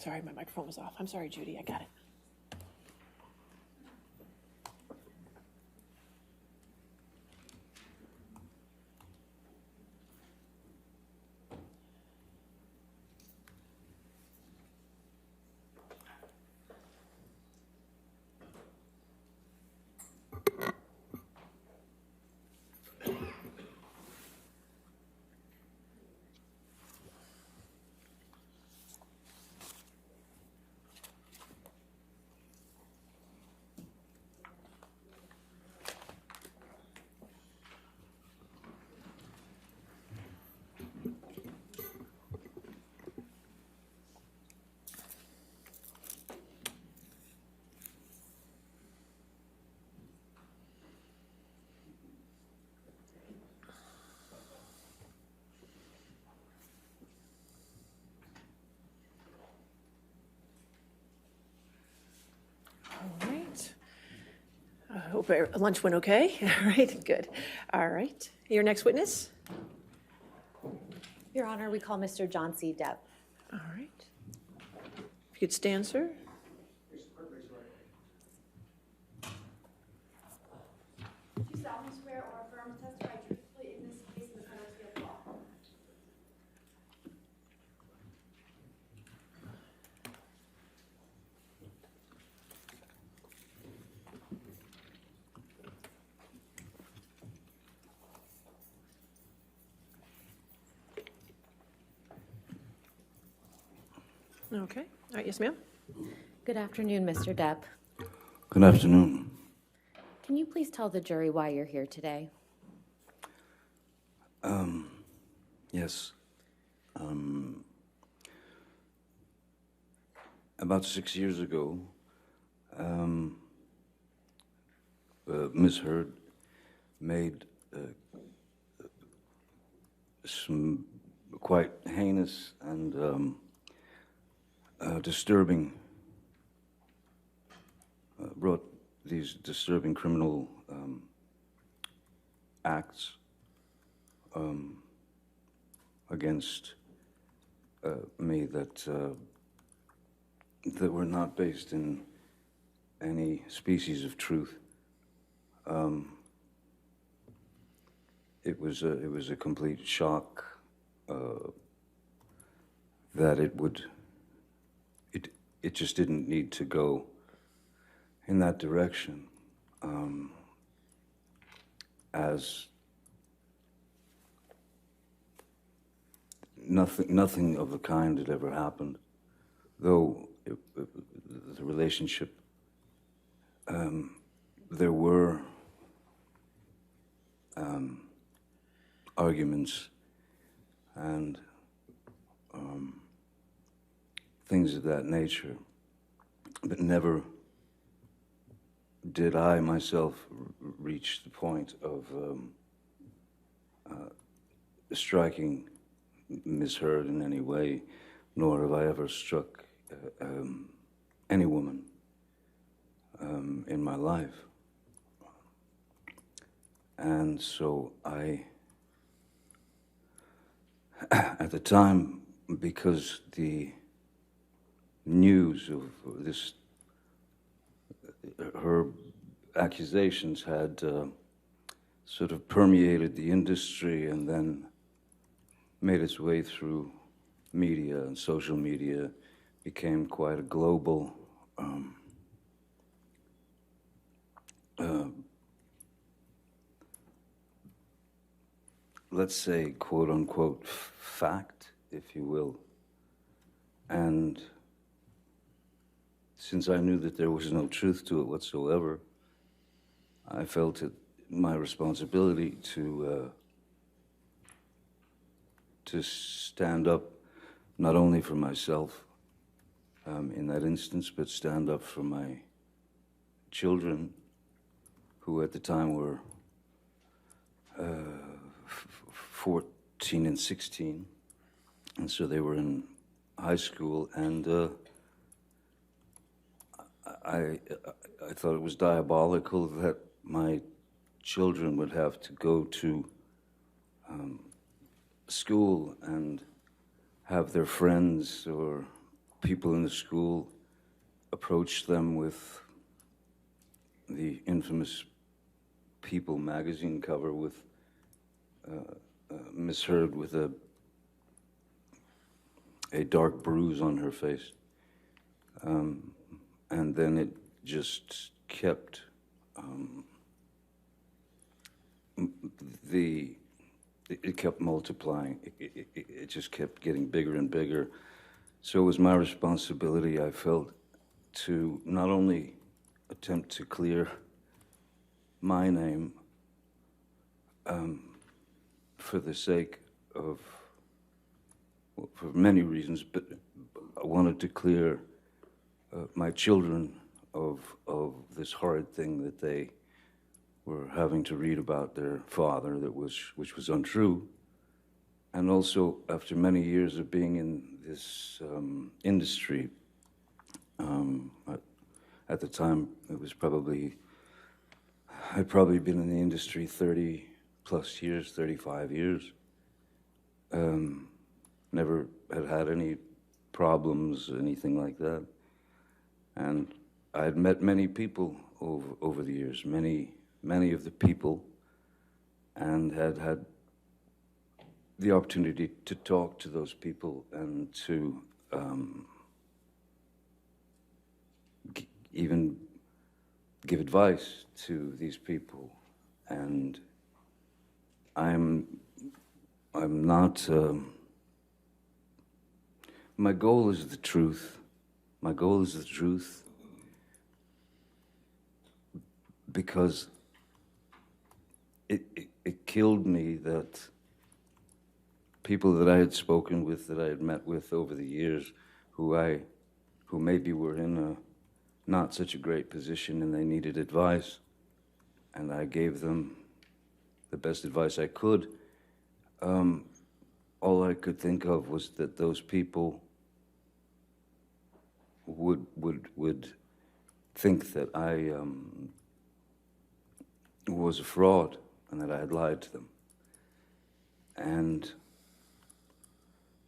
Sorry, my microphone was off. I'm sorry, Judy. I got it. All right. I hope lunch went okay. All right, good. All right. Your next witness? Your Honor, we call Mr. John C. Depp. All right. If you could stand, sir. Do you solemnly swear or affirm to testify truthfully in this case in the penalty of law? Okay. All right, yes, ma'am. Good afternoon, Mr. Depp. Good afternoon. Can you please tell the jury why you're here today? Yes. About 6 years ago, Ms. Heard made some quite heinous and disturbing, brought these disturbing criminal acts against me that were not based in any species of truth. It was a complete shock that it just didn't need to go in that direction, as nothing of the kind had ever happened, though the relationship, there were arguments and things of that nature, but never did I myself reach the point of striking Ms. Heard in any way, nor have I ever struck any woman in my life. And so at the time, because the news of this, her accusations had sort of permeated the industry and then made its way through media and social media, became quite a global let's say, quote unquote, fact, if you will. And since I knew that there was no truth to it whatsoever, I felt it my responsibility to stand up not only for myself in that instance, but stand up for my children, who at the time were 14 and 16, and so they were in high school, and I thought it was diabolical that my children would have to go to school and have their friends or people in the school approached them with the infamous People magazine cover with Miss Heard with a dark bruise on her face. And then it just kept, it kept multiplying. It just kept getting bigger and bigger. So it was my responsibility, I felt, to not only attempt to clear my name for the sake of, well, for many reasons, but I wanted to clear my children of this horrid thing that they were having to read about their father which was untrue. And also, after many years of being in this industry, at the time, it was probably, I'd probably been in the industry 30 plus years, 35 years. Never had any problems, anything like that. And I had met many people over the years, many of the people, and had the opportunity to talk to those people and to even give advice to these people. And I'm not, my goal is the truth. My goal is the truth because it killed me that people that I had spoken with, that I had met with over the years, who maybe were in a not such a great position and they needed advice, and I gave them the best advice I could. All I could think of was that those people would think that I was a fraud and that I had lied to them. And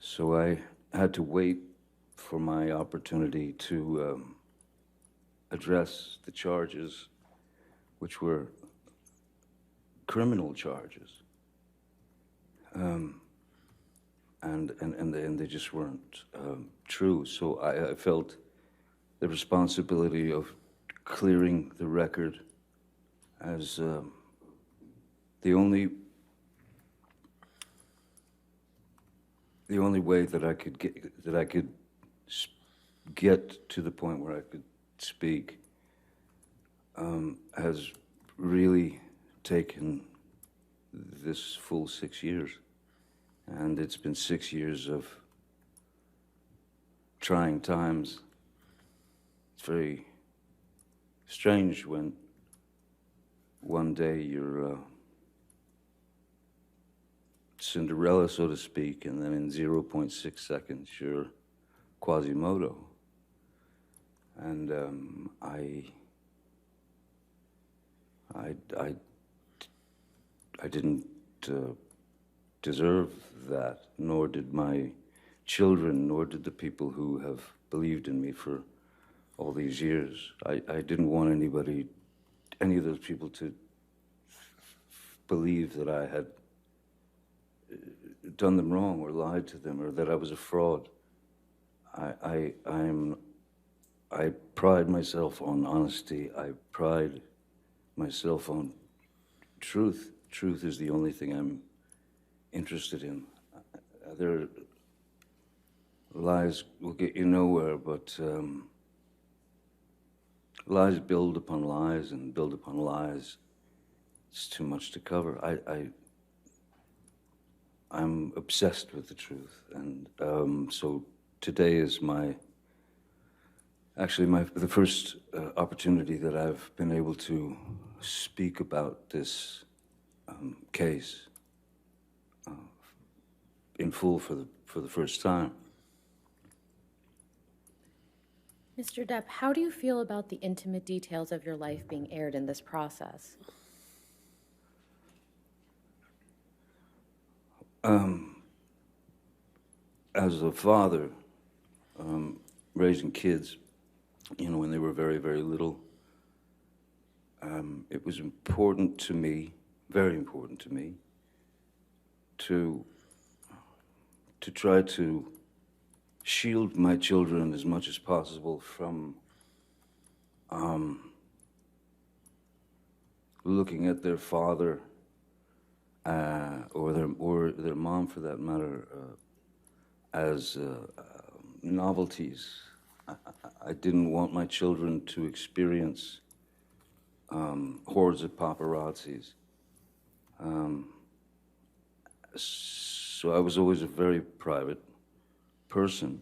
so I had to wait for my opportunity to address the charges, which were criminal charges. And they just weren't true. So I felt the responsibility of clearing the record as the only way that I could get to the point where I could speak has really taken this full 6 years. And it's been 6 years of trying times. It's very strange when one day you're Cinderella, so to speak, and then in 0.6 seconds you're Quasimodo. And I didn't deserve that, nor did my children, nor did the people who have believed in me for all these years. I didn't want any of those people to believe that I had done them wrong or lied to them or that I was a fraud. I pride myself on honesty. I pride myself on truth. Truth is the only thing I'm interested in. Other lies will get you nowhere, but lies build upon lies and build upon lies. It's too much to cover. I'm obsessed with the truth, and so today is the first opportunity that I've been able to speak about this case in full for the first time. Mr. Depp, how do you feel about the intimate details of your life being aired in this process? As a father, raising kids, when they were very, very little, it was important to me, very important to me, to try to shield my children as much as possible from looking at their father or their mom, for that matter, as novelties. I didn't want my children to experience hordes of paparazzis. So I was always a very private person.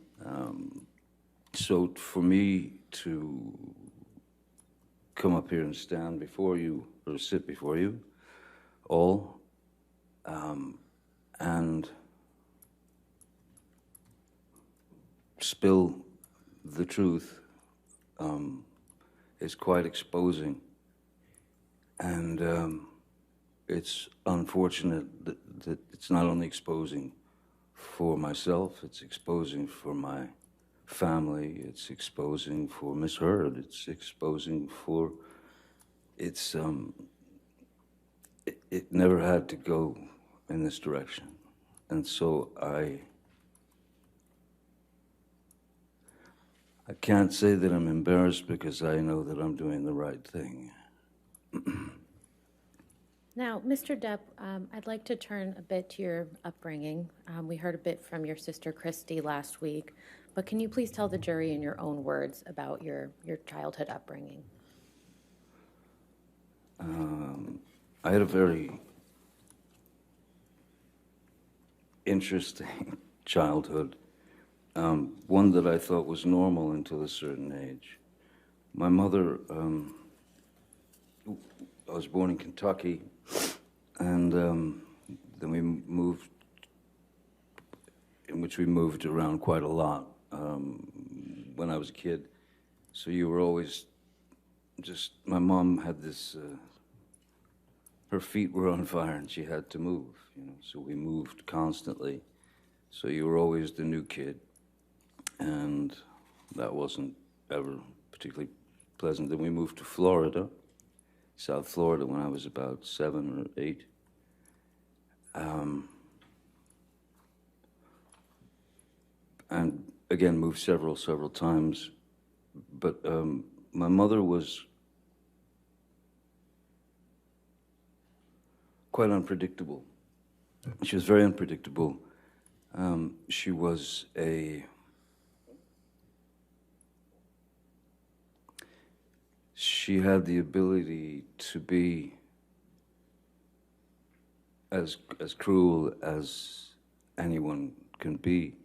So for me to come up here and stand before you, or sit before you all, and spill the truth is quite exposing. And it's unfortunate that it's not only exposing for myself, it's exposing for my family, it's exposing for Miss Heard, it's exposing for, it never had to go in this direction. And so I can't say that I'm embarrassed, because I know that I'm doing the right thing. Now, Mr. Depp, I'd like to turn a bit to your upbringing. We heard a bit from your sister Christi last week, but can you please tell the jury in your own words about your childhood upbringing? I had a very interesting childhood, one that I thought was normal until a certain age. My mother, I was born in Kentucky, and then we moved, in which we moved around quite a lot when I was a kid. So you were always just, my mom had this, her feet were on fire and she had to move, so we moved constantly. So you were always the new kid, and that wasn't ever particularly pleasant. Then we moved to Florida, South Florida, when I was about 7 or 8. And again, moved several times. But my mother was quite unpredictable. She was very unpredictable. She was she had the ability to be as cruel as anyone can be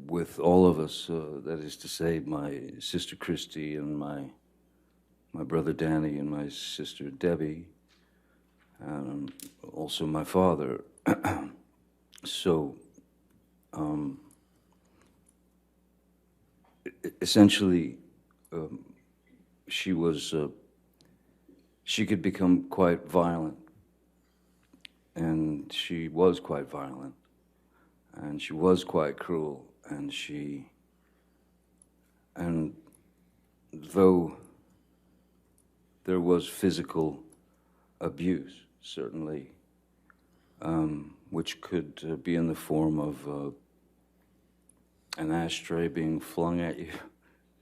with all of us. That is to say, my sister Christi and my brother Danny and my sister Debbie, and also my father. So, essentially, she was, she could become quite violent, and she was quite violent, and she was quite cruel, and though there was physical abuse, certainly, which could be in the form of an ashtray being flung at you,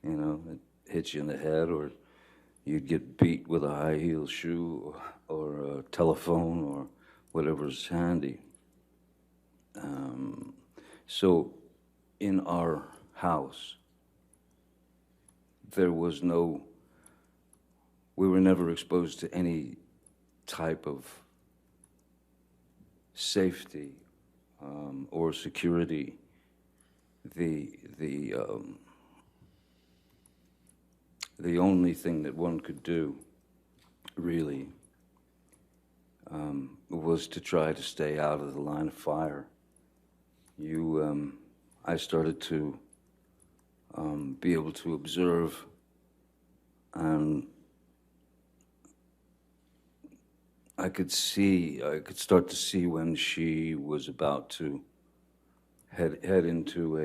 it hits you in the head, or you'd get beat with a high-heel shoe or a telephone or whatever's handy. So in our house, there was we were never exposed to any type of safety or security. The only thing that one could do, really, was to try to stay out of the line of fire. I started to be able to observe, and I could start to see when she was about to head into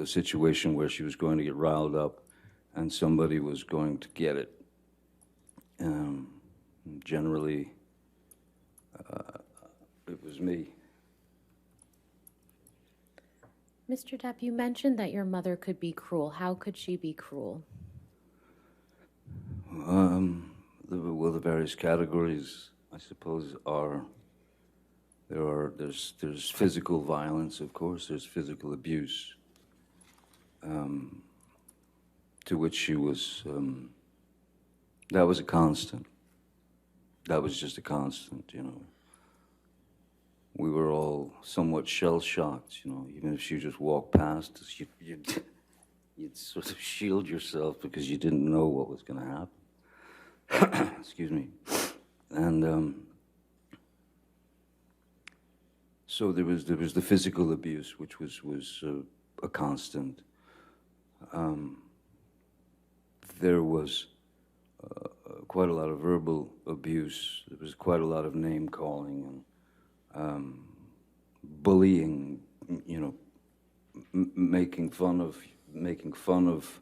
a situation where she was going to get riled up, and somebody was going to get it. Generally, it was me. Mr. Depp, you mentioned that your mother could be cruel. How could she be cruel? Well, the various categories, I suppose, there's physical violence, of course, there's physical abuse, to which she was, that was a constant. That was just a constant, you know. We were all somewhat shell-shocked, you know, even if she just walked past us, you'd sort of shield yourself because you didn't know what was going to happen. Excuse me. And so there was the physical abuse, which was a constant. There was quite a lot of verbal abuse. There was quite a lot of name calling and bullying. You know, making fun of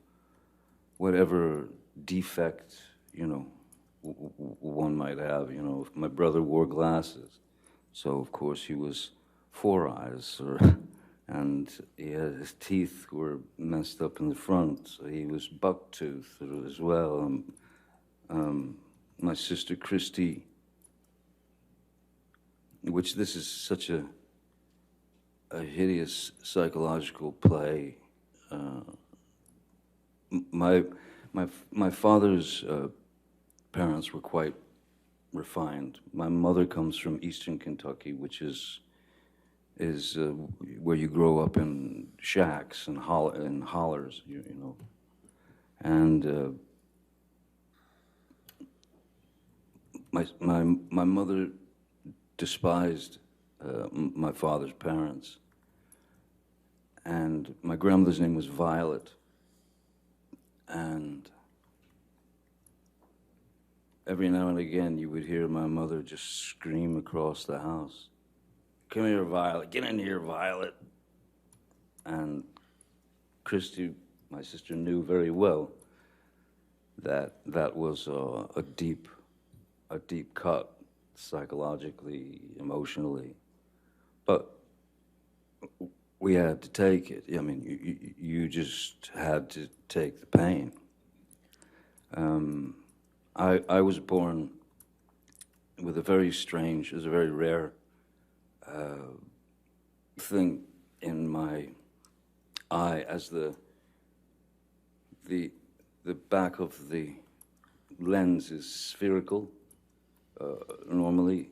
whatever defect, you know, one might have. You know, if my brother wore glasses, so of course he was four eyes, and his teeth were messed up in the front, so he was buck-toothed as well. My sister Christi, which this is such a hideous psychological play. My father's parents were quite refined. My mother comes from Eastern Kentucky, which is where you grow up in shacks and hollers, you know, and my mother despised my father's parents, and my grandmother's name was Violet, and every now and again you would hear my mother just scream across the house, "Come here, Violet, get in here, Violet." And Christy, my sister, knew very well that that was a deep cut, psychologically, emotionally. But we had to take it. I mean, you just had to take the pain. I was born with a very strange, it was a very rare thing in my eye, as the back of the lens is spherical. Normally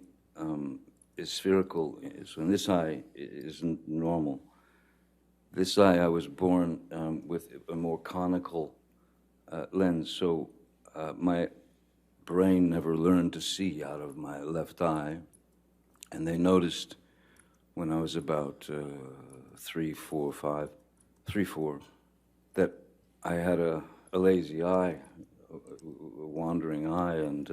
is spherical, so in this eye isn't normal. This eye, I was born with a more conical lens, so my brain never learned to see out of my left eye, and they noticed when I was about 3, 4, that I had a lazy eye, a wandering eye, and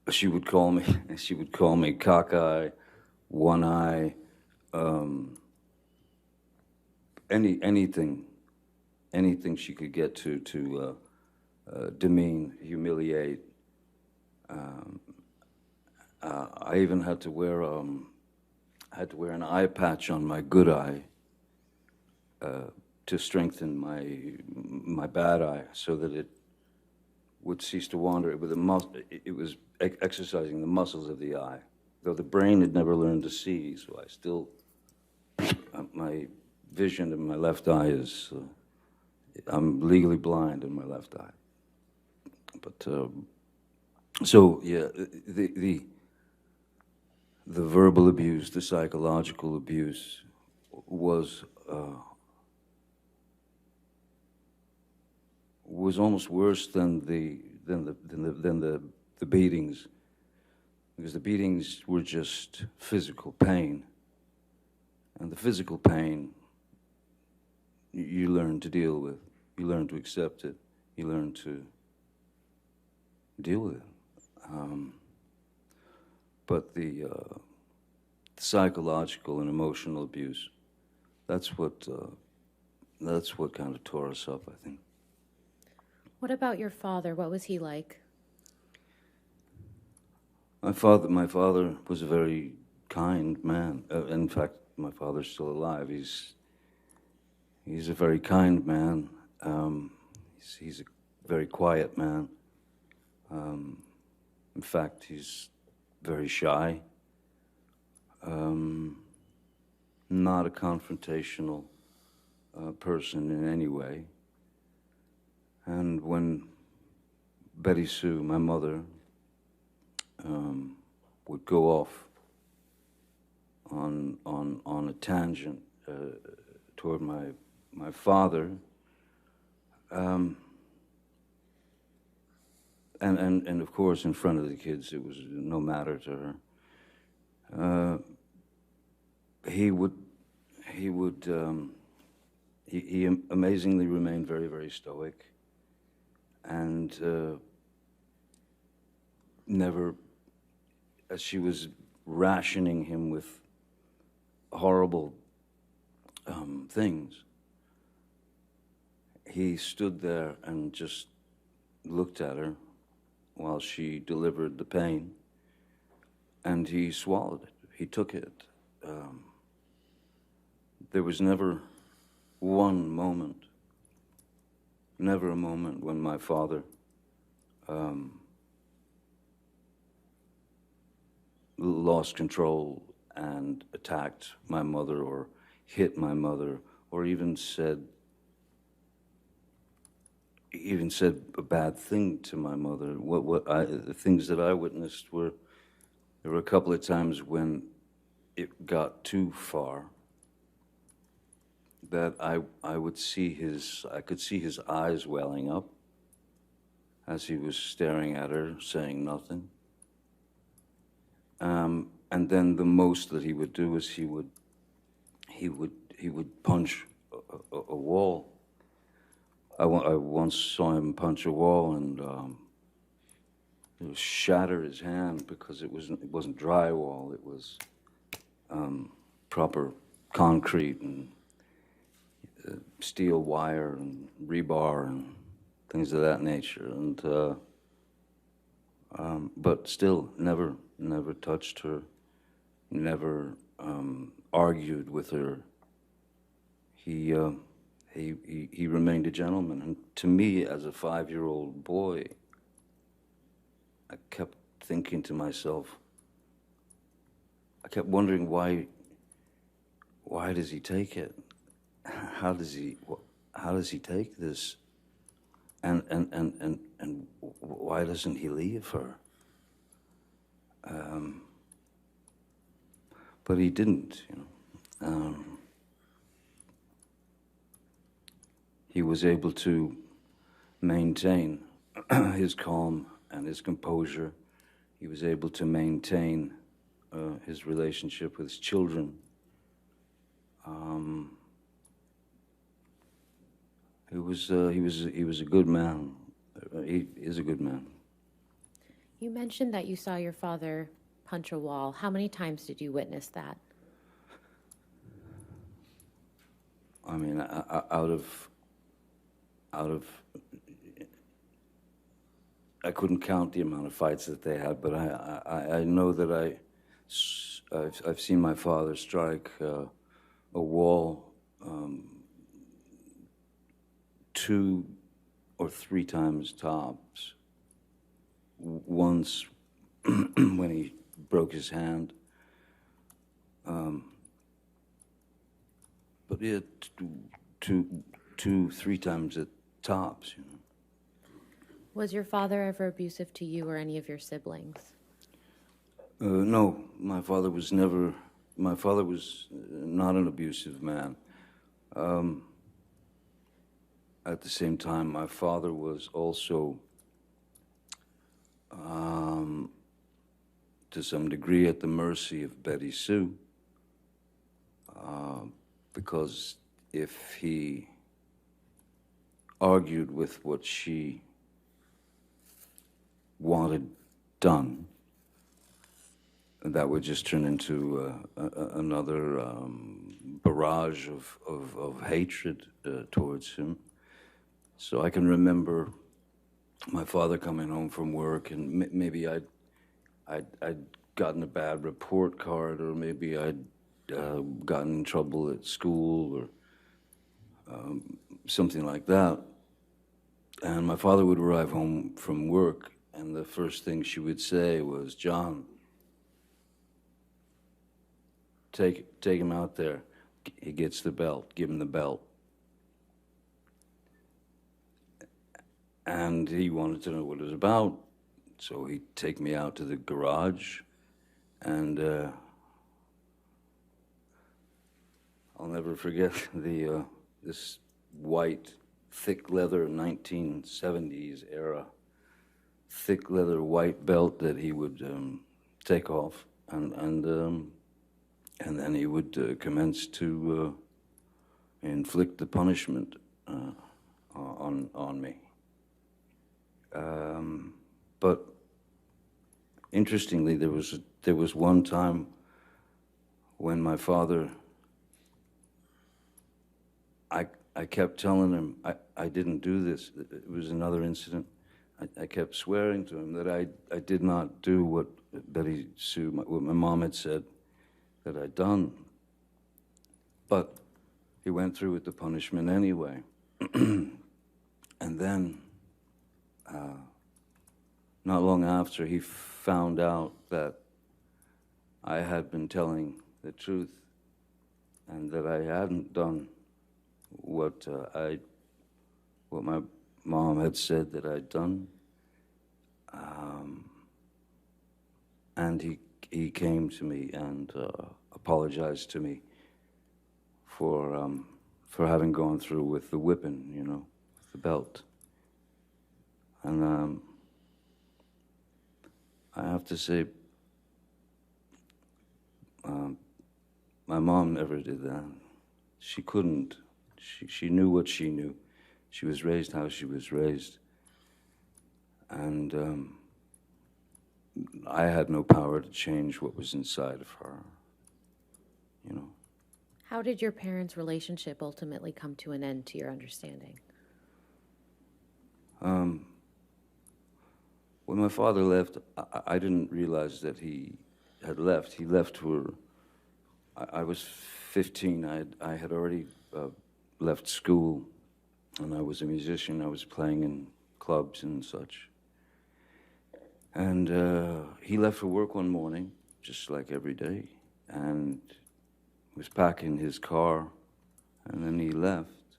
she would call me cockeye, one eye, anything she could get to demean, humiliate. I even had to wear an eye patch on my good eye to strengthen my bad eye, so that it would cease to wander. It was exercising the muscles of the eye, though the brain had never learned to see. So I still, my vision in my left eye is, I'm legally blind in my left eye. But so yeah, the verbal abuse, the psychological abuse was almost worse than the beatings, because the beatings were just physical pain, and the physical pain you learn to deal with, you learn to accept it, you learn to deal with it. But the psychological and emotional abuse, that's what kind of tore us up, I think. What about your father? What was he like? My father was a very kind man. In fact, my father's still alive. He's a very kind man. He's a very quiet man. In fact, he's very shy. Not a confrontational person in any way. And when Betty Sue, my mother, would go off on a tangent toward my father, and of course in front of the kids it was no matter to her. He amazingly remained very, very stoic, and never, as she was rationing him with horrible things, he stood there and just looked at her while she delivered the pain, and he swallowed it. He took it. There was never one moment, never a moment when my father lost control and attacked my mother or hit my mother or even said a bad thing to my mother. The things that I witnessed were, there were a couple of times when it got too far, that I could see his eyes welling up as he was staring at her, saying nothing. And then the most that he would do is he would punch a wall. I once saw him punch a wall and shatter his hand because it wasn't drywall. It was proper concrete and steel wire and rebar and things of that nature. And but still, never touched her, never argued with her. He remained a gentleman, and to me, as a 5-year-old boy, I kept thinking to myself, I kept wondering why does he take it? How does he take this? And why doesn't he leave her? But he didn't, you know. He was able to maintain his calm and his composure. He was able to maintain his relationship with his children. He was a good man. He is a good man. You mentioned that you saw your father punch a wall. How many times did you witness that? I mean, out of, I couldn't count the amount of fights that they had, but I know that I've seen my father strike a wall 2 or 3 times tops. Once when he broke his hand, but yeah, 2-3 times at tops, you know. Was your father ever abusive to you or any of your siblings? No, my father was not an abusive man. At the same time, my father was also, to some degree, at the mercy of Betty Sue, because if he argued with what she wanted done, that would just turn into another barrage of hatred towards him. So I can remember my father coming home from work, and maybe I'd gotten a bad report card, or maybe I'd gotten in trouble at school, or something like that. And my father would arrive home from work, and the first thing she would say was, "John, take him out there. He gets the belt. Give him the belt." And he wanted to know what it was about, so he'd take me out to the garage, and I'll never forget this white, thick leather 1970s era, thick leather white belt that he would take off, and then he would commence to inflict the punishment on me. But interestingly, there was one time when my father, I kept telling him I didn't do this. It was another incident. I kept swearing to him that I did not do what Betty Sue, what my mom had said that I'd done. But he went through with the punishment anyway. And then, not long after, he found out that I had been telling the truth and that I hadn't done what my mom had said that I'd done. And he came to me and apologized to me for having gone through with the whipping, with the belt. And I have to say, my mom never did that. She couldn't. She knew what she knew. She was raised how she was raised. And I had no power to change what was inside of her, How did your parents' relationship ultimately come to an end, to your understanding? When my father left, I didn't realize that he had left. He left for, I was 15. I had already left school, and I was a musician. I was playing in clubs and such. And he left for work one morning, just like every day, and was packing his car, and then he left.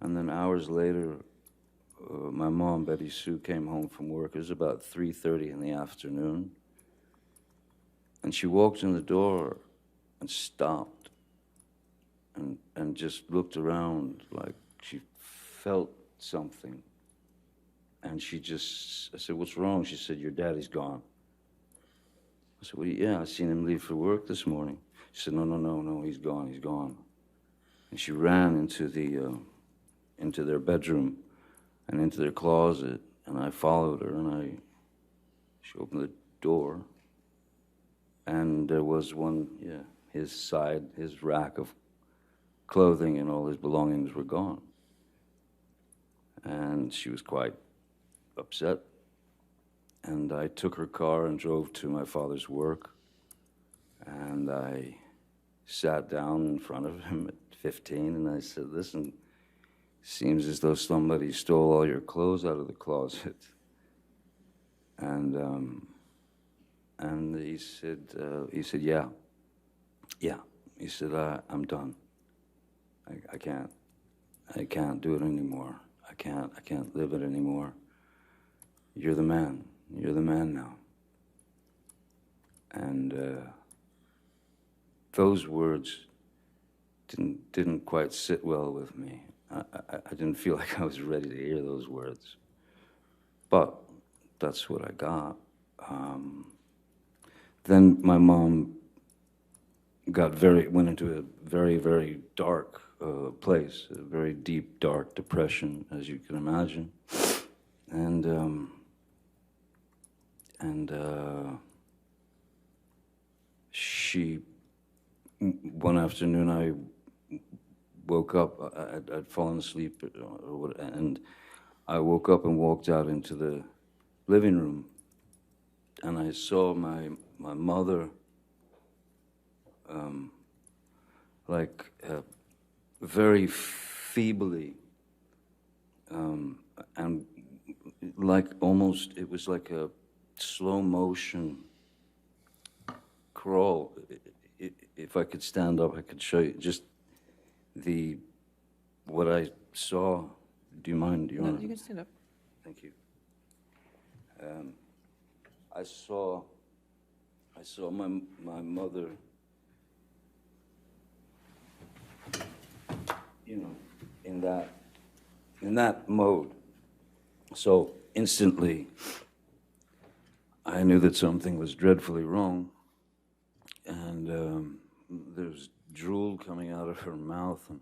And then hours later, my mom, Betty Sue, came home from work. It was about 3:30 in the afternoon. And she walked in the door and stopped and just looked around like she felt something. And I said, "What's wrong?" She said, "Your daddy's gone." I said, "Well, yeah, I seen him leave for work this morning." She said, No, he's gone. And she ran into their bedroom and into their closet, and I followed her, and she opened the door, and there was his rack of clothing and all his belongings were gone. And she was quite upset, and I took her car and drove to my father's work, and I sat down in front of him at 15, and I said, "Listen, seems as though somebody stole all your clothes out of the closet." And he said, yeah. He said, "I'm done. I can't do it anymore. I can't live it anymore. You're the man. You're the man now." And those words didn't quite sit well with me. I didn't feel like I was ready to hear those words. But that's what I got. Then my mom went into a very, very dark place, a very deep, dark depression, as you can imagine. And And one afternoon I woke up, I'd fallen asleep, and I woke up and walked out into the living room, and I saw my mother, very feebly, and like almost, it was like a slow motion crawl. If I could stand up, I could show you just what I saw. Do you mind? Do you No, want you can stand up. Thank you. I saw my mother, you know, in that mode. So instantly, I knew that something was dreadfully wrong, and there was drool coming out of her mouth, and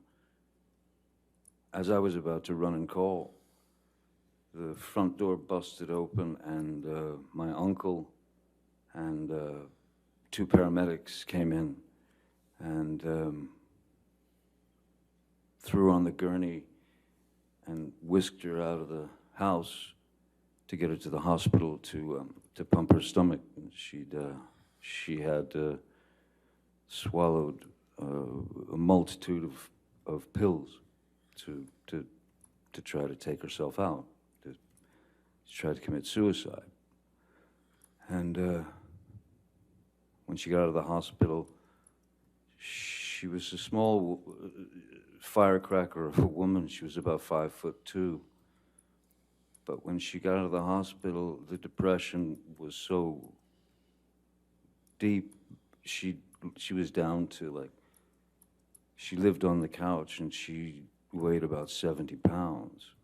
as I was about to run and call, the front door busted open, and my uncle and 2 paramedics came in and threw her on the gurney and whisked her out of the house to get her to the hospital to pump her stomach. And she had swallowed a multitude of pills to try to take herself out, to try to commit suicide. And when she got out of the hospital, she was a small firecracker of a woman. She was about 5'2". But when she got out of the hospital, the depression was so deep, she was down to, like, she lived on the couch and she weighed about 70 pounds.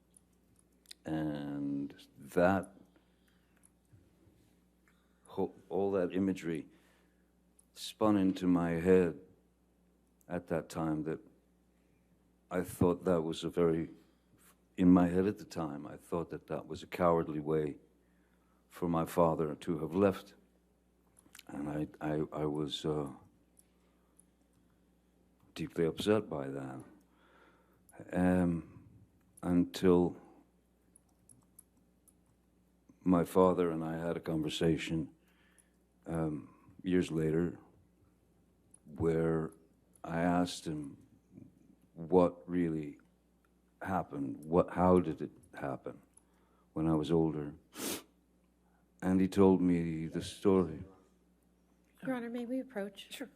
And that, all that imagery spun into my head at that time, that I thought that was in my head at the time, I thought that was a cowardly way for my father to have left. And I was deeply upset by that. Until my father and I had a conversation years later, where I asked him what really happened, how did it happen when I was older, and he told me the story. Your Honor, may we approach? Sure.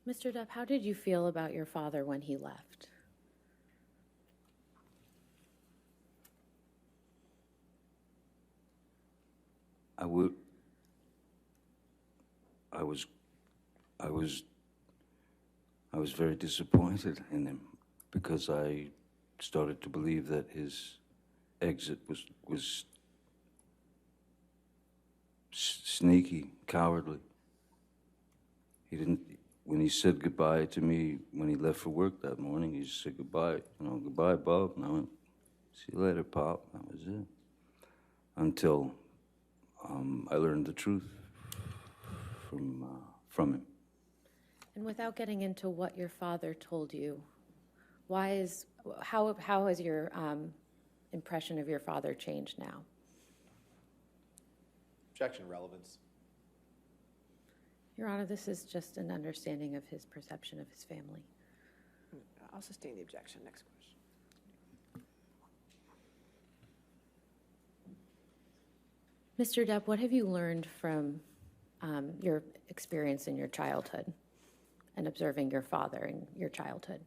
Mr. Depp, how did you feel about your father when he left? I was very disappointed in him, because I started to believe that his exit was sneaky, cowardly. He didn't. When he said goodbye to me, when he left for work that morning, he just said goodbye. Goodbye, Bob. And I went, see you later, Pop. That was it. Until I learned the truth from him. And without getting into what your father told you, how has your impression of your father changed now? Objection, relevance. Your Honor, this is just an understanding of his perception of his family. I'll sustain the objection. Next question. Mr. Depp, what have you learned from your experience in your childhood and observing your father in your childhood?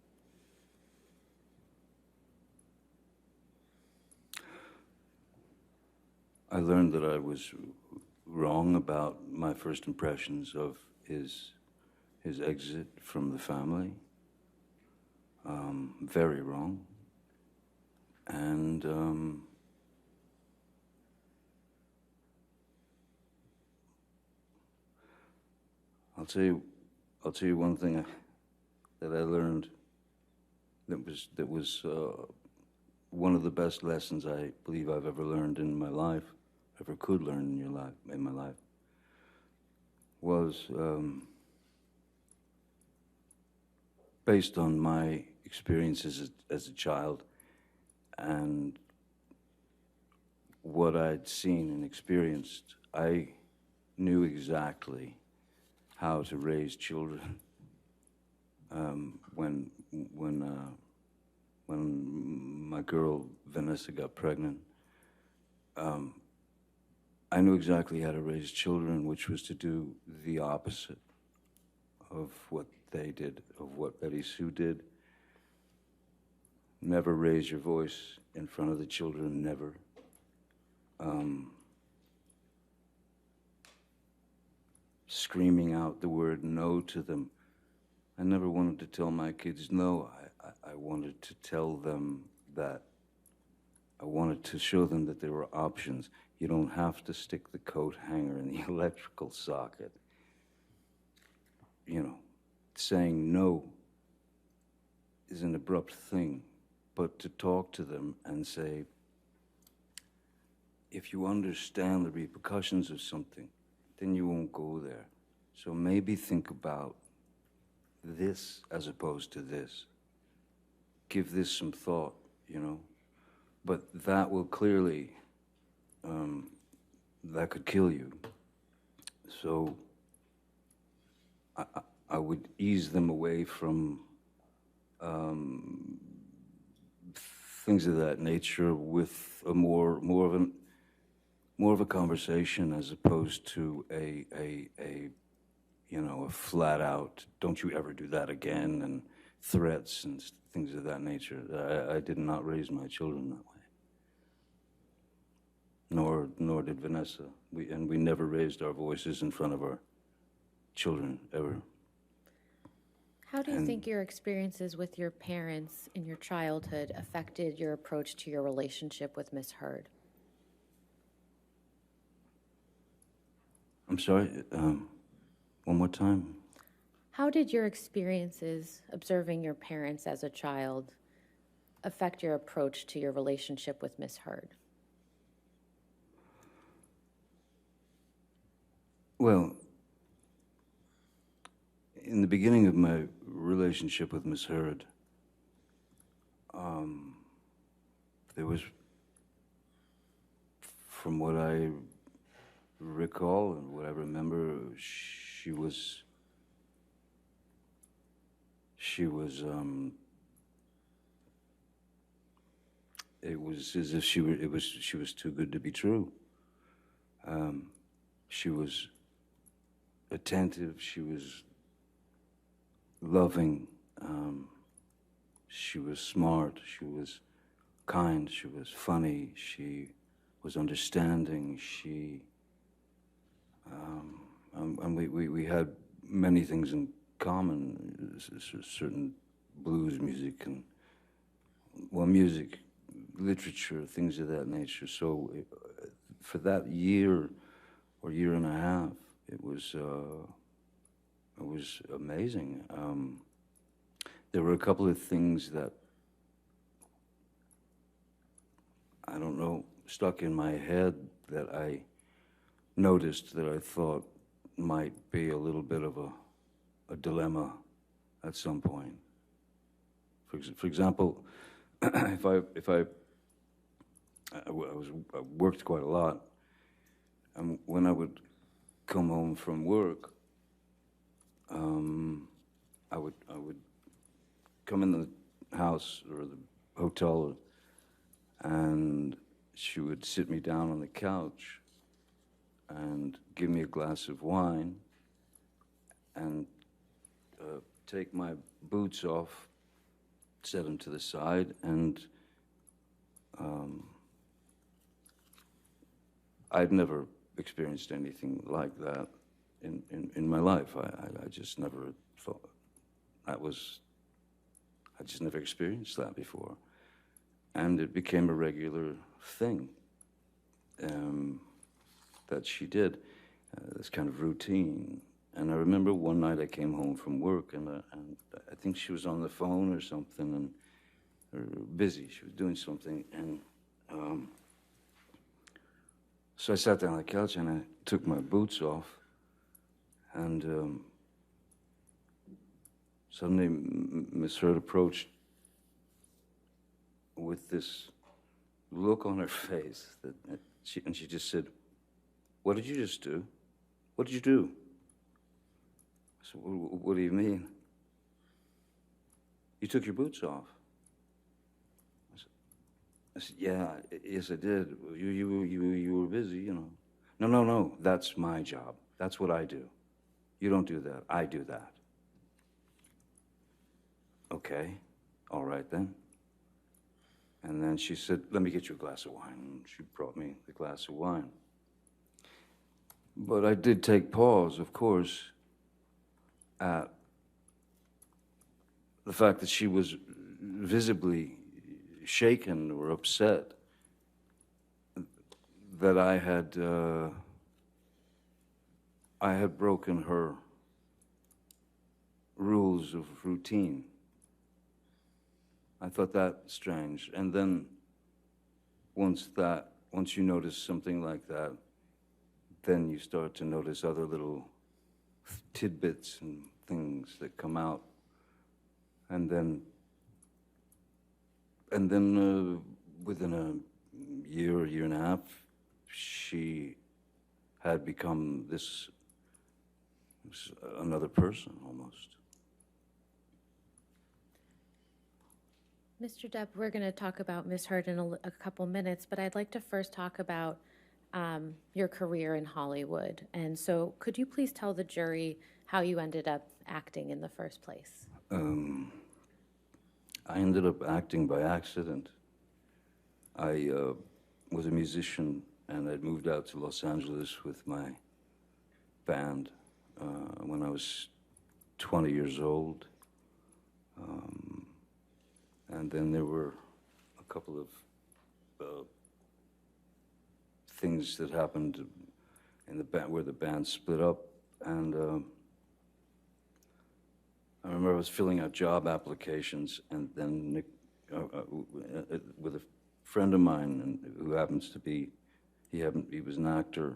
I learned that I was wrong about my first impressions of his exit from the family. Very wrong. And I'll tell you one thing that I learned that was one of the best lessons I believe I've ever learned in my life, ever could learn in my life, was based on my experiences as a child and what I'd seen and experienced. I knew exactly how to raise children when my girl Vanessa got pregnant. I knew exactly how to raise children, which was to do the opposite of what they did, of what Betty Sue did. Never raise your voice in front of the children, never. Screaming out the word no to them. I never wanted to tell my kids no. I wanted to tell them that, I wanted to show them that there were options. You don't have to stick the coat hanger in the electrical socket. You know, saying no is an abrupt thing, but to talk to them and say, if you understand the repercussions of something, then you won't go there. So maybe think about this as opposed to this. Give this some thought, you know. But that will clearly, that could kill you. So I would ease them away from things of that nature with a more of a conversation as opposed to a flat out, don't you ever do that again, and threats and things of that nature. I did not raise my children that way. Nor did Vanessa. We never raised our voices in front of our children, ever. How do you think your experiences with your parents in your childhood affected your approach to your relationship with Miss Heard? I'm sorry, one more time. How did your experiences observing your parents as a child affect your approach to your relationship with Miss Heard? Well, in the beginning of my relationship with Miss Heard, there was, from what I recall and what I remember, she was it was as if she was too good to be true. She was attentive, she was loving, she was smart, she was kind, she was funny, she was understanding, and we had many things in common, certain blues music and, music, literature, things of that nature. So for that year or year and a half, it was amazing. There were a couple of things that, I don't know, stuck in my head that I noticed that I thought might be a little bit of a dilemma at some point. For example, if I worked quite a lot, and when I would come home from work, I would come in the house or the hotel, and she would sit me down on the couch and give me a glass of wine and take my boots off, set them to the side, and I'd never experienced anything like that in my life. I just never thought I just never experienced that before. And it became a regular thing that she did, this kind of routine. And I remember one night I came home from work, and I think she was on the phone or something, or busy. She was doing something, and so I sat down on the couch and I took my boots off, and suddenly Miss Hurd approached with this look on her face and she just said, "What did you just do? What did you do?" I said, "What do you mean?" "You took your boots off." I said, "Yeah, yes, I did. You were busy, you know." No, that's my job. That's what I do. You don't do that. I do that." "Okay, all right then." And then she said, "Let me get you a glass of wine." And she brought me the glass of wine. But I did take pause, of course, at the fact that she was visibly shaken or upset that I had broken her rules of routine. I thought that strange. And then once you notice something like that, then you start to notice other little tidbits and things that come out. And then within a year and a half, she had become this another person almost. Mr. Depp, we're going to talk about Miss Hurd in a couple minutes, but I'd like to first talk about your career in Hollywood. And so could you please tell the jury how you ended up acting in the first place? I ended up acting by accident. I was a musician, and I'd moved out to Los Angeles with my band when I was 20 years old. And then there were a couple of things that happened in the band where the band split up, and I remember I was filling out job applications, and then Nick, with a friend of mine who happens to be, he was an actor,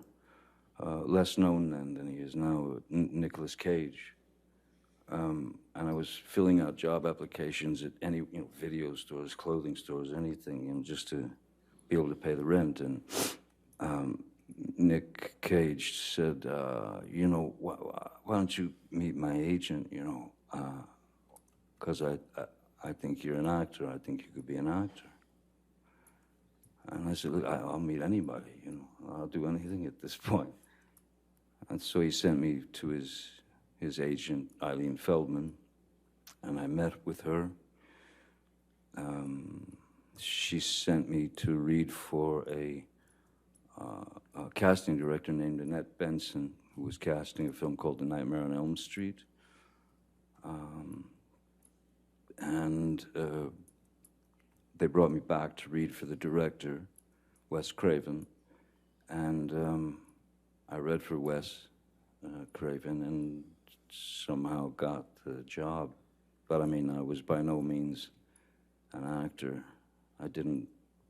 less known then than he is now, Nicolas Cage. And I was filling out job applications at any, video stores, clothing stores, anything, just to be able to pay the rent. And Nick Cage said, why don't you meet my agent, because I think you're an actor. I think you could be an actor. And I said, look, I'll meet anybody, I'll do anything at this point. And so he sent me to his agent, Eileen Feldman, and I met with her. She sent me to read for a casting director named Annette Benson, who was casting a film called The Nightmare on Elm Street. And they brought me back to read for the director, Wes Craven, and I read for Wes Craven and somehow got the job. But I was by no means an actor. I didn't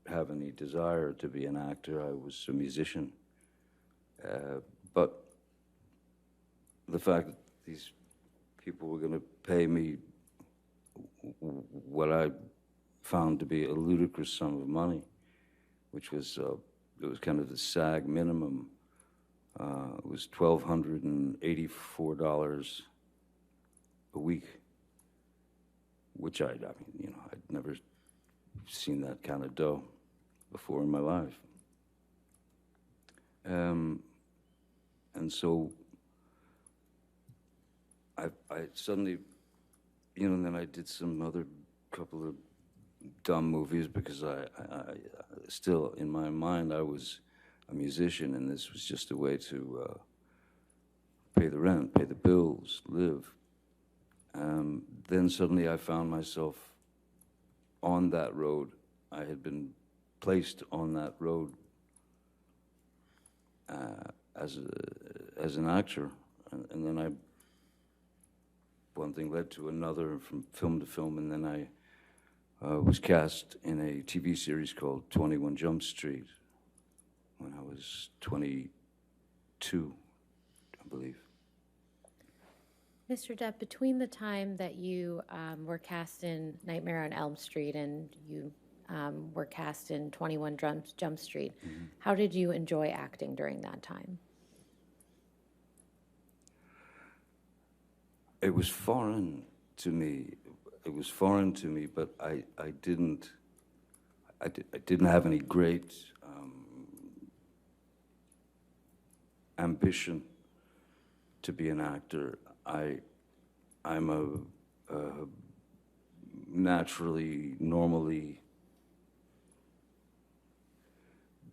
have any desire to be an actor. I was a musician. But the fact that these people were going to pay me what I found to be a ludicrous sum of money, which was it was kind of the SAG minimum. It was $1,284 a week, which I'd never seen that kind of dough before in my life. And so I suddenly, and then I did some other couple of dumb movies because I still, in my mind, I was a musician, and this was just a way to pay the rent, pay the bills, live. Then suddenly I found myself on that road. I had been placed on that road as an actor, and then one thing led to another from film to film, and then I was cast in a TV series called 21 Jump Street when I was 22, I believe. Mr. Depp, between the time that you were cast in Nightmare on Elm Street and you were cast in 21 Jump Street, how did you enjoy acting during that time? It was foreign to me. It was foreign to me, but I didn't have any great ambition to be an actor. I'm a naturally, normally,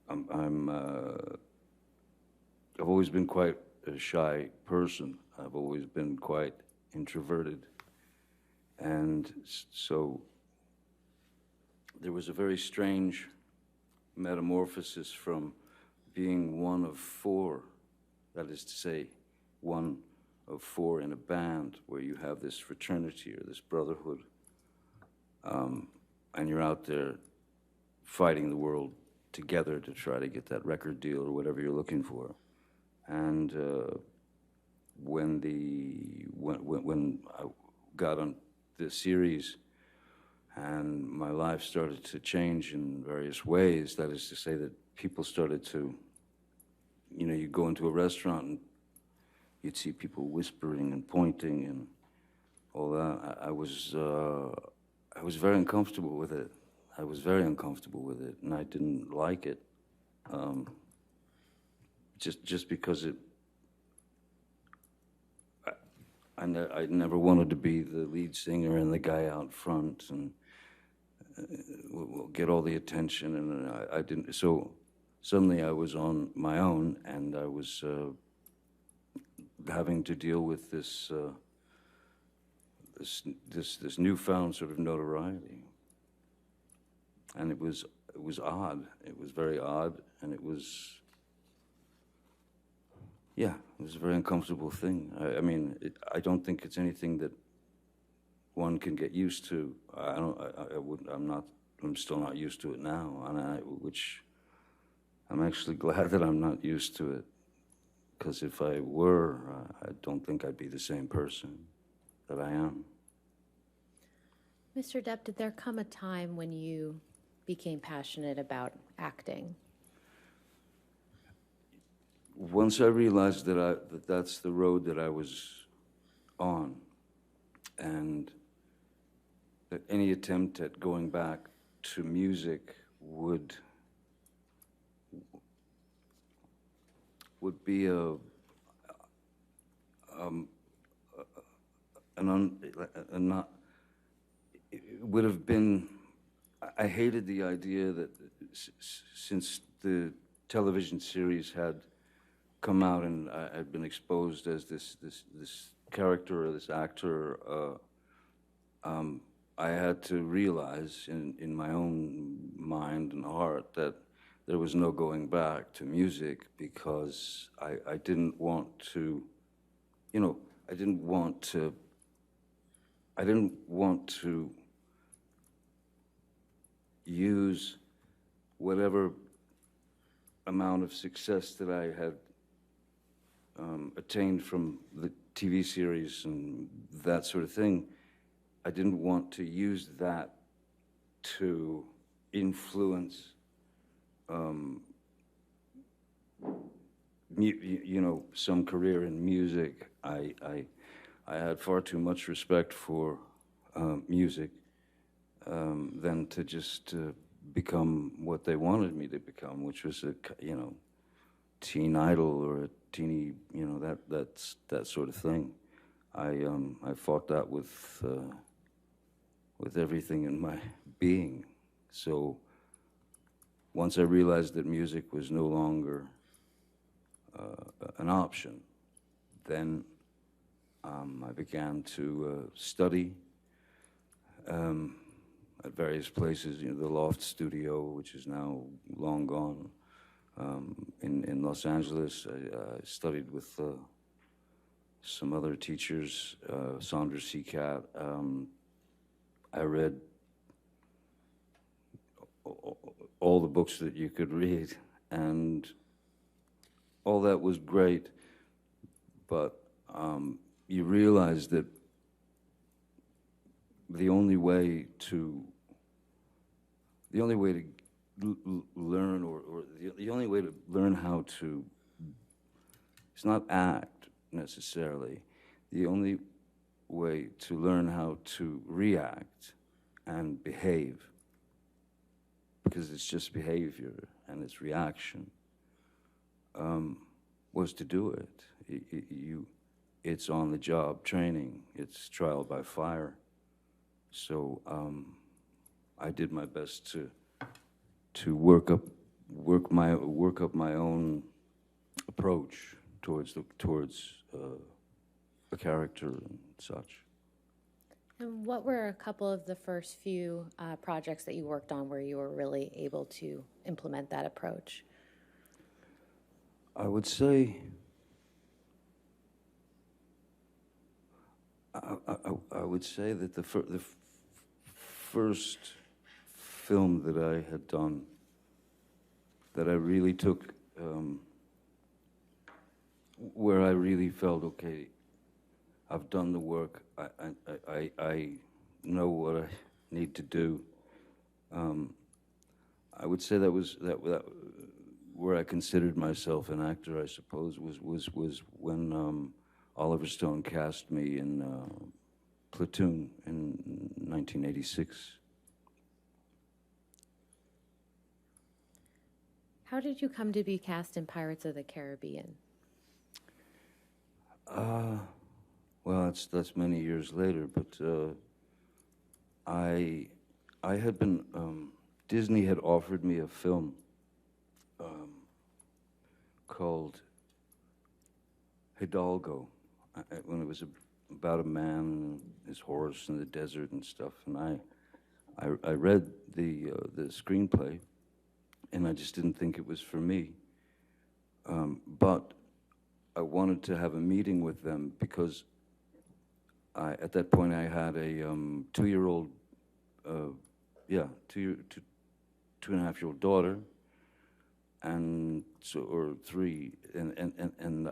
I've always been quite a shy person. I've always been quite introverted. And so there was a very strange metamorphosis from being one of four, that is to say, one of four in a band where you have this fraternity or this brotherhood, and you're out there fighting the world together to try to get that record deal or whatever you're looking for. And when I got on the series and my life started to change in various ways, that is to say that people started to, you go into a restaurant and you'd see people whispering and pointing and all that. I was very uncomfortable with it. I was very uncomfortable with it, and I didn't like it. Just because I never wanted to be the lead singer and the guy out front and will get all the attention, and I didn't. So suddenly I was on my own, and I was having to deal with this newfound sort of notoriety, and it was odd. It was very odd, and it was. Yeah, it was a very uncomfortable thing. I don't think it's anything that one can get used to. I'm still not used to it now, which I'm actually glad that I'm not used to it, because if I were, I don't think I'd be the same person that I am. Mr. Depp, did there come a time when you became passionate about acting? Once I realized that that's the road that I was on, and that any attempt at going back to music would be it would have been. I hated the idea that since the television series had come out and I had been exposed as this character or this actor, I had to realize in my own mind and heart that there was no going back to music, because I didn't want to, I didn't want to use whatever amount of success that I had attained from the TV series and that sort of thing, I didn't want to use that to influence, some career in music. I had far too much respect for music than to just become what they wanted me to become, which was a teen idol or a teeny that sort of thing. I fought that with everything in my being. So once I realized that music was no longer an option, then I began to study at various places. The Loft Studio, which is now long gone, in Los Angeles. I studied with some other teachers, Sandra Seacat. I read all the books that you could read, and all that was great, but you realize that the only way to learn, or the only way to learn how to, it's not act necessarily, the only way to learn how to react and behave, because it's just behavior and it's reaction, was to do it. It's on the job training. It's trial by fire. So I did my best to work up my own approach towards a character and such. And what were a couple of the first few projects that you worked on where you were really able to implement that approach? I would say that the first film that I had done, that I really took, where I really felt, okay, I've done the work, I know what I need to do. I would say that was where I considered myself an actor, I suppose, was when Oliver Stone cast me in Platoon in 1986. How did you come to be cast in Pirates of the Caribbean? Well, that's many years later, but I had been, Disney had offered me a film called Hidalgo, when it was about a man and his horse in the desert and stuff, and I read the screenplay, and I just didn't think it was for me. But I wanted to have a meeting with them because at that point I had a 2-year-old, 2.5-year-old daughter, and so, or 3, and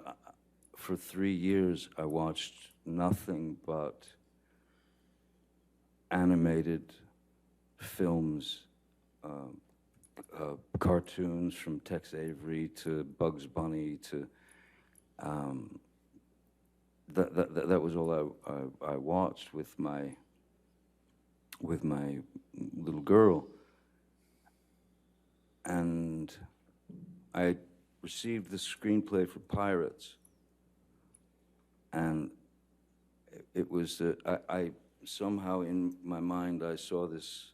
for 3 years I watched nothing but animated films, cartoons from Tex Avery to Bugs Bunny to that was all I watched with my little girl, and I received the screenplay for Pirates, and it was I somehow in my mind I saw this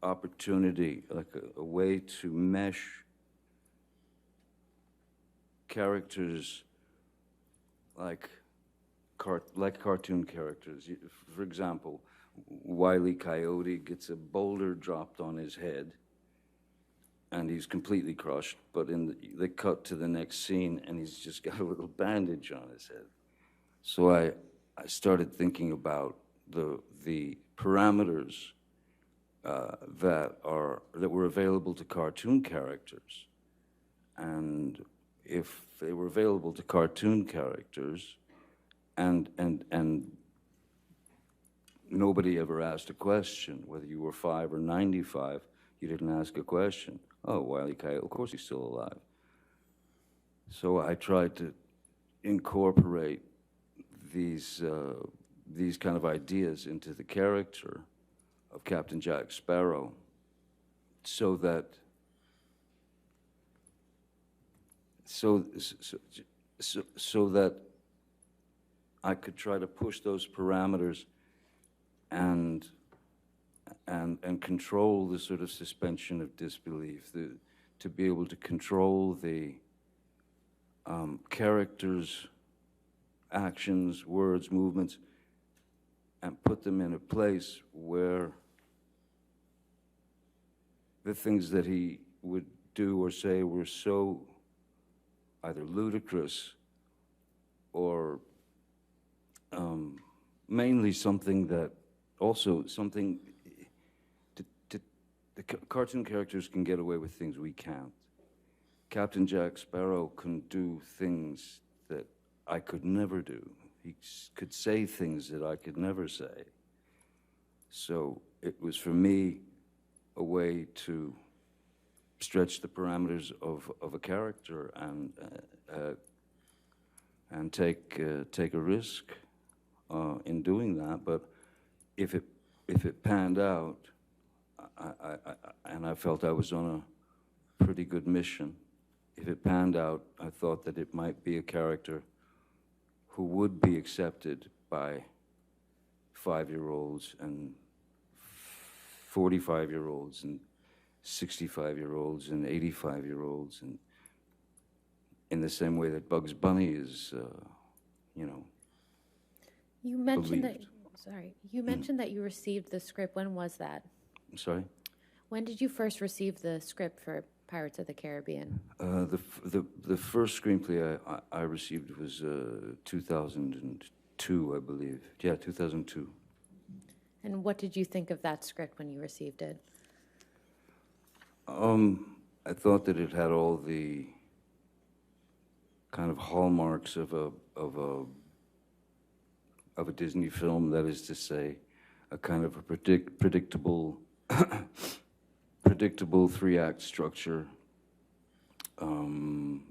opportunity, like a way to mesh characters like cartoon characters. For example, Wile E. Coyote gets a boulder dropped on his head, and he's completely crushed, but they cut to the next scene, and he's just got a little bandage on his head. So I started thinking about the parameters that were available to cartoon characters, and if they were available to cartoon characters, and nobody ever asked a question, whether you were 5 or 95, you didn't ask a question. Oh, Wile E. Coyote, of course he's still alive. So I tried to incorporate these kind of ideas into the character of Captain Jack Sparrow, so that I could try to push those parameters and control the sort of suspension of disbelief, to be able to control the characters' actions, words, movements, and put them in a place where the things that he would do or say were so either ludicrous or mainly something that also something the cartoon characters can get away with things we can't. Captain Jack Sparrow can do things that I could never do. He could say things that I could never say. So it was, for me, a way to stretch the parameters of a character and take a risk in doing that. But if it panned out, and I felt I was on a pretty good mission. If it panned out, I thought that it might be a character who would be accepted by 5-year-olds and 45-year-olds and 65-year-olds and 85-year-olds, and in the same way that Bugs Bunny is, You mentioned believed. you mentioned that you received the script. When was that? I'm sorry? When did you first receive the script for Pirates of the Caribbean? The first screenplay I received was 2002, I believe. Yeah, 2002. And what did you think of that script when you received it? I thought that it had all the kind of hallmarks of a Disney film. That is to say, a kind of a predictable 3-act structure, and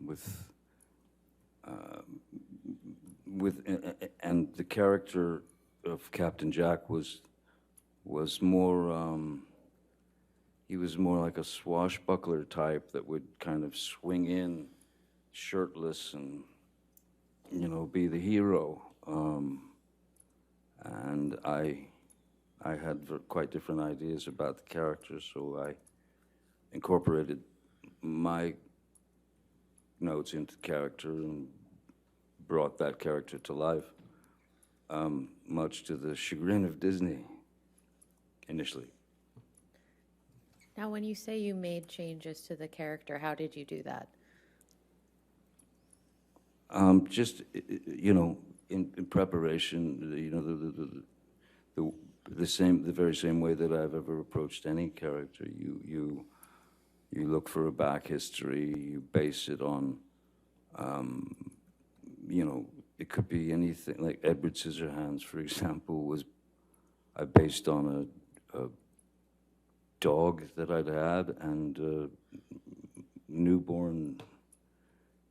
the character of Captain Jack was more. He was more like a swashbuckler type that would kind of swing in shirtless and, be the hero. And I had quite different ideas about the character, so I incorporated my notes into the character and brought that character to life, much to the chagrin of Disney initially. Now, when you say you made changes to the character, how did you do that? Just, in preparation, the very same way that I've ever approached any character. You look for a back history. You base it on, it could be anything. Like Edward Scissorhands, for example, I based on a dog that I'd had and newborn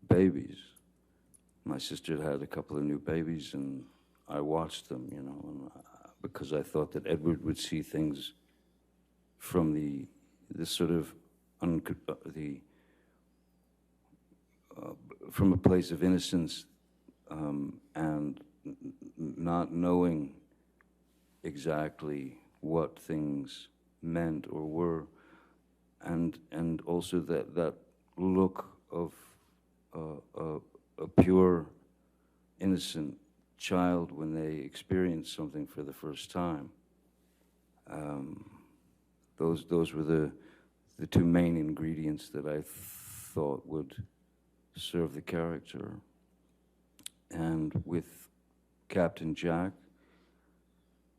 babies. My sister had a couple of new babies, and I watched them, because I thought that Edward would see things from the sort of from a place of innocence, and not knowing exactly what things meant or were, and also that look of a pure, innocent child when they experience something for the first time. Those were the two main ingredients that I thought would serve the character. And with Captain Jack,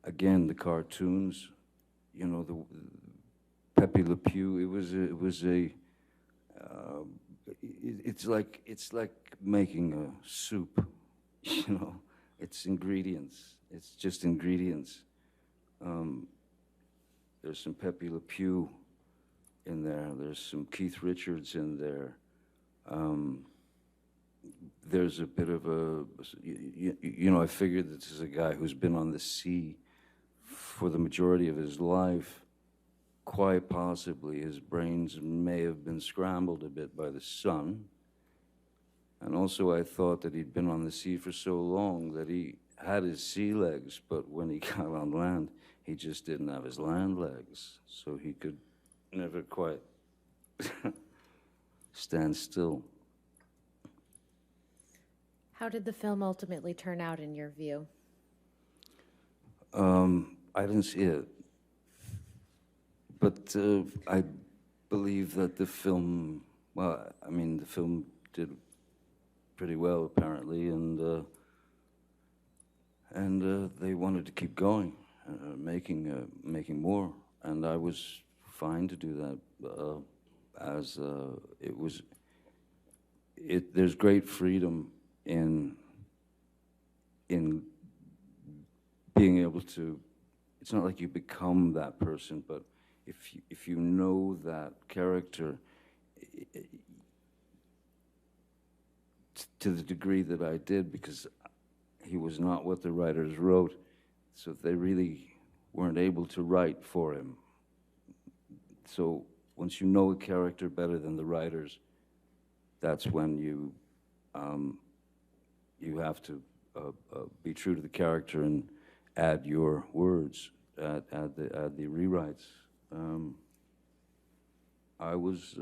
again, the cartoons, the Pepe Le Pew, it was a it's like making a soup, you know. It's ingredients. It's just ingredients. There's some Pepe Le Pew in there. There's some Keith Richards in there. There's a bit of a, you know, I figured this is a guy who's been on the sea for the majority of his life. Quite possibly his brains may have been scrambled a bit by the sun. And also I thought that he'd been on the sea for so long that he had his sea legs, but when he got on land, he just didn't have his land legs. So he could never quite stand still. How did the film ultimately turn out in your view? I didn't see it. But I believe that the film, well, I mean, the film did pretty well, apparently, and they wanted to keep going, making more, and I was fine to do that, as it was. There's great freedom in being able to. It's not like you become that person, but if you know that character to the degree that I did, because he was not what the writers wrote, so they really weren't able to write for him. So once you know a character better than the writers, that's when you have to be true to the character and add your words, add the rewrites. I was,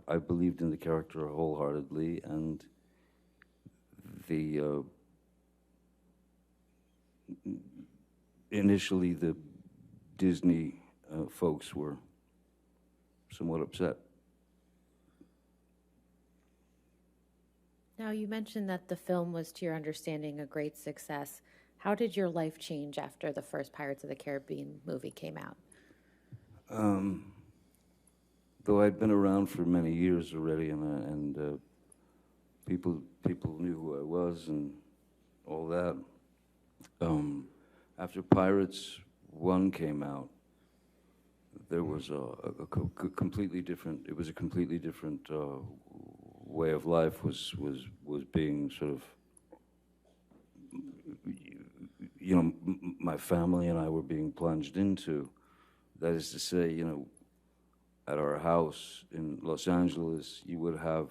I believed in the character wholeheartedly, and initially the Disney folks were somewhat upset. Now, you mentioned that the film was, to your understanding, a great success. How did your life change after the first Pirates of the Caribbean movie came out? Though I'd been around for many years already, and people knew who I was and all that. After Pirates 1 came out, there was a completely different. It was a completely different way of life was being sort of. You know, my family and I were being plunged into. That is to say, you know, at our house in Los Angeles, you would have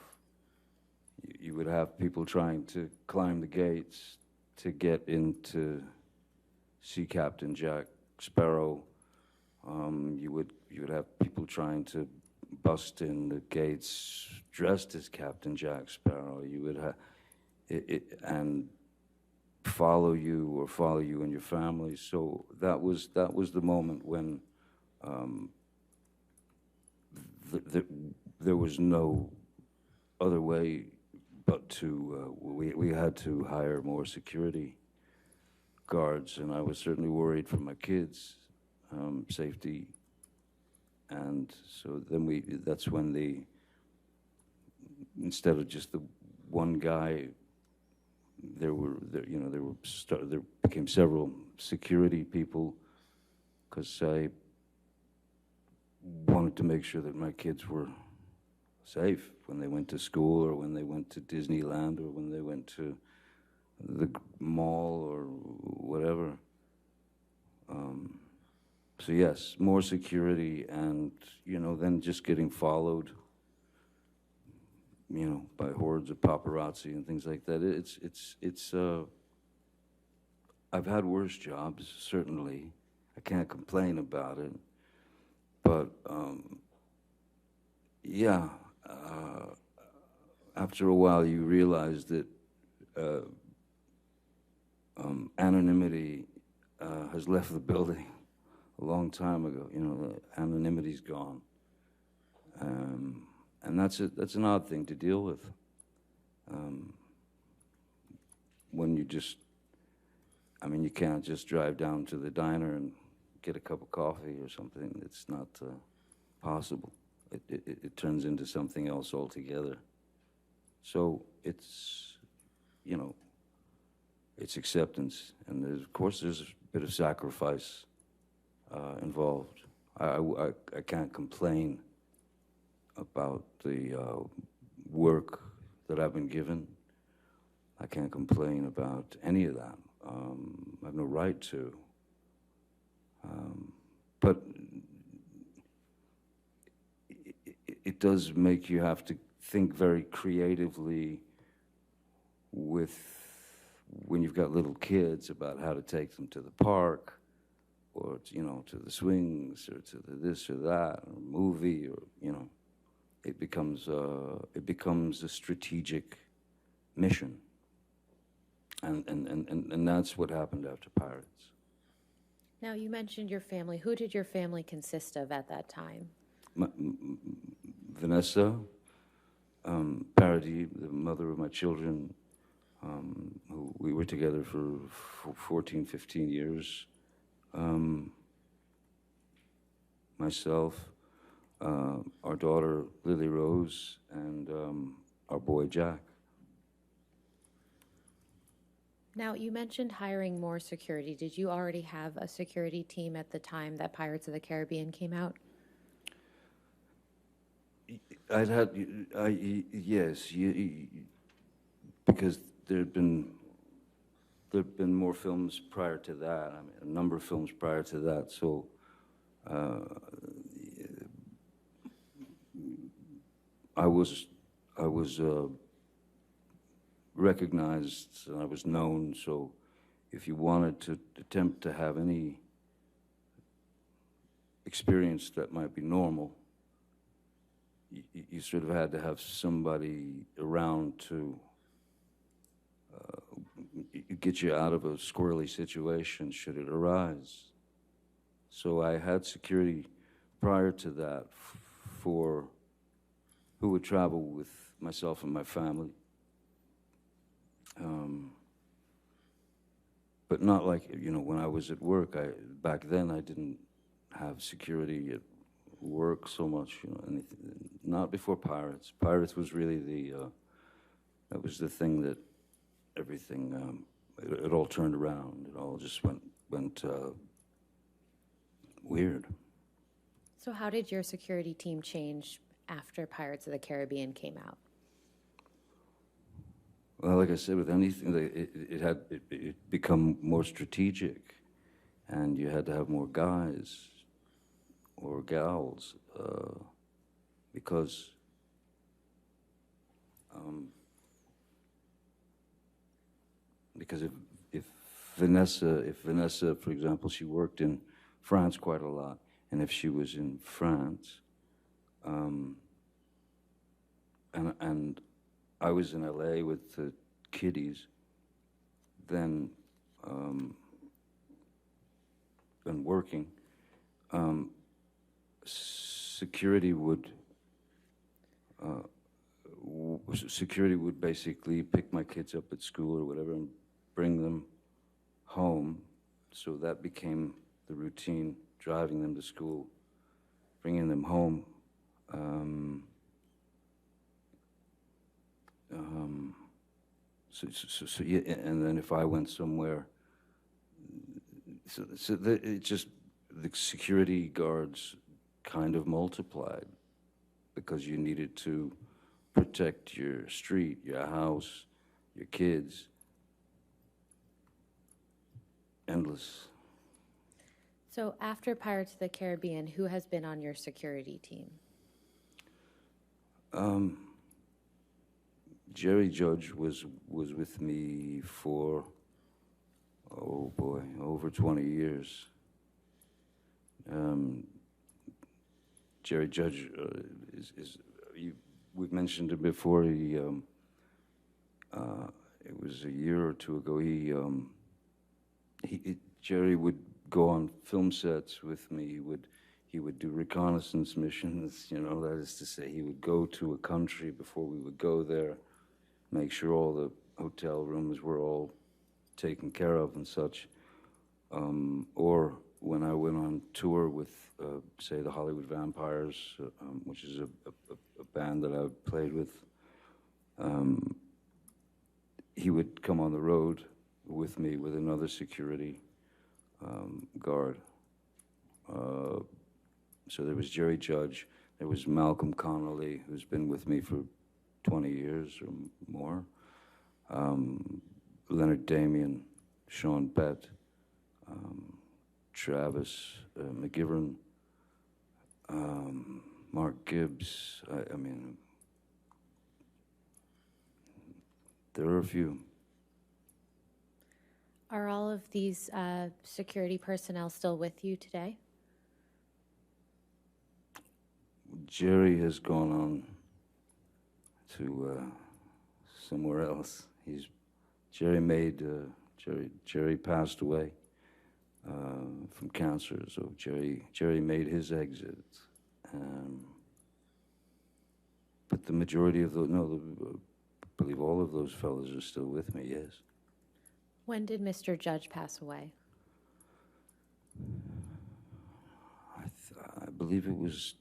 people trying to climb the gates to get into Sea Captain Jack Sparrow. You would have people trying to bust in the gates dressed as Captain Jack Sparrow. You would have and follow you and your family. So that was the moment when there was no other way but to we had to hire more security guards, and I was certainly worried for my kids' safety. And so then that's when instead of just the one guy, there became several security people, because I wanted to make sure that my kids were safe when they went to school, or when they went to Disneyland, or when they went to the mall or whatever. So yes, more security, and then just getting followed, by hordes of paparazzi and things like that. It's I've had worse jobs, certainly. I can't complain about it. But after a while you realize that anonymity has left the building a long time ago. Anonymity's gone. And that's an odd thing to deal with. When you can't just drive down to the diner and get a cup of coffee or something. It's not, possible. It turns into something else altogether. So it's, you know, it's acceptance, and of course there's a bit of sacrifice involved. I can't complain about the work that I've been given. I can't complain about any of that. I have no right to. But it does make you have to think very creatively when you've got little kids about how to take them to the park, or to the swings, or to the this or that, or movie, or it becomes a strategic mission, and that's what happened after Pirates. Now, you mentioned your family. Who did your family consist of at that time? Vanessa, Parody, the mother of my children, who we were together for 14, 15 years. Myself, our daughter Lily Rose, and our boy Jack. Now, you mentioned hiring more security. Did you already have a security team at the time that Pirates of the Caribbean came out? Yes, because there'd been more films prior to that. I mean, a number of films prior to that. So I was recognized, and I was known. So if you wanted to attempt to have any experience that might be normal, you sort of had to have somebody around to get you out of a squirrely situation should it arise. So I had security prior to that for who would travel with myself and my family. But not like, when I was at work. Back then I didn't have security at work so much, anything, not before Pirates. Pirates was really that was the thing that everything, it all turned around. It all just went weird. So how did your security team change after Pirates of the Caribbean came out? Well, like I said, with anything, it had become more strategic, and you had to have more guys or gals, because if Vanessa, for example, she worked in France quite a lot, and if she was in France, and I was in LA with the kiddies, then and working, security would basically pick my kids up at school or whatever and bring them home. So that became the routine, driving them to school, bringing them home. So yeah, and then if I went somewhere, the security guards kind of multiplied, because you needed to protect your street, your house, your kids. Endless. So after Pirates of the Caribbean, who has been on your security team? Jerry Judge was with me for, oh boy, over 20 years. Jerry Judge we've mentioned it before. It was a year or two ago. Jerry would go on film sets with me. He would do reconnaissance missions. That is to say, he would go to a country before we would go there, make sure all the hotel rooms were all taken care of and such. Or when I went on tour with, say, the Hollywood Vampires, which is a band that I've played with, he would come on the road with me with another security guard. So there was Jerry Judge, there was Malcolm Connolly, who's been with me for 20 years or more, Leonard Damian, Sean Bett, Travis McGivern, Mark Gibbs. I mean, there are a few. Are all of these security personnel still with you today? Jerry has gone on to somewhere else. Jerry passed away from cancer, so Jerry made his exit. But the majority of those, I believe all of those fellows are still with me, yes. When did Mr. Judge pass away? I believe it was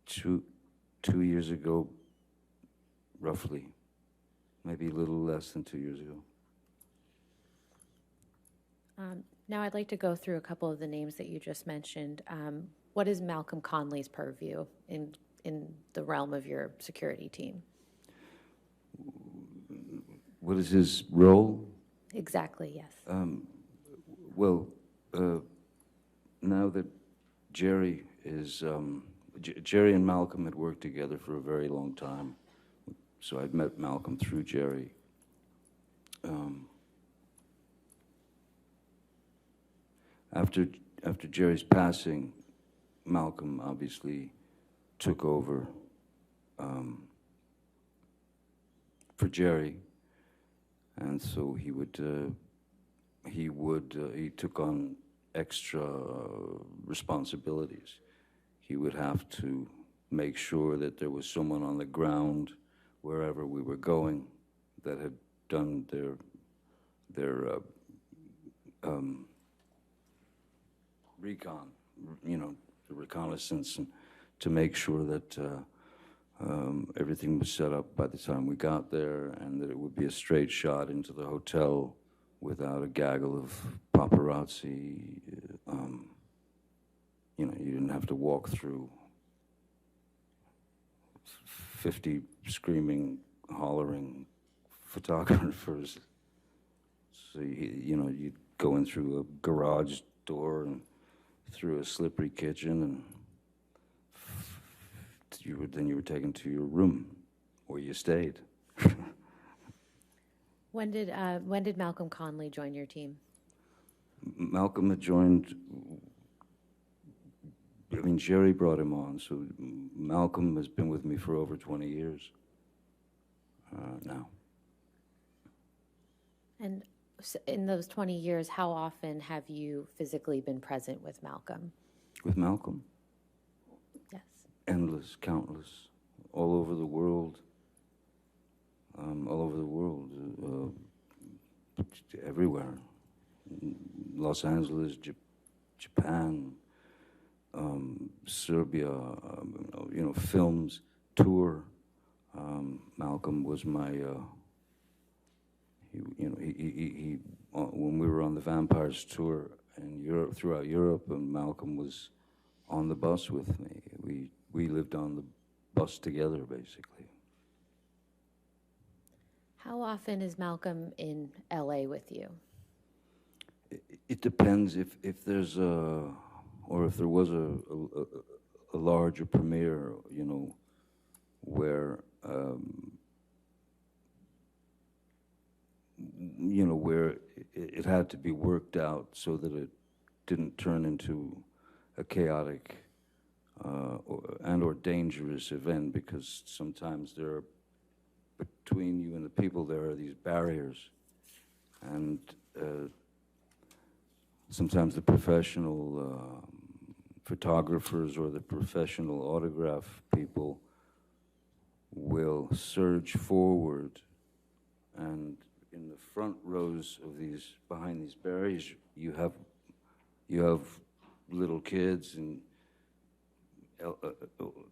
two years ago, roughly. Maybe a little less than 2 years ago. Now I'd like to go through a couple of the names that you just mentioned. What is Malcolm Conley's purview in the realm of your security team? What is his role? Exactly, yes. Well, now that Jerry is, Jerry and Malcolm had worked together for a very long time, so I'd met Malcolm through Jerry. After Jerry's passing, Malcolm obviously took over for Jerry, and so he took on extra responsibilities. He would have to make sure that there was someone on the ground wherever we were going that had done their recon, the reconnaissance, and to make sure that everything was set up by the time we got there, and that it would be a straight shot into the hotel without a gaggle of paparazzi. You didn't have to walk through 50 screaming, hollering photographers. So you'd go in through a garage door and through a slippery kitchen, and then you were taken to your room, where you stayed. When did Malcolm Conley join your team? Malcolm had joined. Jerry brought him on, so Malcolm has been with me for over 20 years now. And in those 20 years, how often have you physically been present with Malcolm? With Malcolm? Yes. Endless, countless, all over the world. Everywhere. Los Angeles, Japan, Serbia, films, tour. Malcolm was my, when we were on the Vampires tour in Europe, throughout Europe, and Malcolm was on the bus with me. We lived on the bus together, basically. How often is Malcolm in LA with you? It depends if there's or if there was a larger premiere, where where it had to be worked out so that it didn't turn into a chaotic or dangerous event, because sometimes there are, between you and the people, there are these barriers, and sometimes the professional photographers or the professional autograph people will surge forward, and in the front rows of these, behind these barriers, you have little kids and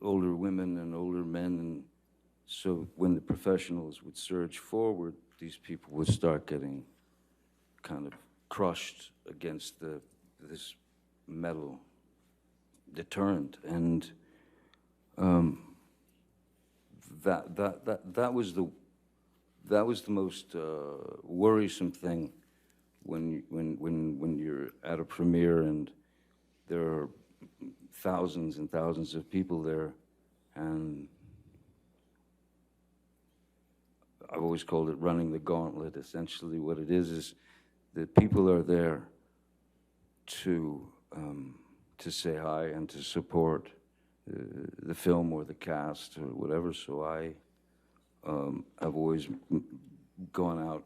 older women and older men, and so when the professionals would surge forward, these people would start getting kind of crushed against this metal deterrent, and that was the most worrisome thing when you're at a premiere and there are thousands and thousands of people there, and I've always called it running the gauntlet. Essentially what it is that people are there to say hi and to support the film or the cast or whatever. So I've always gone out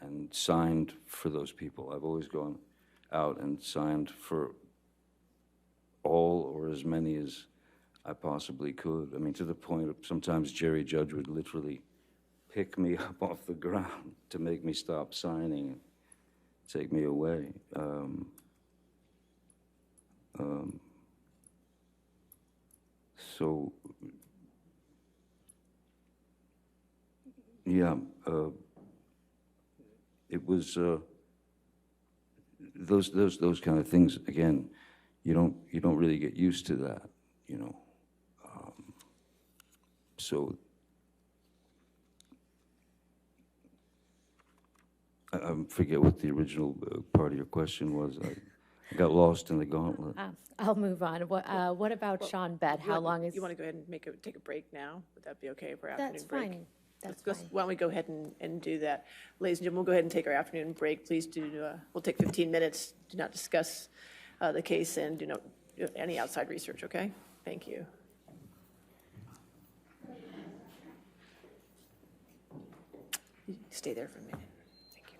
and signed for those people. I've always gone out and signed for all or as many as I possibly could. I mean, to the point of sometimes Jerry Judge would literally pick me up off the ground to make me stop signing and take me away. So, yeah, it was those kind of things. Again, you don't really get used to that, you know. So I forget what the original part of your question was. I got lost in the gauntlet. I'll move on. What about Sean Bett? How long is? You want to go ahead and take a break now? Would that be okay for afternoon That's break? fine. That's Let's- fine. Why don't we go ahead and do that? Ladies and gentlemen, we'll go ahead and take our afternoon break. Please do, we'll take 15 minutes. Do not discuss the case and do not do any outside research, okay? Thank you. You stay there for a minute. Thank you.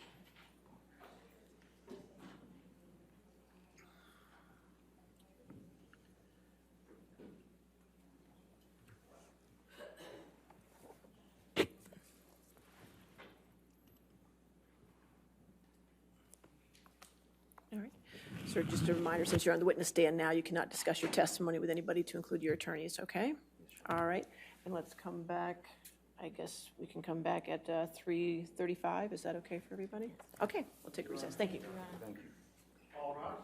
All right. So just a reminder, since you're on the witness stand now, you cannot discuss your testimony with anybody to include your attorneys, okay? All right. And let's come back, I guess we can come back at 3:35. Is that okay for everybody? Okay, we'll take a recess. Thank you. Thank you. All right.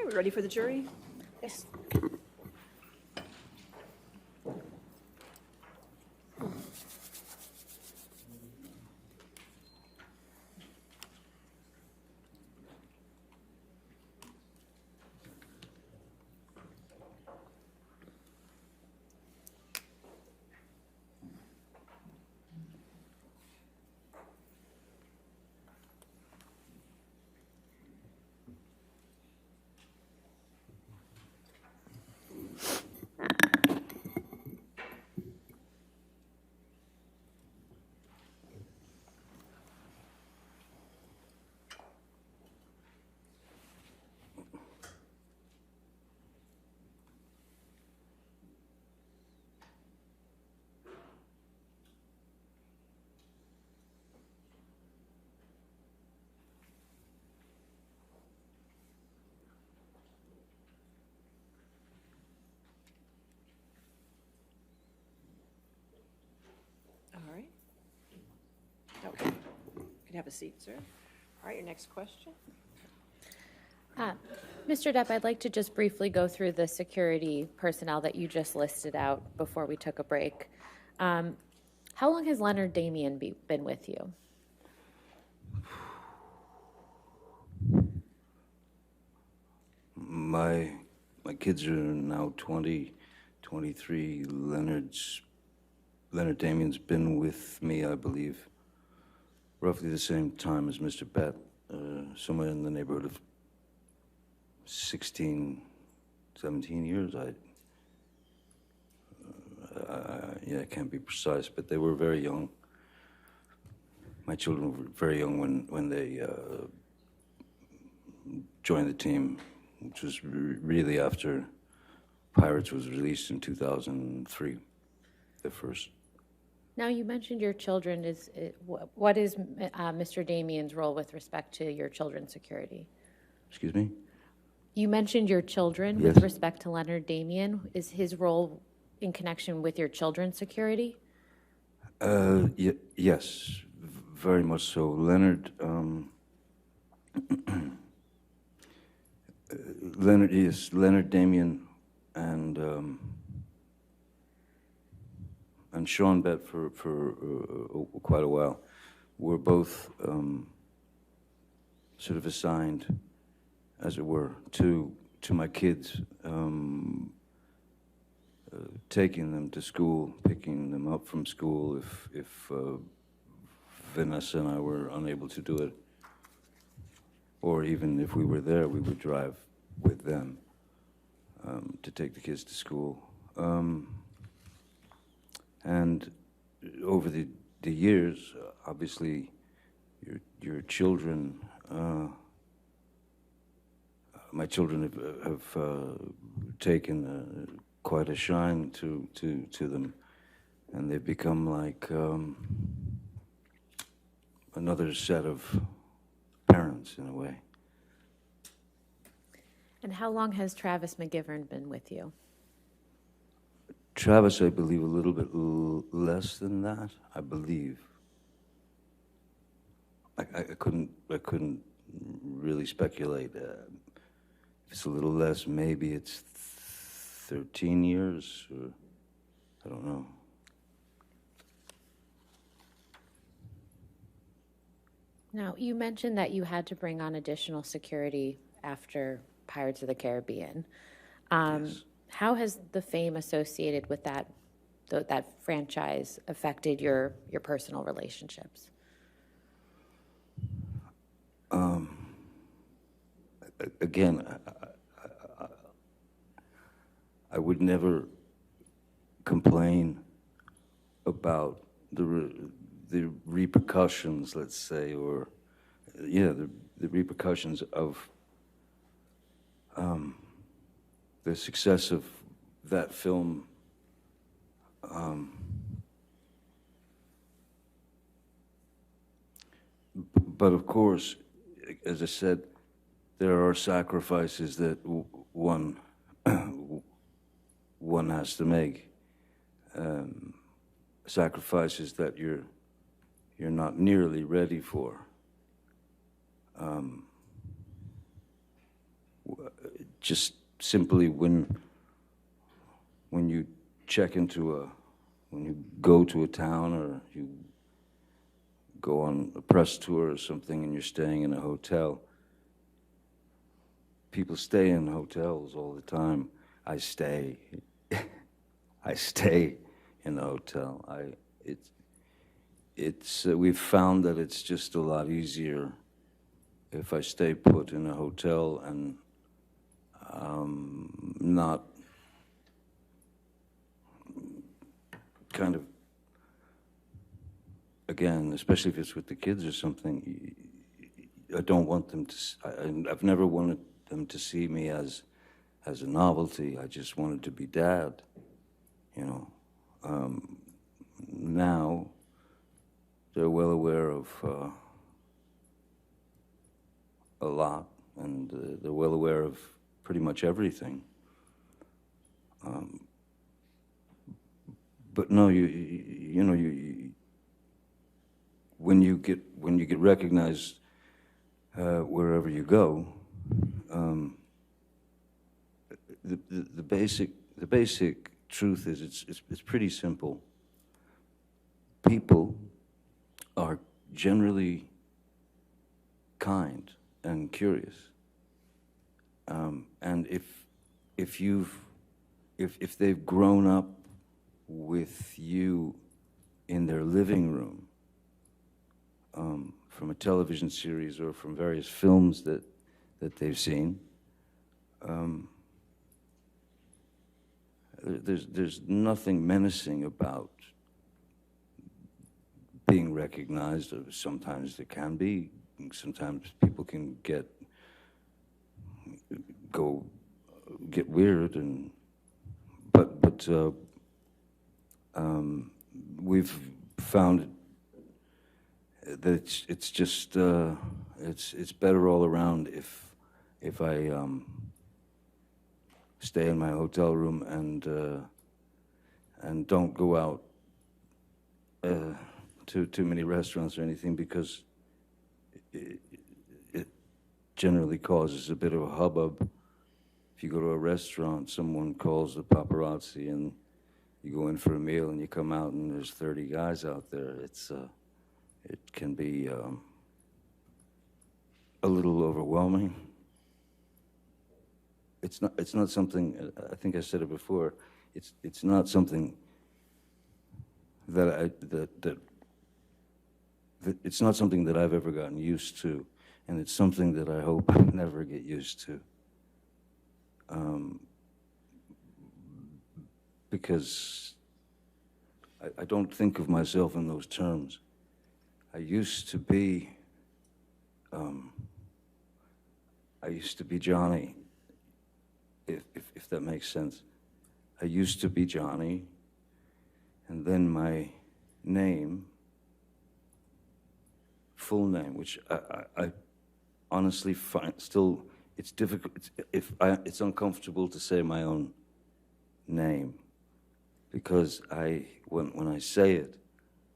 we're ready for the jury? Yes. All right. Okay. You can have a seat, sir. All right, your next question. Mr. Depp, I'd like to just briefly go through the security personnel that you just listed out before we took a break. How long has Leonard Damien been with you? My kids are now 20, 23. Leonard Damien's been with me, I believe, roughly the same time as Mr. Bett, somewhere in the neighborhood of 16, 17 years. I can't be precise, but they were very young. My children were very young when they joined the team, which was really after Pirates was released in 2003, the first. Now, you mentioned your children. What is Mr. Damien's role with respect to your children's security? Excuse me? You mentioned your children Yes. with respect to Leonard Damien. Is his role in connection with your children's security? Yes, very much so. Leonard Damien and Sean Bett for quite a while were both sort of assigned, as it were, to my kids, taking them to school, picking them up from school if Vanessa and I were unable to do it, or even if we were there, we would drive with them to take the kids to school. And over the years, obviously, your children, my children have taken quite a shine to them, and they've become like another set of parents in a way. And how long has Travis McGivern been with you? Travis, I believe, a little bit less than that. I believe. I couldn't really speculate. If it's a little less, maybe it's 13 years, or I don't know. Now, you mentioned that you had to bring on additional security after Pirates of the Caribbean. Yes. How has the fame associated with that franchise affected your personal relationships? Again, I would never complain about the repercussions, let's say, or the repercussions of the success of that film. But of course, as I said, there are sacrifices that one has to make. Sacrifices that you're not nearly ready for. just simply when you check into when you go to a town or you go on a press tour or something and you're staying in a hotel, people stay in hotels all the time. I stay in the hotel. We've found that it's just a lot easier if I stay put in a hotel and not kind of, again, especially if it's with the kids or something, I don't want them to, I've never wanted them to see me as a novelty. I just wanted to be dad, you know. Now, they're well aware of a lot, and they're well aware of pretty much everything. But no, you know, when you get recognized wherever you go, the basic truth is it's pretty simple. People are generally kind and curious, and if they've grown up with you in their living room, from a television series or from various films that they've seen, there's nothing menacing about being recognized. Sometimes there can be. Sometimes people can get weird, but we've found that it's just it's better all around if I stay in my hotel room and don't go out to too many restaurants or anything, because it generally causes a bit of a hubbub. If you go to a restaurant, someone calls the paparazzi, and you go in for a meal, and you come out, and there's 30 guys out there. It can be a little overwhelming. It's not something. I think I said it before. It's not something that it's not something that I've ever gotten used to, and it's something that I hope I never get used to. Because I don't think of myself in those terms. I used to be Johnny, if that makes sense. I used to be Johnny, and then my name, full name, which I honestly find still, it's difficult, it's uncomfortable to say my own name, because when I say it,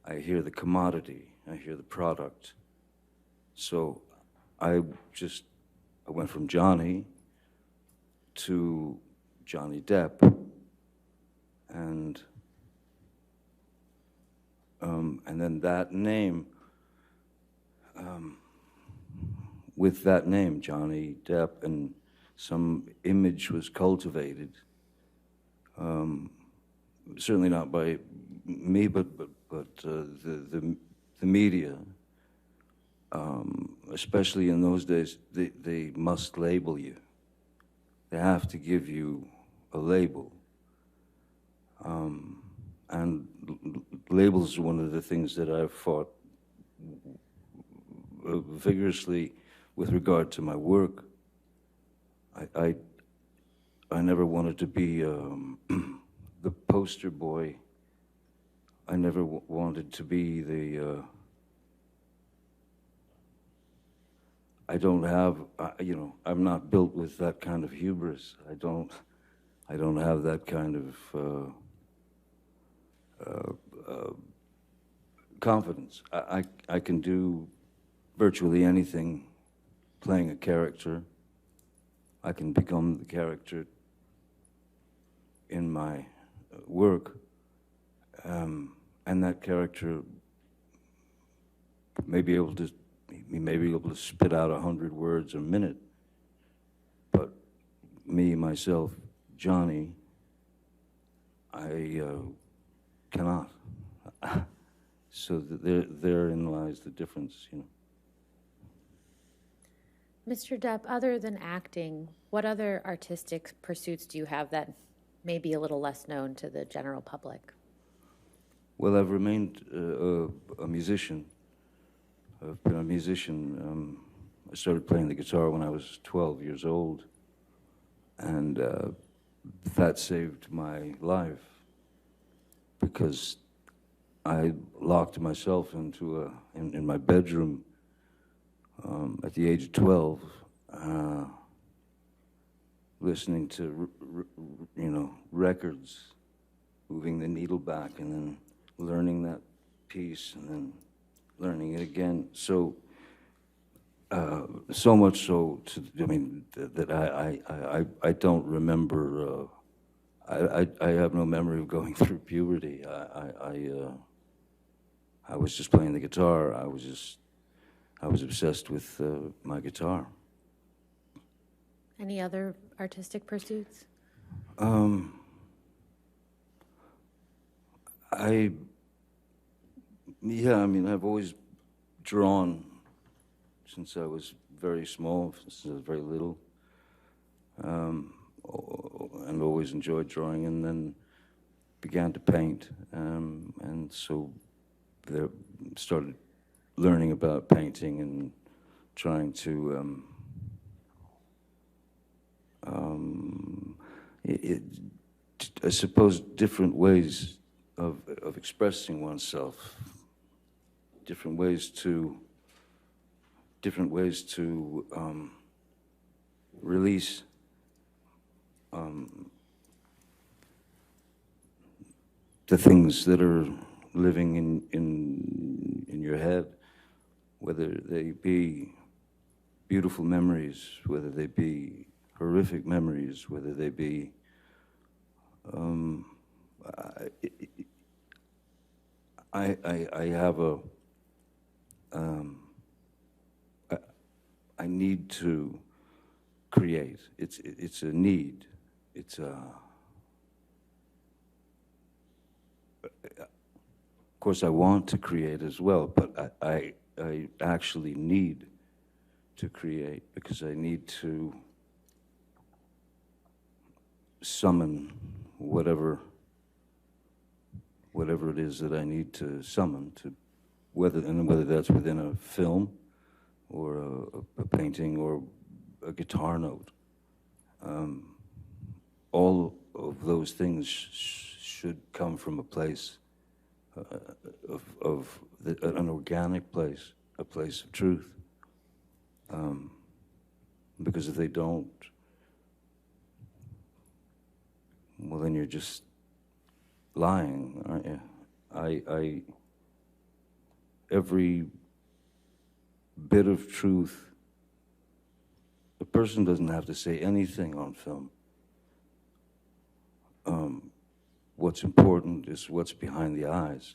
I hear the commodity, I hear the product. So I went from Johnny to Johnny Depp, and then that name, with that name, Johnny Depp, and some image was cultivated. Certainly not by me, but the media, especially in those days, they must label you. They have to give you a label. And labels are one of the things that I've fought vigorously with regard to my work. I never wanted to be the poster boy. I never wanted to be the. I don't have, I'm not built with that kind of hubris. I don't have that kind of confidence. I can do virtually anything playing a character. I can become the character in my work, and that character may be able to spit out 100 words a minute, but me, myself, Johnny, I cannot. So therein lies the difference, you know. Mr. Depp, other than acting, what other artistic pursuits do you have that may be a little less known to the general public? Well, I've remained a musician. I've been a musician. I started playing the guitar when I was 12 years old, and that saved my life because I locked myself into in my bedroom at the age of 12, listening to records, moving the needle back, and then learning that piece, and then learning it again. So so much so that I don't remember. I have no memory of going through puberty. I was just playing the guitar. I was obsessed with my guitar. Any other artistic pursuits? I've always drawn since I was very small, since I was very little, and always enjoyed drawing, and then began to paint, and so there started learning about painting and trying to I suppose different ways of expressing oneself, different ways to release the things that are living in your head, whether they be beautiful memories, whether they be horrific memories, whether they be I have I need to create. It's a need. It's a. Of course, I want to create as well, but I actually need to create because I need to summon whatever it is that I need to summon, to whether that's within a film or a painting or a guitar note. All of those things should come from a place an organic place, a place of truth. Because if they don't, well, then you're just lying, aren't you? Every bit of truth, a person doesn't have to say anything on film. What's important is what's behind the eyes.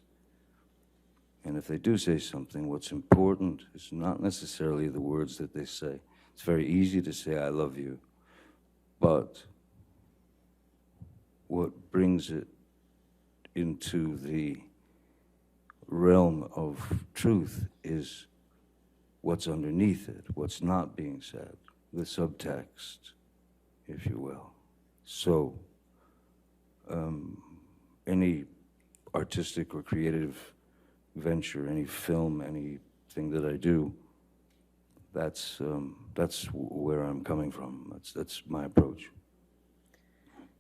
And if they do say something, what's important is not necessarily the words that they say. It's very easy to say, I love you, but what brings it into the realm of truth is what's underneath it, what's not being said, the subtext, if you will. So, any artistic or creative venture, any film, anything that I do, that's where I'm coming from. That's my approach.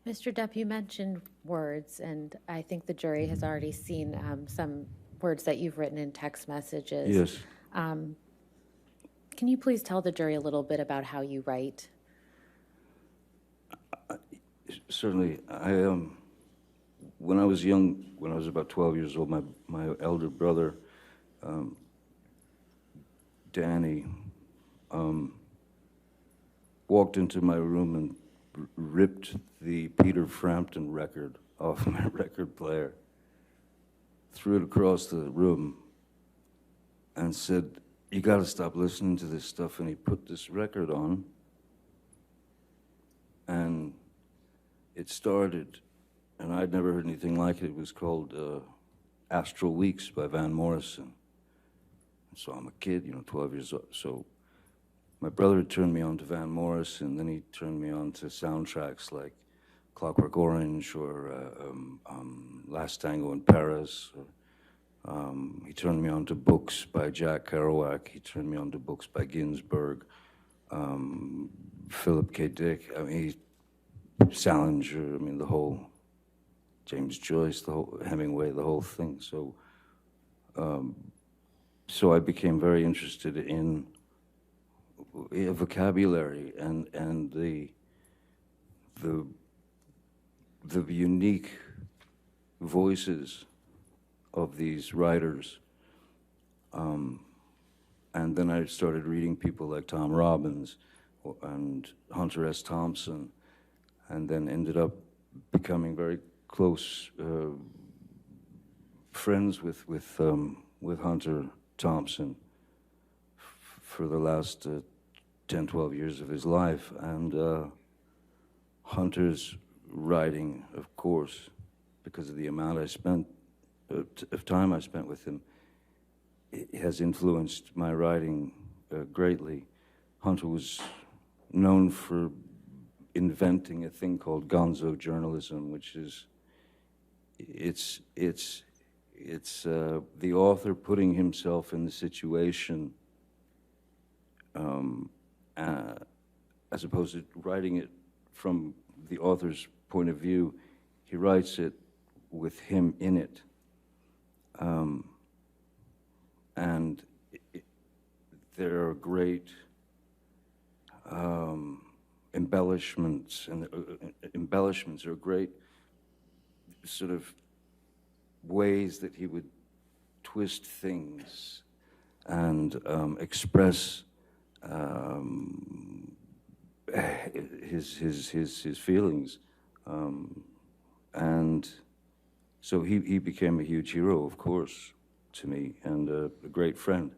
Mr. Depp, you mentioned words, and I think the jury has already seen some words that you've written in text messages. Yes. Can you please tell the jury a little bit about how you write? Certainly. When I was young, when I was about 12 years old, my elder brother, Danny, walked into my room and ripped the Peter Frampton record off my record player, threw it across the room, and said, "You got to stop listening to this stuff." And he put this record on, and it started, and I'd never heard anything like it. It was called Astral Weeks by Van Morrison. So I'm a kid, 12 years old. So my brother turned me on to Van Morrison, then he turned me on to soundtracks like Clockwork Orange or Last Tango in Paris. He turned me on to books by Jack Kerouac. He turned me on to books by Ginsberg, Philip K. Dick. Salinger. The whole James Joyce, the whole Hemingway, the whole thing. So, so I became very interested in vocabulary and the unique voices of these writers. And then I started reading people like Tom Robbins and Hunter S. Thompson, and then ended up becoming very close friends with Hunter Thompson for the last 10, 12 years of his life. And Hunter's writing, of course, because of the amount of time I spent with him, it has influenced my writing greatly. Hunter was known for inventing a thing called gonzo journalism, which is it's the author putting himself in the situation as opposed to writing it from the author's point of view. He writes it with him in it. And there are great embellishments, and embellishments are great sort of ways that he would twist things and express his feelings, and so he became a huge hero, of course, to me, and a great friend.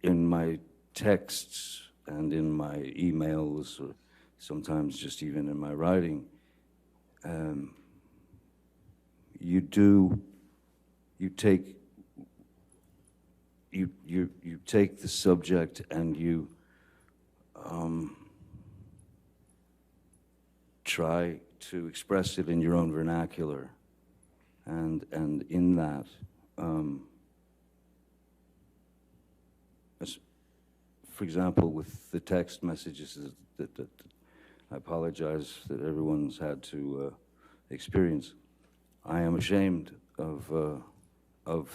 In my texts and in my emails, or sometimes just even in my writing, you take the subject and you try to express it in your own vernacular, and in that, for example, with the text messages that I apologize that everyone's had to experience, I am ashamed of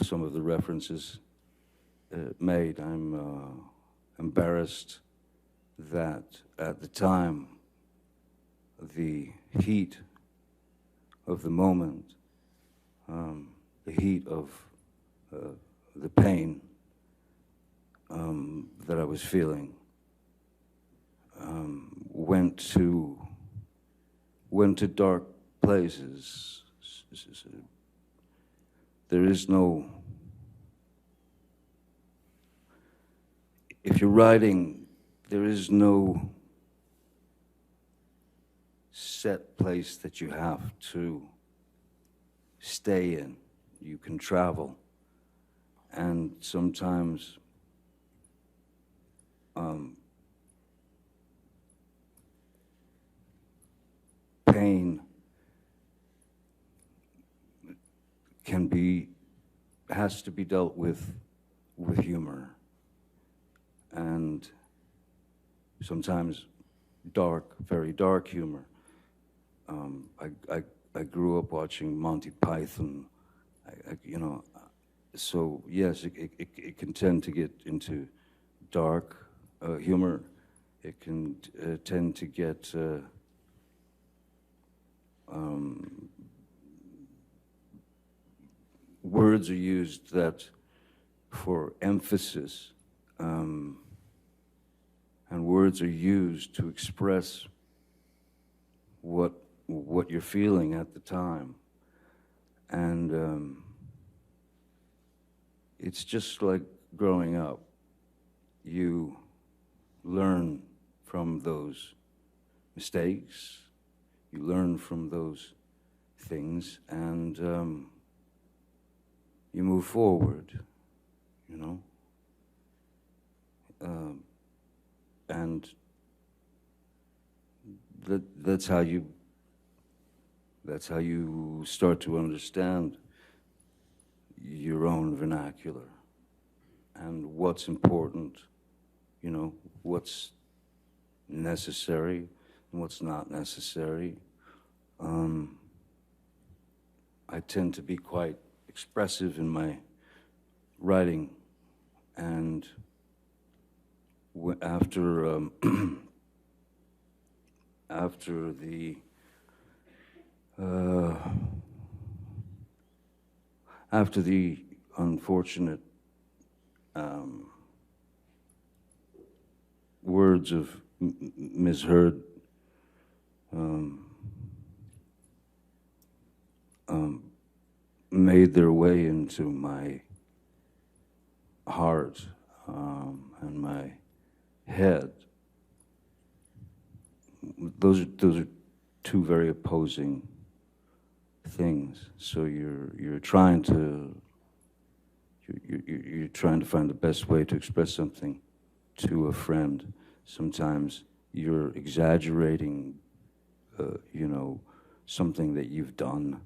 some of the references made. I'm embarrassed that at the time, the heat of the moment, the heat of the pain that I was feeling, went to dark places. There is no, if you're writing, there is no set place that you have to stay in. You can travel, and sometimes pain has to be dealt with humor, and sometimes very dark humor. I grew up watching Monty Python, so yes, it can tend to get into dark humor. It can tend to get words are used that for emphasis, and words are used to express what you're feeling at the time. And it's just like growing up. You learn from those mistakes, you learn from those things, and you move forward, you know? And that's how you start to understand your own vernacular and what's important, you know, what's necessary and what's not necessary. I tend to be quite expressive in my writing, and after after the unfortunate words of Ms. Heard made their way into my heart and my head. Those are two very opposing things. So you're trying to find the best way to express something to a friend. Sometimes you're exaggerating, you know, something that you've done,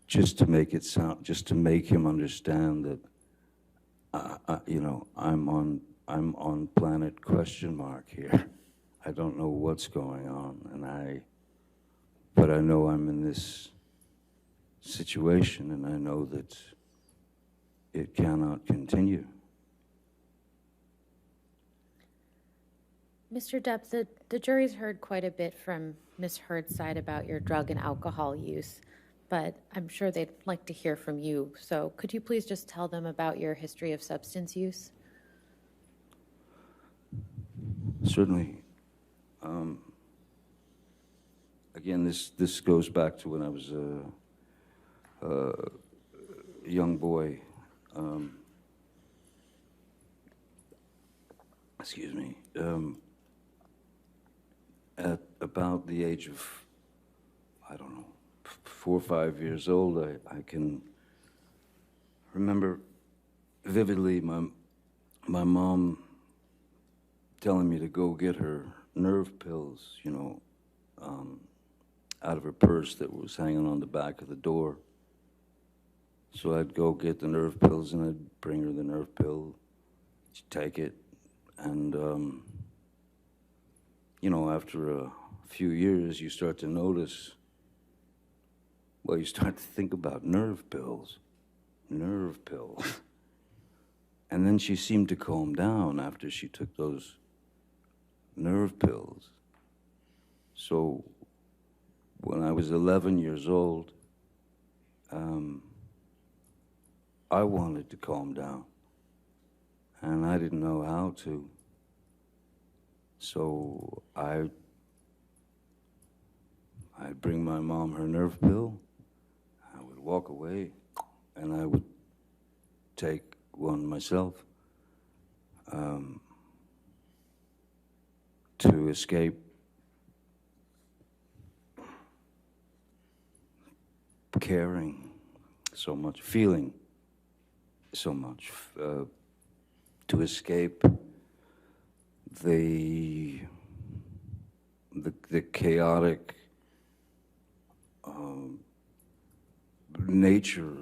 just to make it sound, just to make him understand that, you know, I'm on planet question mark here. I don't know what's going on, but I know I'm in this situation, and I know that it cannot continue. Mr. Depp, the jury's heard quite a bit from Ms. Heard's side about your drug and alcohol use, but I'm sure they'd like to hear from you. So could you please just tell them about your history of substance use? Certainly. Again, this goes back to when I was a young boy. Excuse me. At about the age of, I don't know, 4 or 5 years old, I can remember vividly my mom telling me to go get her nerve pills, you know, out of her purse that was hanging on the back of the door. So I'd go get the nerve pills, and I'd bring her the nerve pill. She'd take it, and you know, after a few years, you start to notice, well, you start to think about nerve pills. And then she seemed to calm down after she took those nerve pills. So when I was 11 years old, I wanted to calm down, and I didn't know how to. So I'd bring my mom her nerve pill, I would walk away, and I would take one myself to escape caring so much, feeling so much, to escape the chaotic nature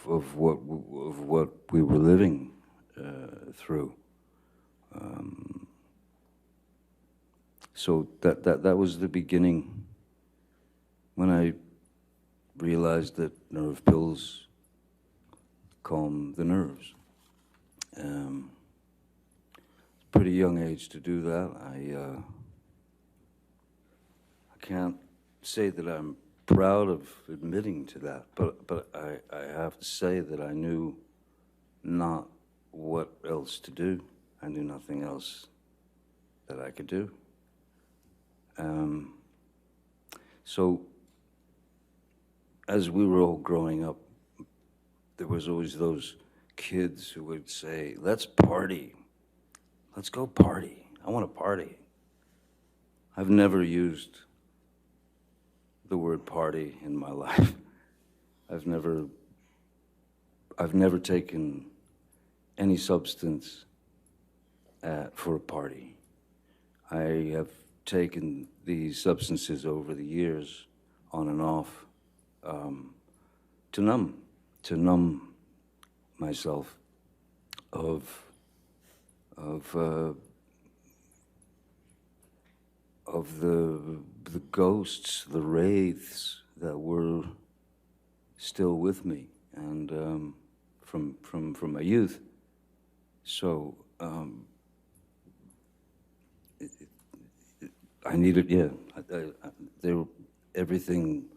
of what we were living through. So that was the beginning when I realized that nerve pills calm the nerves. Pretty young age to do that. I can't say that I'm proud of admitting to that, but I have to say that I knew not what else to do. I knew nothing else that I could do. So as we were all growing up, there was always those kids who would say, let's party. Let's go party. I want to party. I've never used the word party in my life. I've never taken any substance for a party. I have taken these substances over the years, on and off, to numb myself of the ghosts, the wraiths that were still with me, and from my youth. So I needed, they were everything.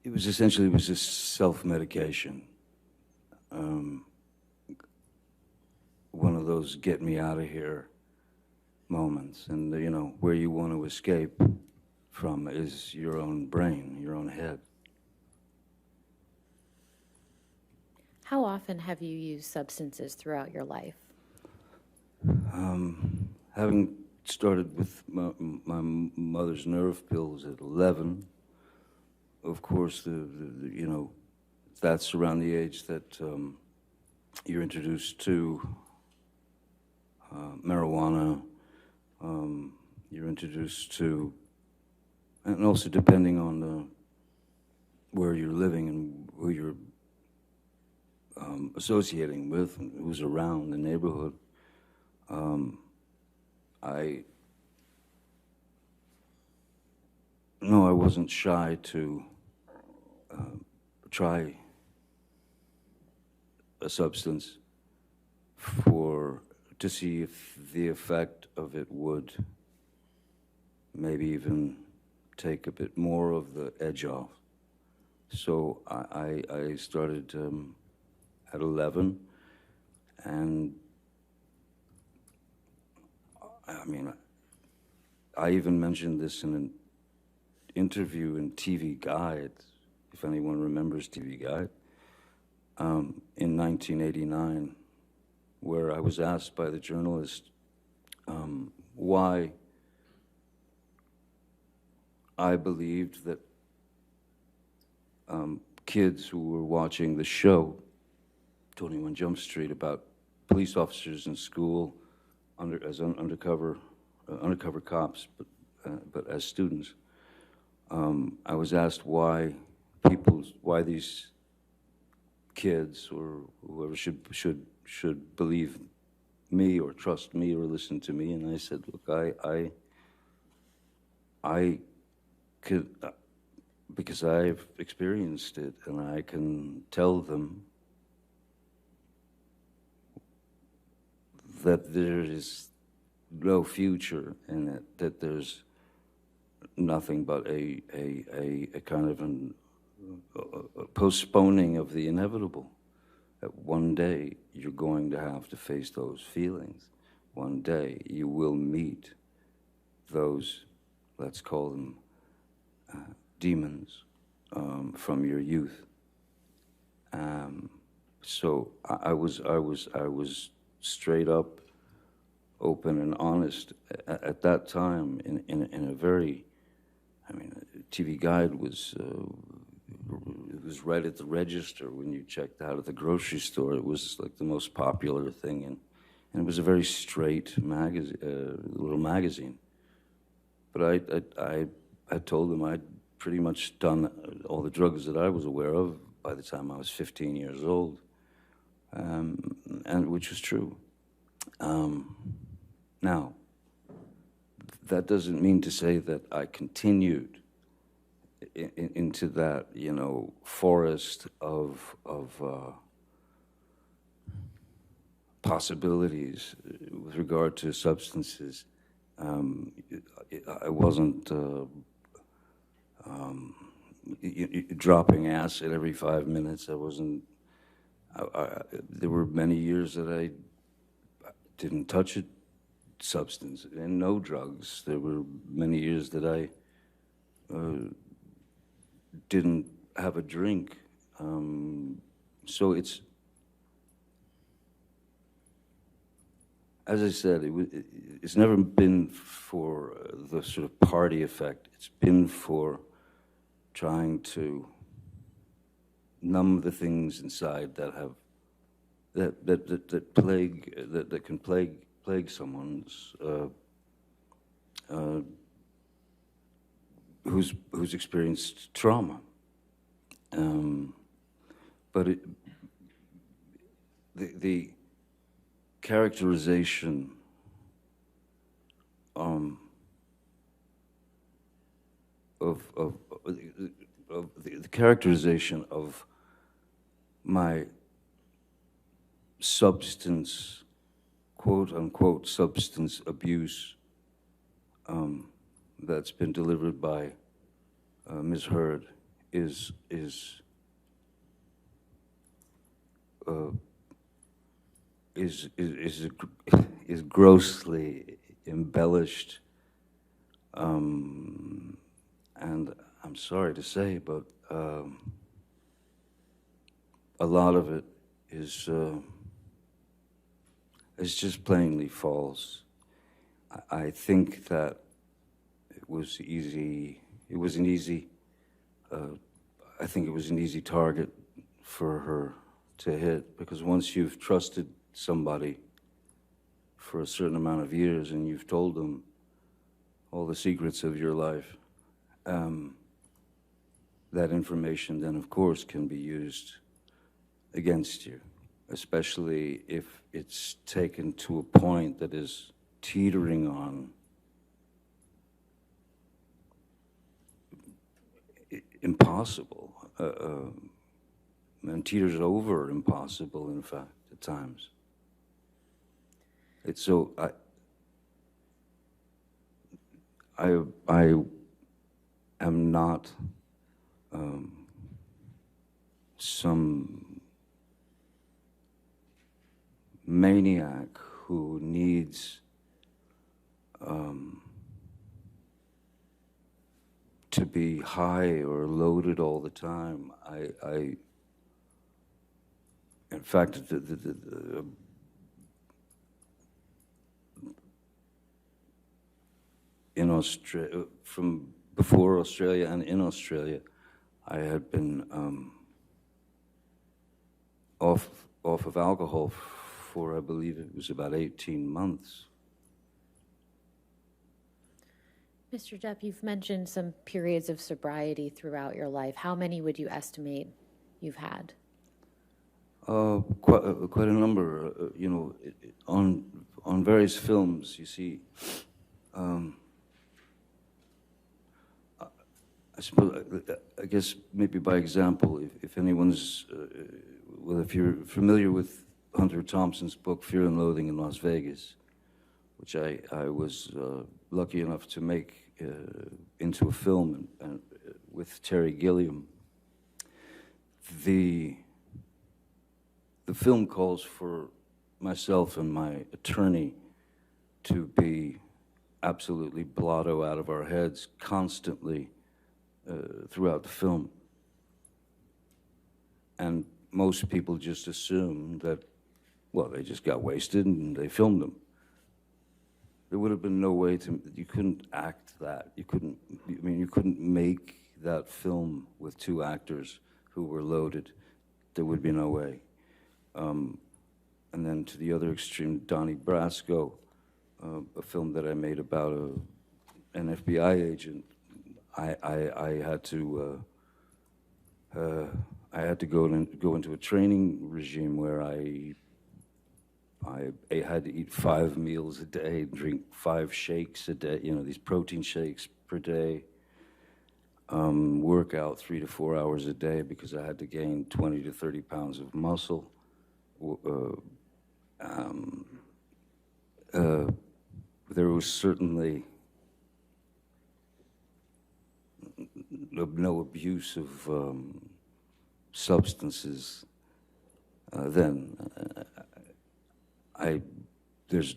It was just self-medication. One of those get me out of here moments, and where you want to escape from is your own brain, your own head. How often have you used substances throughout your life? Having started with my mother's nerve pills at 11, of course, that's around the age that you're introduced to marijuana. You're introduced to, and also depending on where you're living and who you're associating with, and who's around the neighborhood. I wasn't shy to try a substance to see if the effect of it would maybe even take a bit more of the edge off. So I started at 11, and I even mentioned this in an interview in TV Guide, if anyone remembers TV Guide, in 1989, where I was asked by the journalist why I believed that kids who were watching the show 21 Jump Street about police officers in school as undercover cops, but as students. I was asked why these kids or whoever should believe me or trust me or listen to me, and I said, look, I could, because I've experienced it, and I can tell them that there is no future in it, that there's nothing but a kind of a postponing of the inevitable. That one day you're going to have to face those feelings. One day you will meet those, let's call them demons from your youth. So I was straight up, open and honest at that time in a very, TV Guide was it was right at the register when you checked out at the grocery store. It was like the most popular thing, and it was a very straight little magazine. But I told them I'd pretty much done all the drugs that I was aware of by the time I was 15 years old, and which was true. Now, that doesn't mean to say that I continued into that, forest of possibilities with regard to substances. I wasn't dropping acid every 5 minutes. I wasn't There were many years that I didn't touch a substance and no drugs. There were many years that I didn't have a drink. So as I said, it's never been for the sort of party effect. It's been for trying to numb the things inside that can plague someone's who's experienced trauma. But the characterization of the characterization of my substance, quote unquote, substance abuse that's been delivered by Ms. Heard is grossly embellished, and I'm sorry to say, but a lot of it is just plainly false. I think that it was easy. It was an easy. I think it was an easy target for her to hit, because once you've trusted somebody for a certain amount of years and you've told them all the secrets of your life, that information then, of course, can be used against you, especially if it's taken to a point that is teetering on impossible, and teeters over impossible, in fact, at times. It's so, I am not some maniac who needs to be high or loaded all the time. In fact, in Australia, from before Australia and in Australia, I had been off of alcohol for, I believe it was about 18 months. Mr. Depp, you've mentioned some periods of sobriety throughout your life. How many would you estimate you've had? Quite a number. You know, on various films, you see. I suppose, I guess maybe by example, if anyone's, well, if you're familiar with Hunter Thompson's book, Fear and Loathing in Las Vegas, which I was lucky enough to make into a film and with Terry Gilliam. The film calls for myself and my attorney to be absolutely blotto out of our heads constantly throughout the film. And most people just assume that, well, they just got wasted and they filmed them. There would have been no way you couldn't act that. You couldn't make that film with two actors who were loaded. There would be no way. And then to the other extreme, Donnie Brasco, a film that I made about an FBI agent. I had to go into a training regime where I had to eat 5 meals a day, drink 5 shakes a day, you know, these protein shakes per day, work out 3 to 4 hours a day because I had to gain 20 to 30 pounds of muscle. There was certainly no abuse of substances then. There's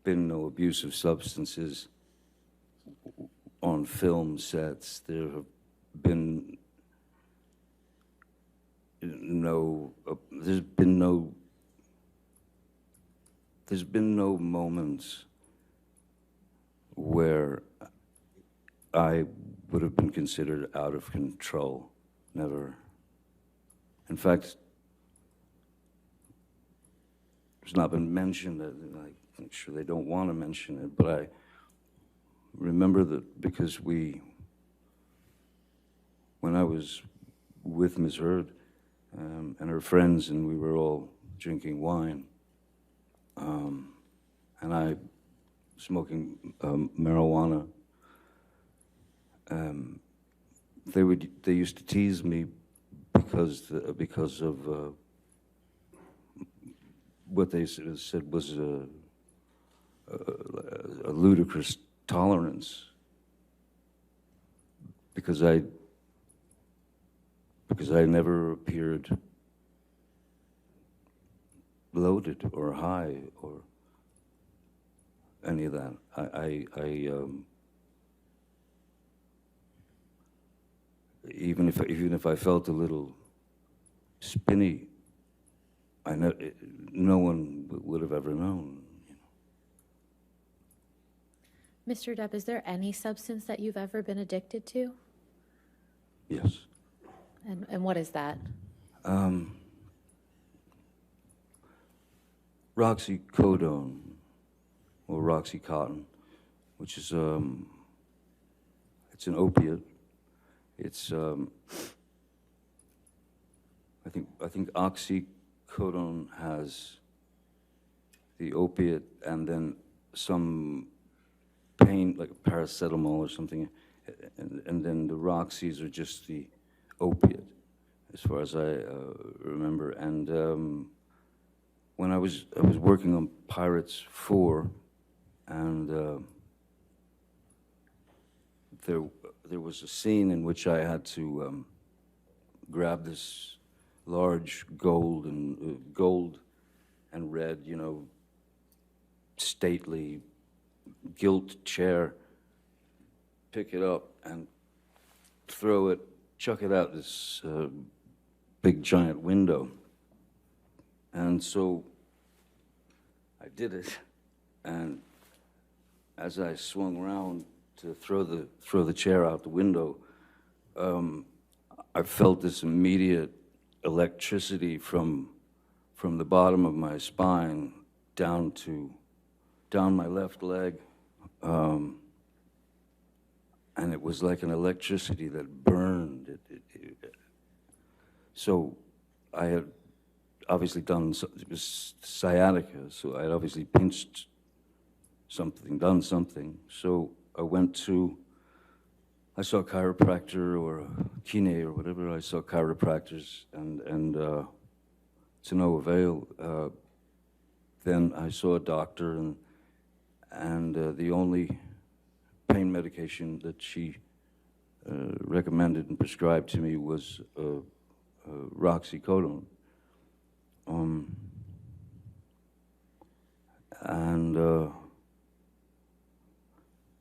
been no abuse of substances on film sets. There's been no moments where I would have been considered out of control. Never. In fact, it's not been mentioned. I'm sure they don't want to mention it, but I remember that because when I was with Ms. Heard and her friends, and we were all drinking wine, and I smoking marijuana, they used to tease me because of what they said was a ludicrous tolerance, because I never appeared loaded or high or any of that. Even if I felt a little spinny, no one would have ever known. Mr. Depp, is there any substance that you've ever been addicted to? Yes. And what is that? Roxycodone, or Roxycontin, which is it's an opiate. It's I think oxycodone has the opiate and then some pain, like paracetamol or something, and then the Roxys are just the opiate, as far as I remember. And when I was working on Pirates 4, and there was a scene in which I had to grab this large gold and red, stately gilt chair, pick it up and chuck it out this big giant window. And so I did it, and as I swung around to throw the chair out the window, I felt this immediate electricity from the bottom of my spine down my left leg, and it was like an electricity that burned. So I had obviously it was sciatica, so I had obviously pinched something, done something. So I saw a chiropractor or a kine or whatever. I saw chiropractors, and to no avail. Then I saw a doctor, and the only pain medication that she recommended and prescribed to me was Roxycodone. And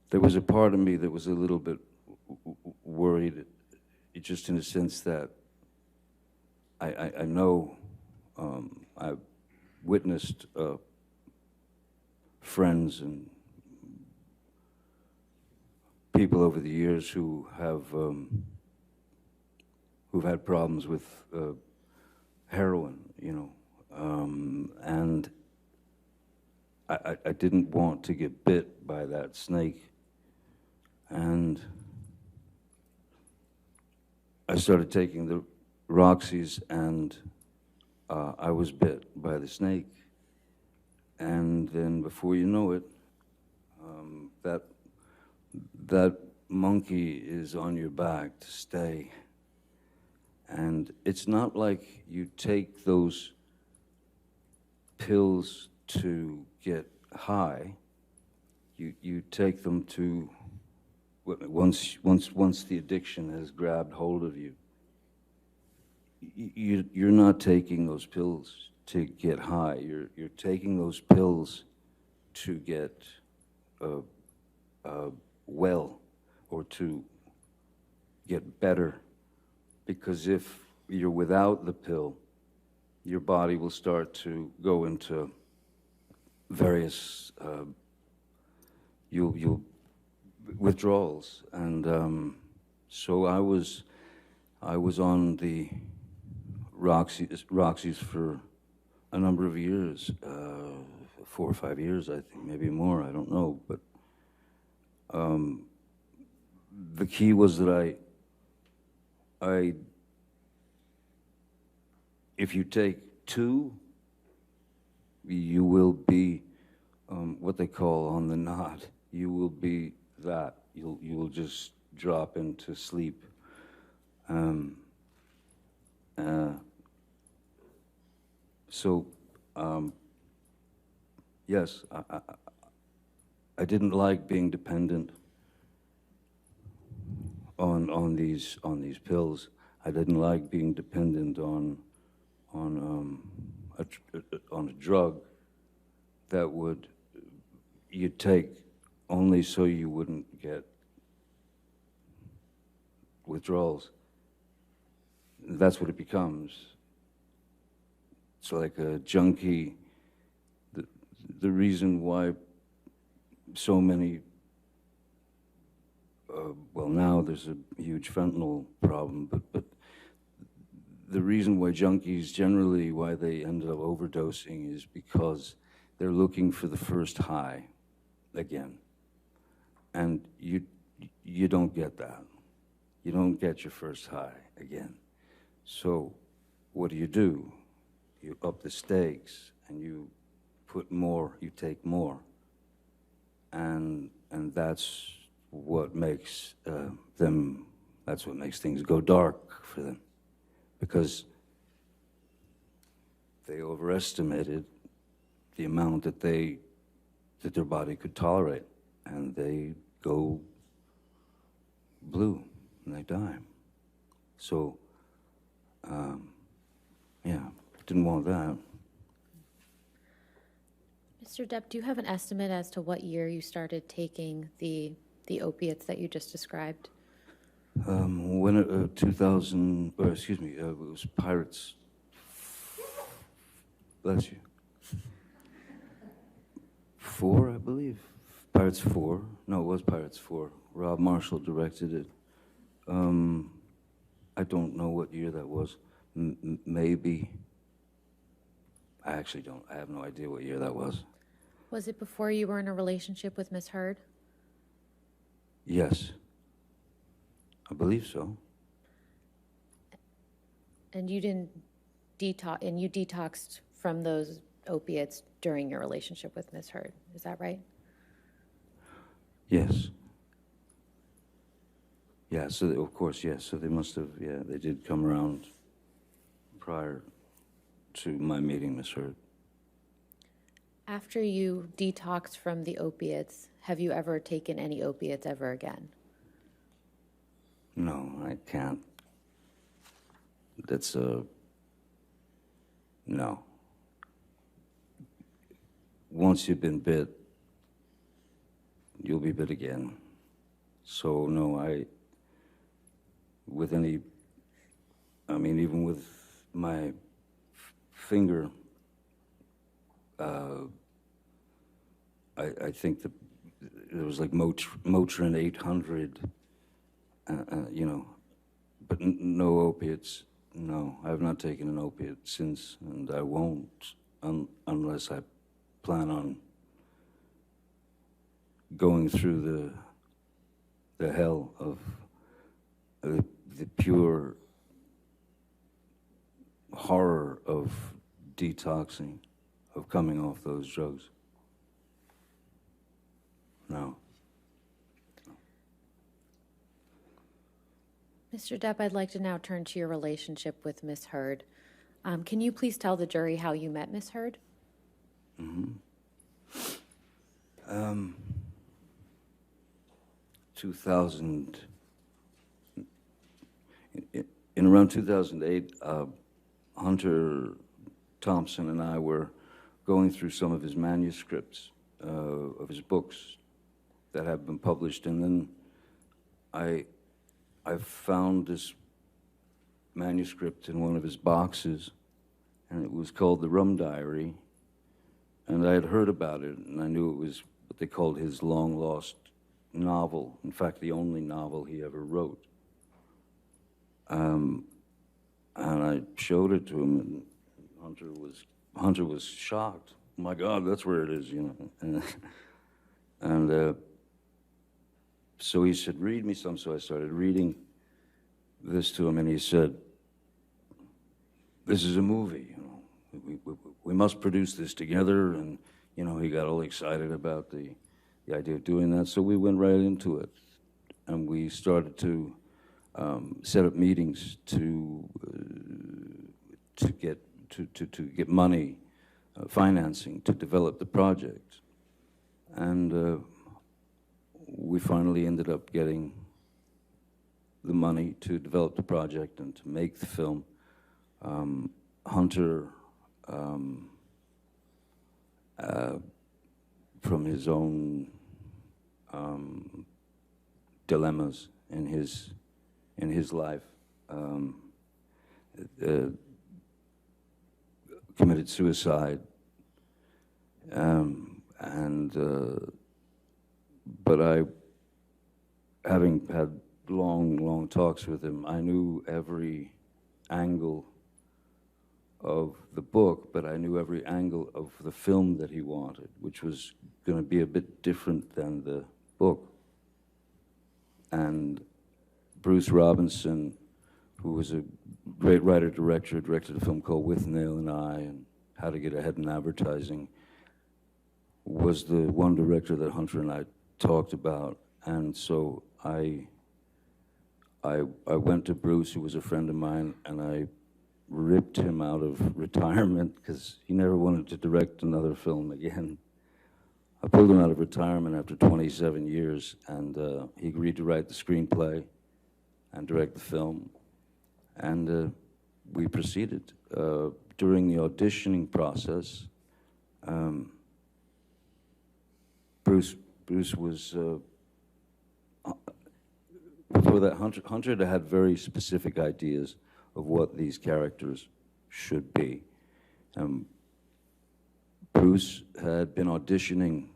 there was a part of me that was a little bit worried, just in the sense that I know I've witnessed friends and people over the years who've had problems with heroin, and I didn't want to get bit by that snake. And I started taking the Roxys, and I was bit by the snake. And then before you know it, that monkey is on your back to stay. And it's not like you take those pills to get high. You take them to once the addiction has grabbed hold of you. you're not taking those pills to get high. You're taking those pills to get well, or to get better. Because if you're without the pill, your body will start to go into various you'll withdrawals. And so I was on the Roxy's for a number of years, 4 or 5 years, I think, maybe more, I don't know. But the key was that if you take 2, you will be what they call on the knot. You will be that. You will just drop into sleep. So yes, I didn't like being dependent on these pills. I didn't like being dependent on a drug that you'd take only so you wouldn't get withdrawals. That's what it becomes. It's like a junkie. The reason why so many, well, now there's a huge fentanyl problem, but the reason why junkies generally, why they end up overdosing, is because they're looking for the first high again. And you don't get that. You don't get your first high again. So what do? You up the stakes and you put more, you take more. And that's what makes that's what makes things go dark for them. Because they overestimated the amount that their body could tolerate, and they go blue and they die. So, yeah, didn't want that. Mr. Depp, do you have an estimate as to what year you started taking the opiates that you just described? When it, 2000, or excuse me, it was Pirates. Bless you. 4, I believe. Pirates 4. No, it was Pirates 4. Rob Marshall directed it. I don't know what year that was. Maybe. I actually don't. I have no idea what year that was. Was it before you were in a relationship with Miss Heard? Yes. I believe so. And you didn't and you detoxed from those opiates during your relationship with Miss Heard. Is that right? Yes. Yeah, so of course, yes. So they must have, yeah, they did come around prior to my meeting Miss Heard. After you detoxed from the opiates, have you ever taken any opiates ever again? No, I can't. That's no. Once you've been bit, you'll be bit again. So no, even with my finger, I think that it was like Motrin 800, but no opiates. No, I have not taken an opiate since, and I won't unless I plan on going through the hell of the pure horror of detoxing, of coming off those drugs. No. Mr. Depp, I'd like to now turn to your relationship with Miss Heard. Can you please tell the jury how you met Miss Heard? Mm-hmm. 2000, in around 2008, Hunter Thompson and I were going through some of his manuscripts of his books that have been published, and then I found this manuscript in one of his boxes, and it was called The Rum Diary, and I had heard about it, and I knew it was what they called his long-lost novel, in fact, the only novel he ever wrote. And I showed it to him, and Hunter was shocked. Oh my God, that's where it is, you know. And so he said, read me some. So I started reading this to him, and he said, this is a movie, you know. We must produce this together. And, you know, he got all excited about the idea of doing that. So we went right into it, and we started to set up meetings to get money, financing to develop the project. And we finally ended up getting the money to develop the project and to make the film. Hunter, from his own dilemmas in his life, committed suicide, but having had long talks with him, I knew every angle of the book, but I knew every angle of the film that he wanted, which was going to be a bit different than the book. And Bruce Robinson, who was a great writer-director, directed a film called With Nail and I and How to Get Ahead in Advertising, was the one director that Hunter and I talked about. And so I went to Bruce, who was a friend of mine, and I ripped him out of retirement because he never wanted to direct another film again. I pulled him out of retirement after 27 years, and he agreed to write the screenplay and direct the film. And we proceeded. During the auditioning process, Bruce was, before that, Hunter had very specific ideas of what these characters should be. Bruce had been auditioning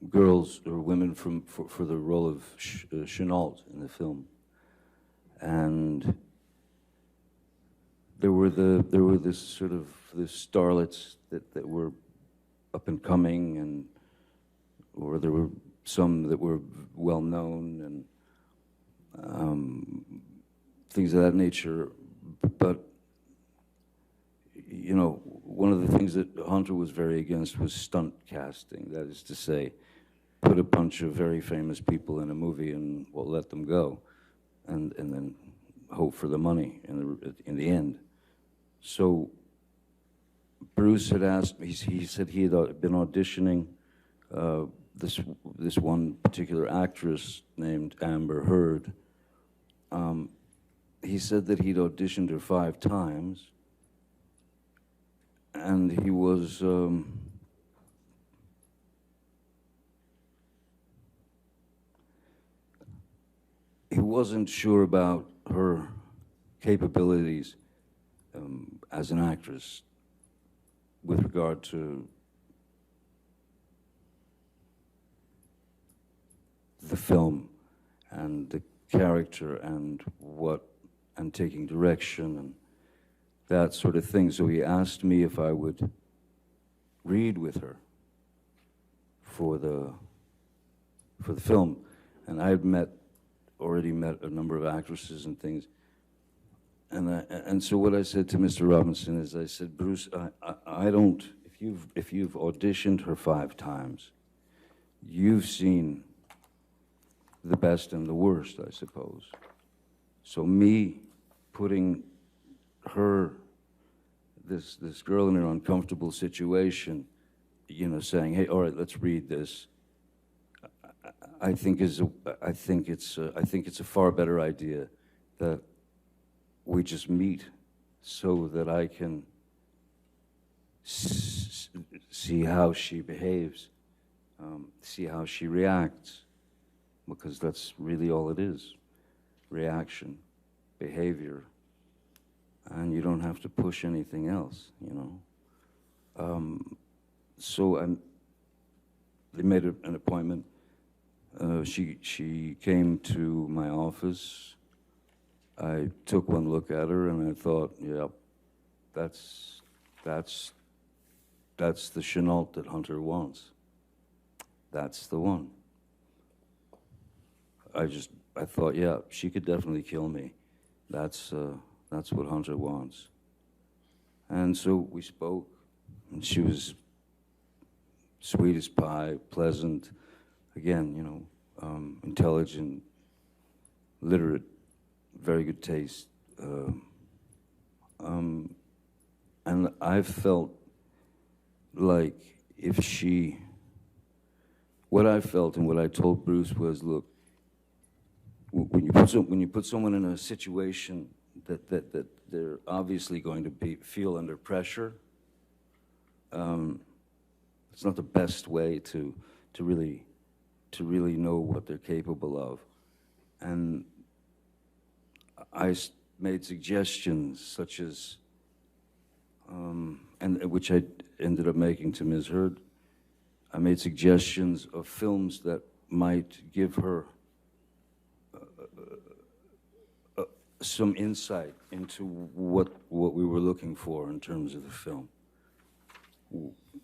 girls or women for the role of Chenault in the film, and there were this sort of the starlets that were up and coming, or there were some that were well known and things of that nature. But you know, one of the things that Hunter was very against was stunt casting. That is to say, put a bunch of very famous people in a movie and we'll let them go, and then hope for the money in the end. So Bruce had asked me. He said he had been auditioning this one particular actress named Amber Heard. He said that he'd auditioned her 5 times, and he was he wasn't sure about her capabilities as an actress with regard to the film and the character and taking direction and that sort of thing. So he asked me if I would read with her for the film, and I had already met a number of actresses and things, and so what I said to Mr. Robinson is, I said, Bruce, I don't. If you've auditioned her 5 times, you've seen the best and the worst, I suppose. So me putting her, this girl in an uncomfortable situation, you know, saying, hey, all right, let's read this, I think it's a far better idea that we just meet so that I can see how she behaves, see how she reacts, because that's really all it is, reaction, behavior, and you don't have to push anything else, you know. So they made an appointment. She came to my office. I took one look at her and I thought, yep, that's the Chenault that Hunter wants. That's the one. I thought, yeah, she could definitely kill me. That's what Hunter wants. And so we spoke, and she was sweet as pie, pleasant, again, you know, intelligent, literate, very good taste. And I felt like what I felt and what I told Bruce was, look, when you put someone in a situation that they're obviously going to feel under pressure, it's not the best way to really know what they're capable of. And I made suggestions such as, and which I ended up making to Ms. Heard. I made suggestions of films that might give her some insight into what we were looking for in terms of the film.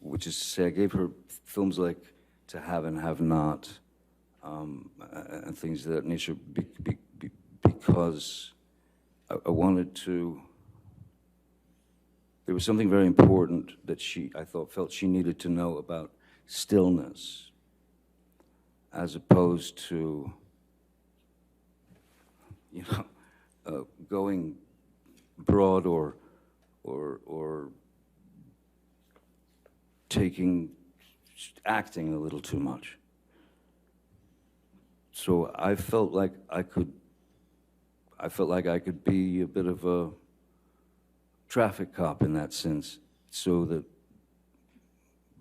Which is to say, I gave her films like To Have and Have Not, and things of that nature, because I wanted to. There was something very important that I felt she needed to know about stillness, as opposed to, you know, going broad or acting a little too much. So I felt like I could be a bit of a traffic cop in that sense, so that,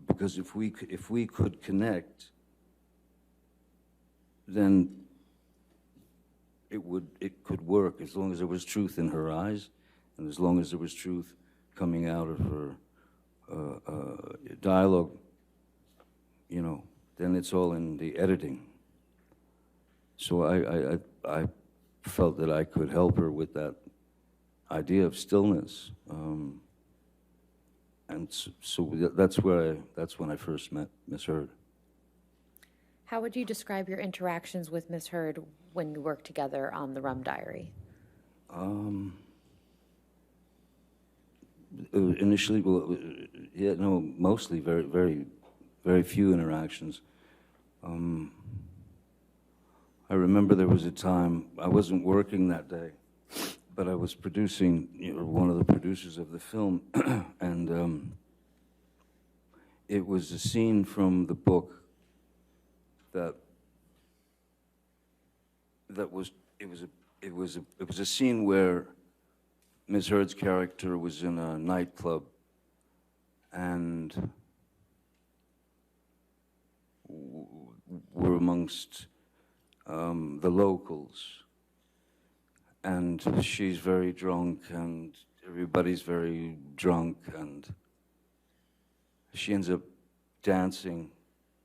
because if we could connect, then it could work, as long as there was truth in her eyes, and as long as there was truth coming out of her dialogue, you know, then it's all in the editing. So I felt that I could help her with that idea of stillness, and so that's when I first met Miss Heard. How would you describe your interactions with Ms. Heard when you worked together on the Rum Diary? Initially, well, yeah, no, mostly very, very, very few interactions. I remember there was a time, I wasn't working that day, but I was producing, you know, one of the producers of the film, and it was a scene from the book that was a scene where Ms. Heard's character was in a nightclub, and we're amongst the locals, and she's very drunk, and everybody's very drunk, and she ends up dancing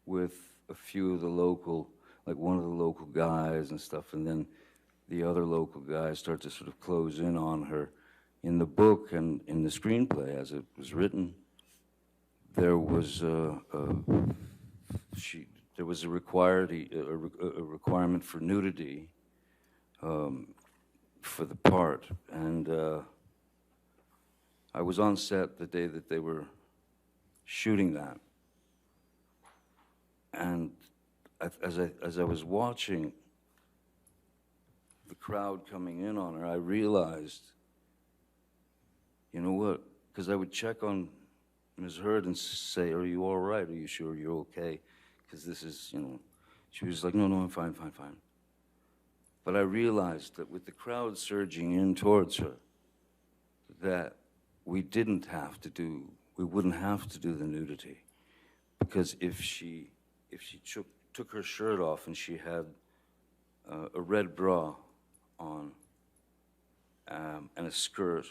with a few of the local, like one of the local guys and stuff, and then the other local guys start to sort of close in on her. In the book and in the screenplay, as it was written, there was a requirement for nudity for the part, and I was on set the day that they were shooting that, and as I was watching the crowd coming in on her, I realized, you know what? Because I would check on Ms. Heard and say, "Are you all right? Are you sure you're okay? Because this is, you know," she was like, "No, I'm fine. But I realized that with the crowd surging in towards her, that we wouldn't have to do the nudity, because if she took her shirt off and she had a red bra on and a skirt,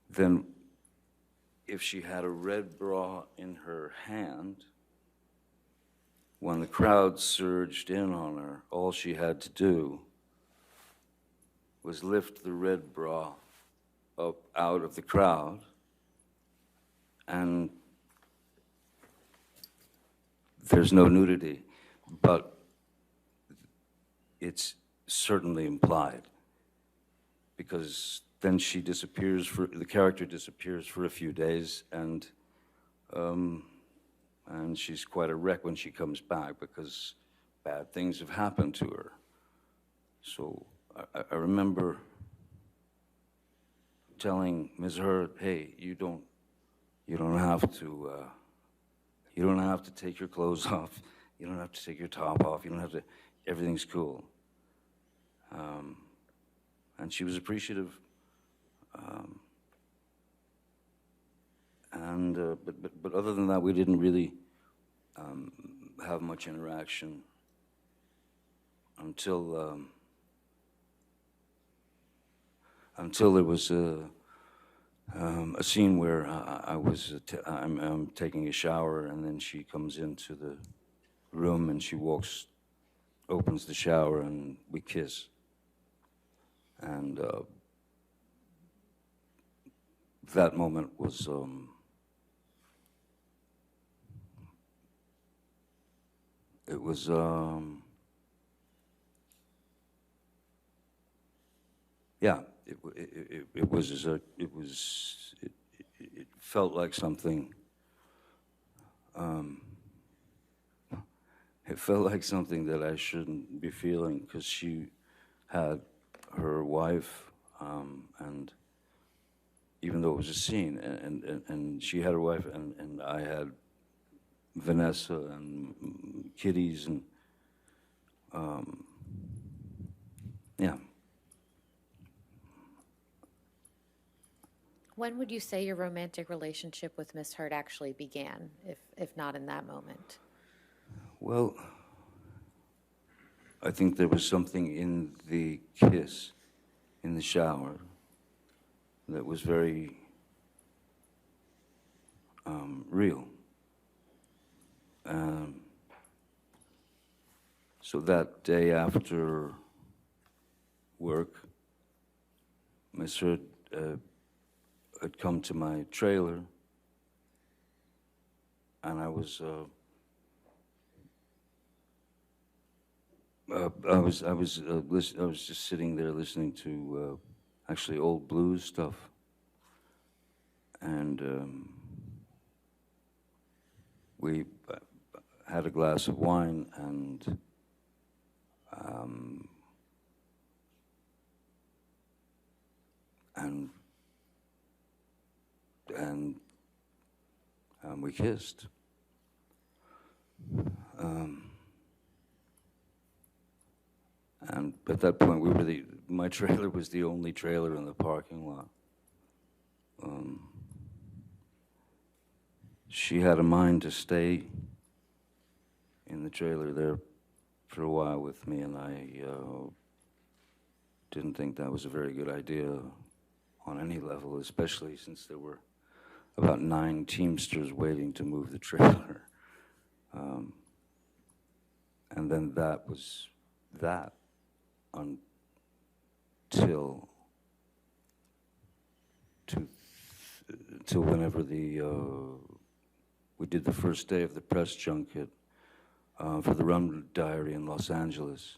then if she had a red bra in her hand, when the crowd surged in on her, all she had to do was lift the red bra up out of the crowd, and there's no nudity, but it's certainly implied, because then the character disappears for a few days, and she's quite a wreck when she comes back, because bad things have happened to her. So I remember telling Ms. Hurd, hey, you don't have to take your clothes off, you don't have to take your top off, you don't have to, everything's cool. And she was appreciative. But other than that, we didn't really have much interaction until there was a scene where I'm taking a shower, and then she comes into the room and she opens the shower, and we kiss. And that moment was it felt like something. It felt like something that I shouldn't be feeling, because she had her wife, and even though it was a scene, and she had her wife, and I had Vanessa and kiddies, and yeah. When would you say your romantic relationship with Miss Hurd actually began, if not in that moment? Well, I think there was something in the kiss in the shower that was very real. So that day after work, Miss Hurd had come to my trailer, and I was just sitting there listening to actually old blues stuff, and we had a glass of wine, and we kissed. And at that point, my trailer was the only trailer in the parking lot. She had a mind to stay in the trailer there for a while with me, and I didn't think that was a very good idea on any level, especially since there were about 9 Teamsters waiting to move the trailer. And then that was that until whenever we did the first day of the press junket for the Rum Diary in Los Angeles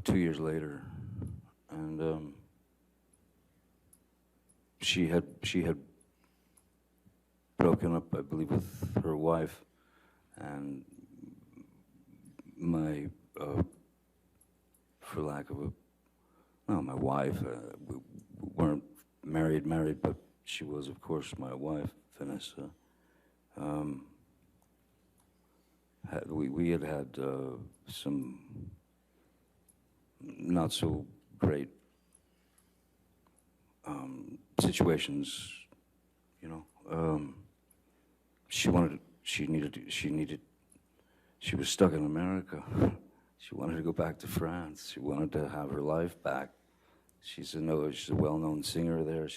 2 years later, and she had broken up, I believe, with her wife, and my for lack of my wife, we weren't married, but she was, of course, my wife, Vanessa. We had some not so great situations, you know. She was stuck in America. She wanted to go back to France. She wanted to have her life back. She's a well-known singer there.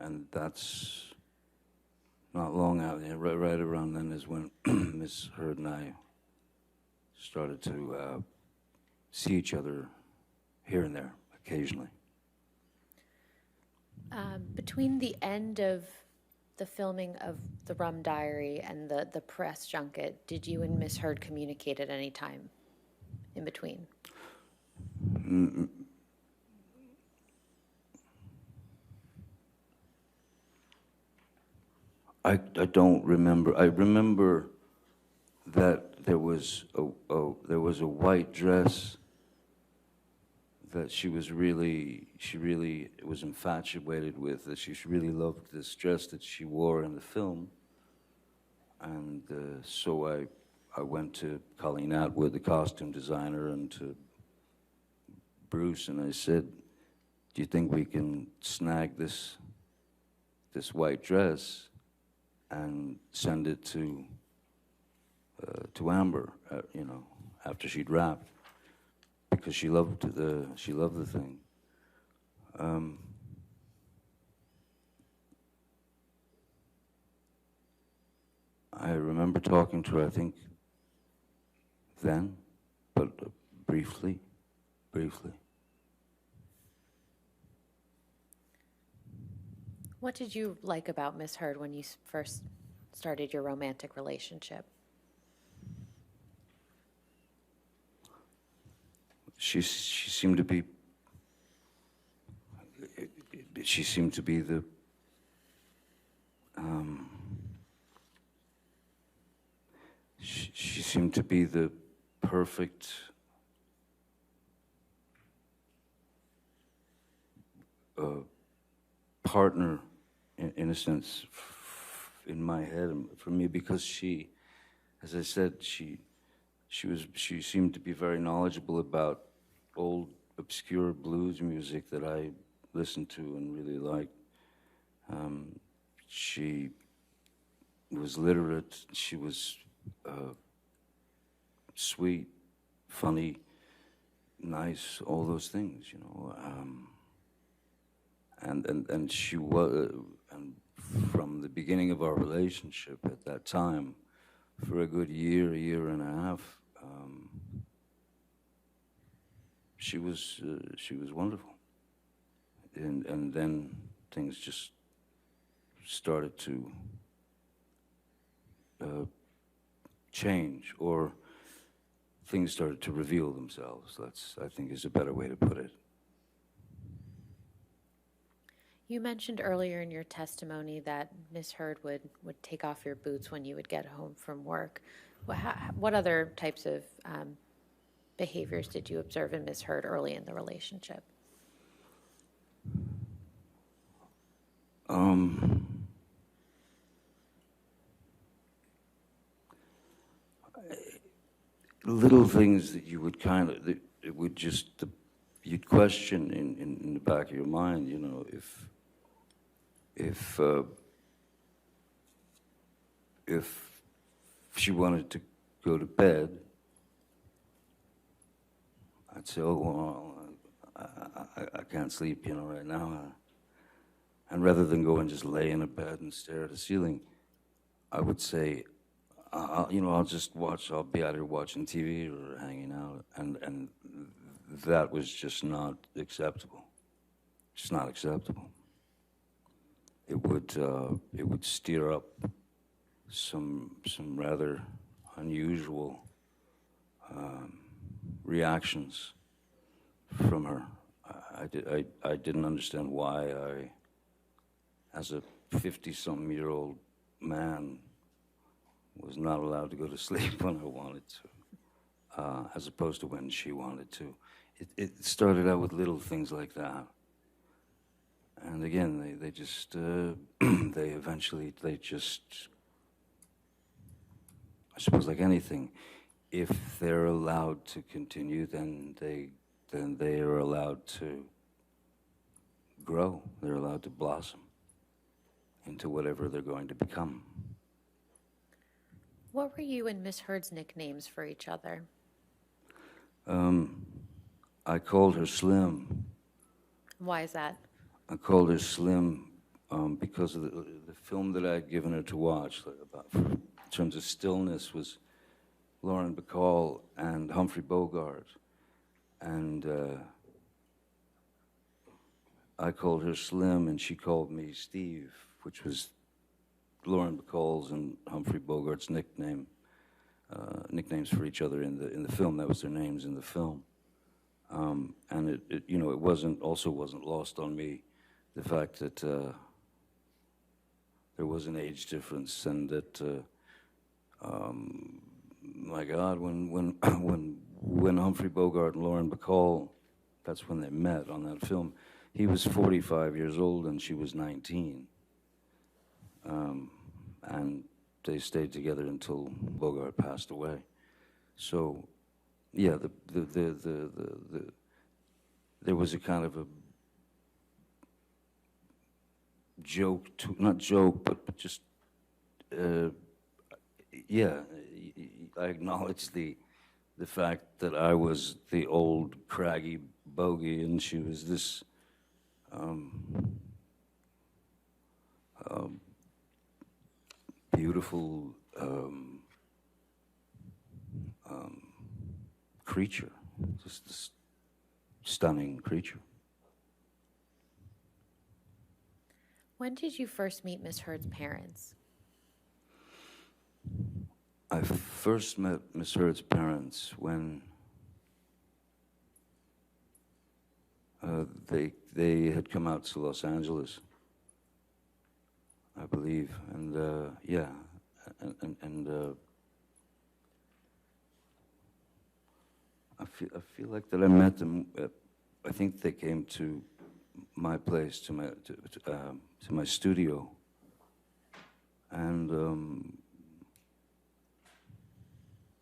And that's not long out there. Right around then is when Miss Heard and I started to see each other here and there, occasionally. Between the end of the filming of The Rum Diary and the press junket, did you and Miss Heard communicate at any time in between? I don't remember. I remember that there was a white dress that she really was infatuated with. That she really loved this dress that she wore in the film, and so I went to Colleen Atwood, the costume designer, and to Bruce, and I said, "Do you think we can snag this white dress and send it to Amber, you know, after she'd wrapped, because she loved the thing." I remember talking to her, I think, then, but briefly. What did you like about Miss Heard when you first started your romantic relationship? She seemed to be the she seemed to be the perfect partner, in a sense, in my head, and for me, because she, as I said, she seemed to be very knowledgeable about old obscure blues music that I listened to and really liked. She was literate. She was sweet, funny, nice, all those things, you know. And she was, and from the beginning of our relationship at that time, for a good year and a half, she was wonderful. And then things just started to change, or things started to reveal themselves. That's, I think, is a better way to put it. You mentioned earlier in your testimony that Miss Heard would take off your boots when you would get home from work. What other types of behaviors did you observe in Miss Heard early in the relationship? Little things that you would kind of, it would just, you'd question in the back of your mind, you know, if she wanted to go to bed, I'd say, "Oh, well, I can't sleep, you know, right now." And rather than go and just lay in a bed and stare at the ceiling, I would say, I'll just watch, I'll be out here watching TV or hanging out. And that was just not acceptable. Just not acceptable. It would stir up some rather unusual reactions from her. I didn't understand why I, as a 50-something-year-old man, was not allowed to go to sleep when I wanted to. as opposed to when she wanted to. It started out with little things like that. And again, they just, they just, I suppose like anything, if they're allowed to continue, then they are allowed to grow. They're allowed to blossom into whatever they're going to become. What were you and Miss Heard's nicknames for each other? I called her Slim. Why is that? I called her Slim because of the film that I had given her to watch, in terms of stillness, was Lauren Bacall and Humphrey Bogart. And I called her Slim, and she called me Steve, which was Lauren Bacall's and Humphrey Bogart's nicknames for each other in the film. That was their names in the film. And it wasn't lost on me the fact that there was an age difference, and that my God, when Humphrey Bogart and Lauren Bacall, that's when they met on that film. He was 45 years old and she was 19, and they stayed together until Bogart passed away. So, yeah, there was a kind of a joke, not joke, but just, yeah, I acknowledge the fact that I was the old craggy bogey and she was this beautiful creature, just this stunning creature. When did you first meet Miss Heard's parents? I first met Miss Heard's parents when they had come out to Los Angeles, I believe, and yeah, and I feel like that I met them. I think they came to my place, to my studio, and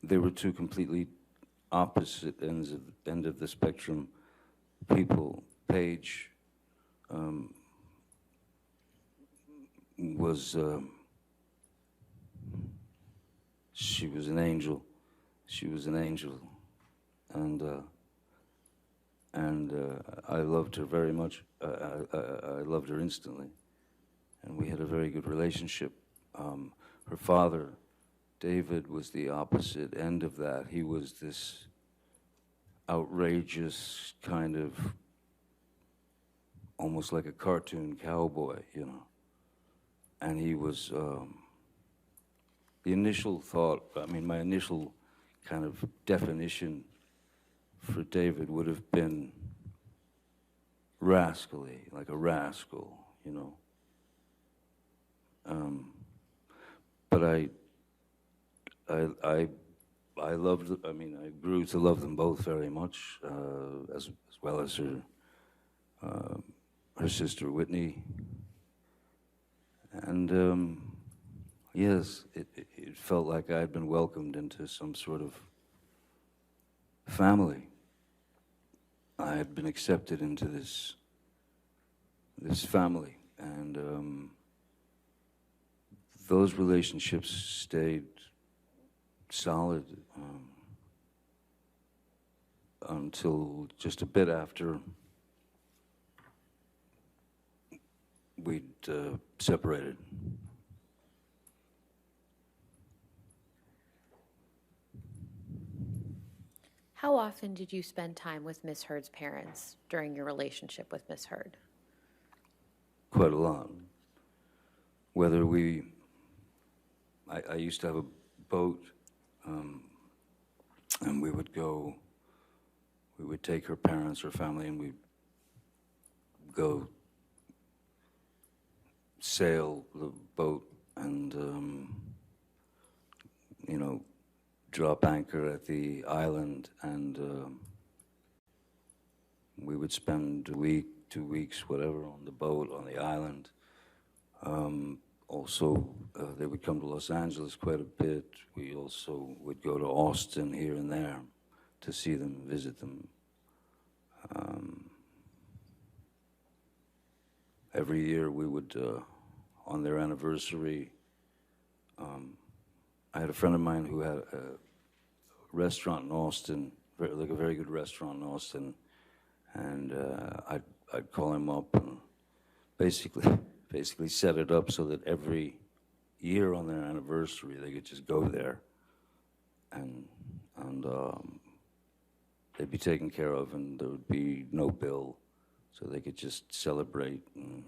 they were two completely opposite end of the spectrum people. Paige was she was an angel. She was an angel, and I loved her very much. I loved her instantly, and we had a very good relationship. Her father, David, was the opposite end of that. He was this outrageous kind of, almost like a cartoon cowboy, you know. And he was, the initial thought, I mean, my initial kind of definition for David would have been rascally, like a rascal, you know. But I loved, I mean, I grew to love them both very much, as well as her sister Whitney. And yes, it felt like I had been welcomed into some sort of family. I had been accepted into this family, and those relationships stayed solid until just a bit after we'd separated. How often did you spend time with Miss Heard's parents during your relationship with Miss Heard? Quite a lot. Whether I used to have a boat, and we would take her parents, her family, and we'd go sail the boat and, drop anchor at the island, and we would spend a week, 2 weeks, whatever, on the boat, on the island. Also, they would come to Los Angeles quite a bit. We also would go to Austin here and there to see them, visit them. Every year we would, on their anniversary, I had a friend of mine who had a restaurant in Austin, like a very good restaurant in Austin, and I'd call him up and basically set it up so that every year on their anniversary they could just go there, and they'd be taken care of, and there would be no bill, so they could just celebrate. And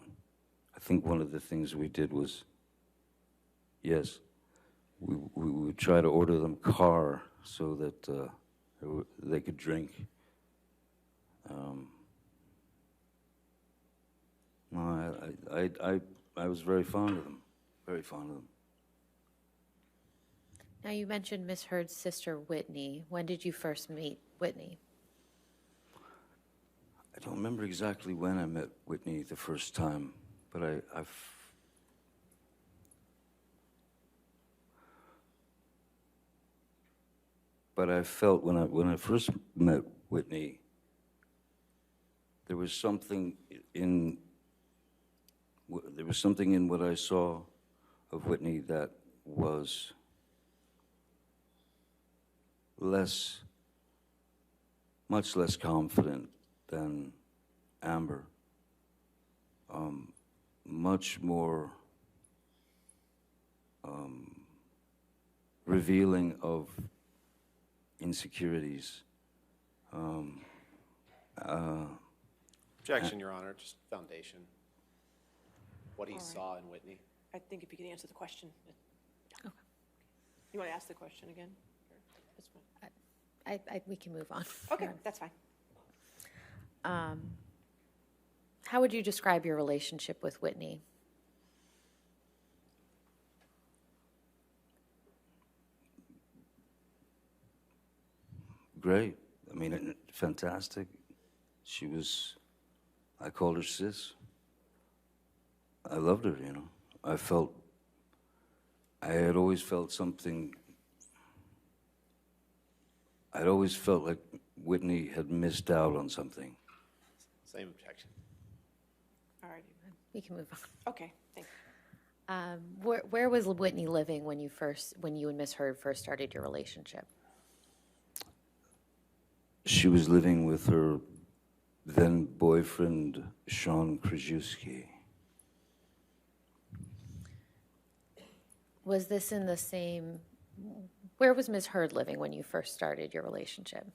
I think one of the things we did was, yes, we would try to order them car so that they could drink. No, I was very fond of them, very fond of them. Now, you mentioned Miss Heard's sister, Whitney. When did you first meet Whitney? I don't remember exactly when I met Whitney the first time, but I felt when I first met Whitney, there was something in what I saw of Whitney that was much less confident than Amber, much more revealing of insecurities. Objection, Your Honor, just foundation. What he saw in Whitney. I think if you could answer the question. Okay. You want to ask the question again? That's fine. We can move on. Okay, that's fine. How would you describe your relationship with Whitney? Great. I mean, fantastic. I called her sis. I loved her, you know. I had always felt something. I'd always felt like Whitney had missed out on something. Same objection. All right. We can move on. Okay, thank you. Where was Whitney living when you and Miss Heard first started your relationship? She was living with her then boyfriend, Sean Krajewski. Was this in the same? Where was Miss Heard living when you first started your relationship?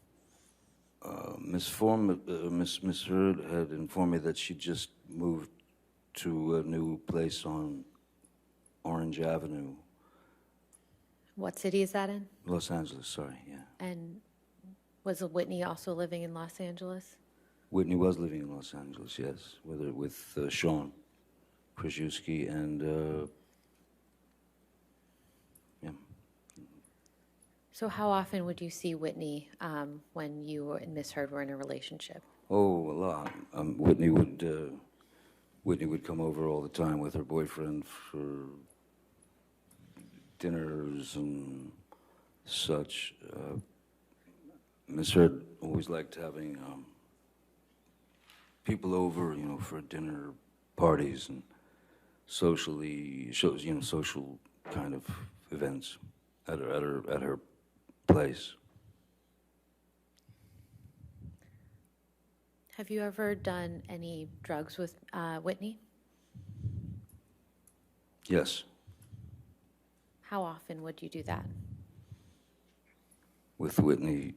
Miss Heard had informed me that she just moved to a new place on Orange Avenue. What city is that in? Los Angeles, sorry, yeah. And was Whitney also living in Los Angeles? Whitney was living in Los Angeles, yes, with Sean Krajewski and, yeah. So how often would you see Whitney when you and Miss Heard were in a relationship? Oh, a lot. Whitney would come over all the time with her boyfriend for dinners and such. Miss Heard always liked having people over, you know, for dinner parties and social kind of events at her place. Have you ever done any drugs with Whitney? Yes. How often would you do that? With Whitney,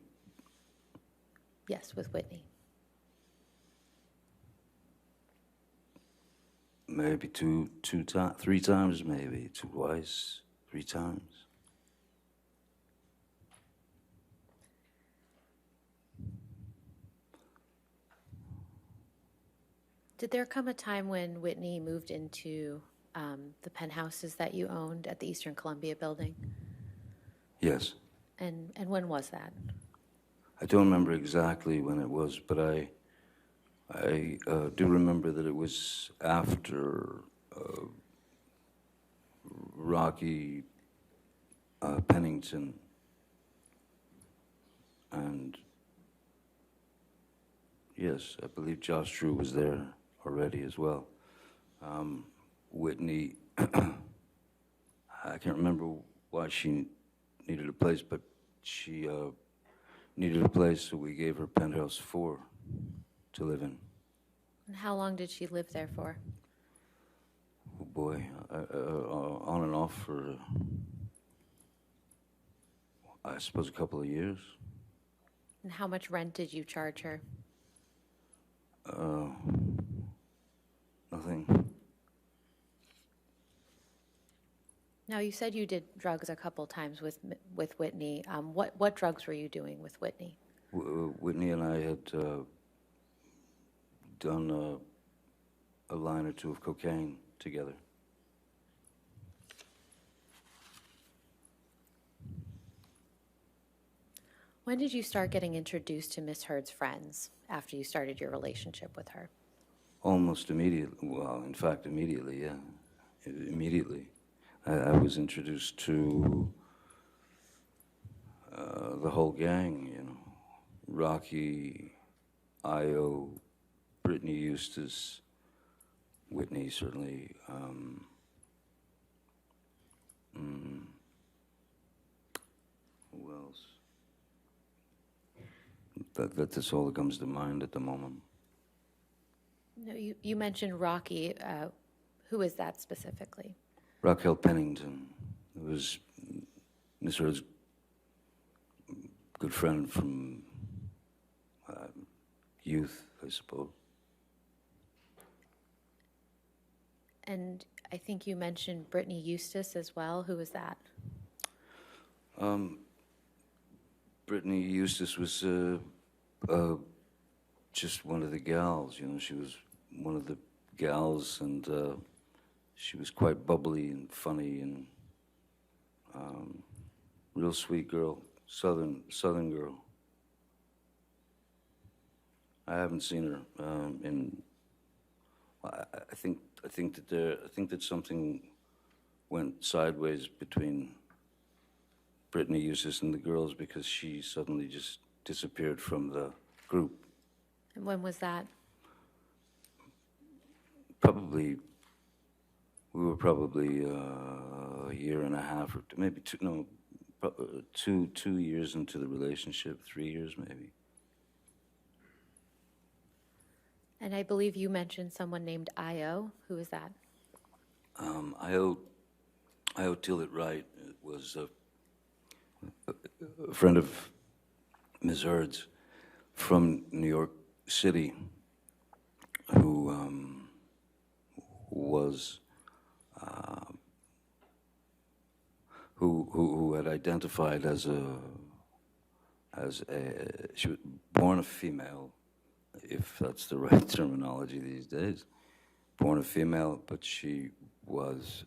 Yes, with Whitney. maybe three times, maybe twice, 3 times. Did there come a time when Whitney moved into the penthouses that you owned at the Eastern Columbia building? Yes. And when was that? I don't remember exactly when it was, but I do remember that it was after Rocky Pennington and yes, I believe Josh Drew was there already as well. Whitney, I can't remember why she needed a place, but she needed a place, so we gave her penthouse 4 to live in. And how long did she live there for? Oh boy, on and off for, I suppose, a couple of years. And how much rent did you charge her? Nothing. Now, you said you did drugs a couple times with Whitney. What drugs were you doing with Whitney? Whitney and I had done a line or two of cocaine together. When did you start getting introduced to Miss Heard's friends after you started your relationship with her? Almost immediately. Well, in fact, immediately, yeah. Immediately. I was introduced to the whole gang, you know. Rocky, Io, Brittany Eustace, Whitney, certainly. Who else? That's all that comes to mind at the moment. No, you mentioned Rocky. Who is that specifically? Raquel Pennington. It was Miss Heard's good friend from youth, I suppose. And I think you mentioned Brittany Eustace as well. Who was that? Brittany Eustace was just one of the gals, you know. She was one of the gals, and she was quite bubbly and funny and real sweet girl, southern girl. I haven't seen her in. I think that something went sideways between Brittany Eustace and the girls because she suddenly just disappeared from the group. And when was that? We were probably a year and a half, or maybe 2 years into the relationship, 3 years maybe. And I believe you mentioned someone named Io. Who is that? Io Tillett Wright was a friend of Ms. Heard's from New York City, who was who had identified as she was born a female, if that's the right terminology these days, born a female, but she was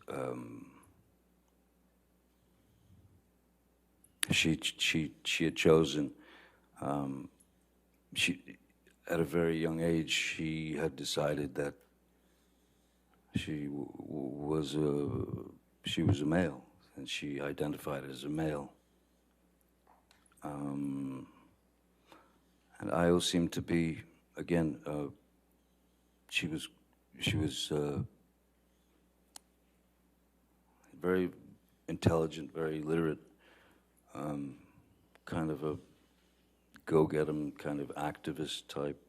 she had chosen she at a very young age she had decided that she was a male, and she identified as a male. And Io seemed to be, again, she was very intelligent, very literate, kind of a go-get-em kind of activist type.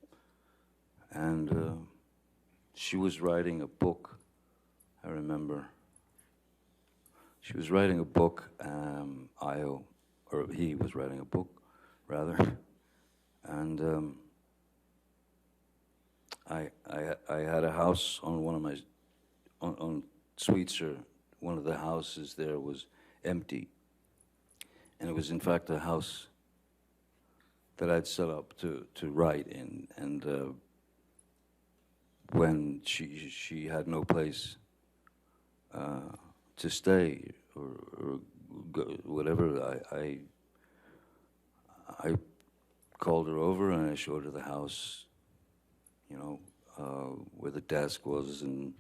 And she was writing a book, I remember. She was writing a book, Io, or he was writing a book, rather. And I had a house on one of my, on Sweetser, one of the houses there was empty. And it was in fact a house that I'd set up to write in. And when she had no place to stay or go, whatever, I I called her over and I showed her the house, you know, where the desk was and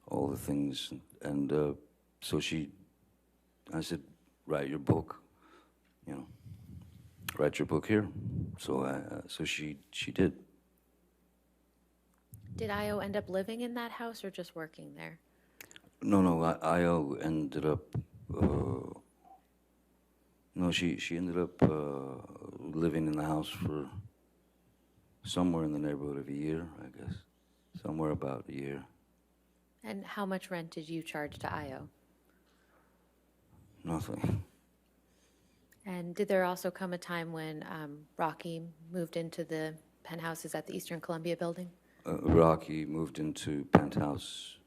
all the things. And so I said, write your book, you know, write your book here. So she did. Did Io end up living in that house or just working there? No, Io ended up, no, she ended up living in the house for somewhere in the neighborhood of a year, I guess. Somewhere about a year. And how much rent did you charge to Io? Nothing. And did there also come a time when Rocky moved into the penthouses at the Eastern Columbia building? Rocky moved into penthouse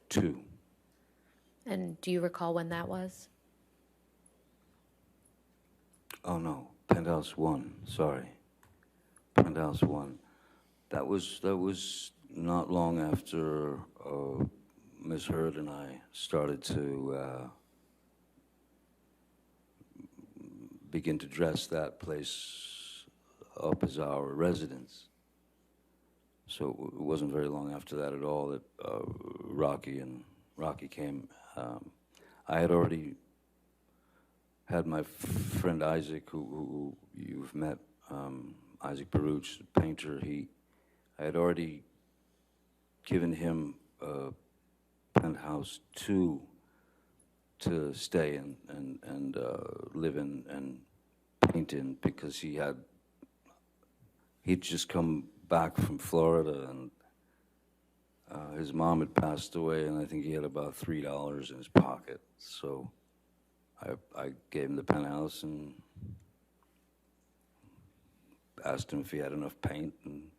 2. And do you recall when that was? Oh no, penthouse 1. Sorry, penthouse 1. That was not long after Miss Heard and I started to begin to dress that place up as our residence. So it wasn't very long after that at all that Rocky came. I had already had my friend Isaac, who you've met, Isaac Baruch, the painter. I had already given him penthouse 2 to stay in and live in and paint in, because he'd just come back from Florida, and his mom had passed away, and I think he had about $3 in his pocket. So I gave him the penthouse and asked him if he had enough paint, and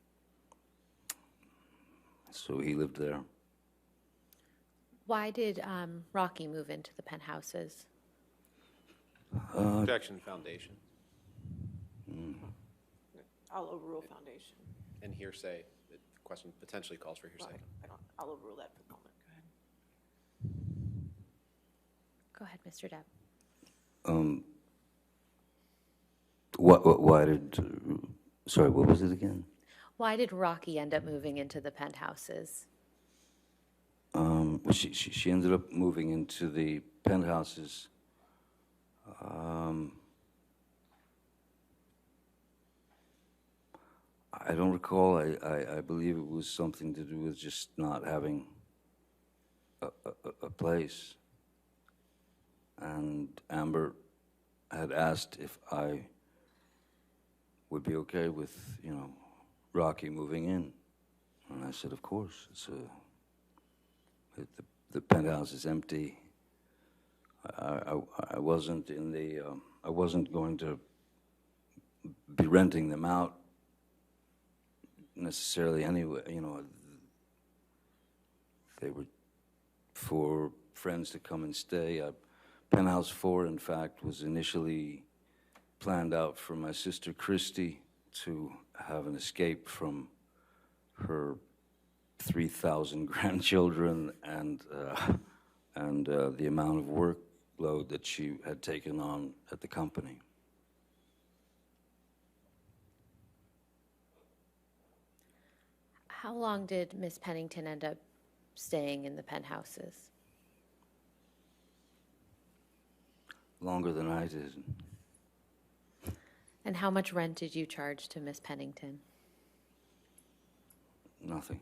so he lived there. Why did Rocky move into the penthouses? Protection Foundation I'll overrule foundation. and hearsay. The question potentially calls for hearsay. I'll overrule that for the moment. Go ahead. Go ahead, Mr. Depp. Why did, sorry, what was it again? Why did Rocky end up moving into the penthouses? She ended up moving into the penthouses. I don't recall. I believe it was something to do with just not having a place. And Amber had asked if I would be okay with, you know, Rocky moving in. And I said, of course. The penthouse is empty. I wasn't in the, I wasn't going to be renting them out necessarily anyway. You know, they were for friends to come and stay. Penthouse 4, in fact, was initially planned out for my sister Christi to have an escape from her 3,000 grandchildren and the amount of workload that she had taken on at the company. How long did Miss Pennington end up staying in the penthouses? Longer than I did. And how much rent did you charge to Miss Pennington? Nothing.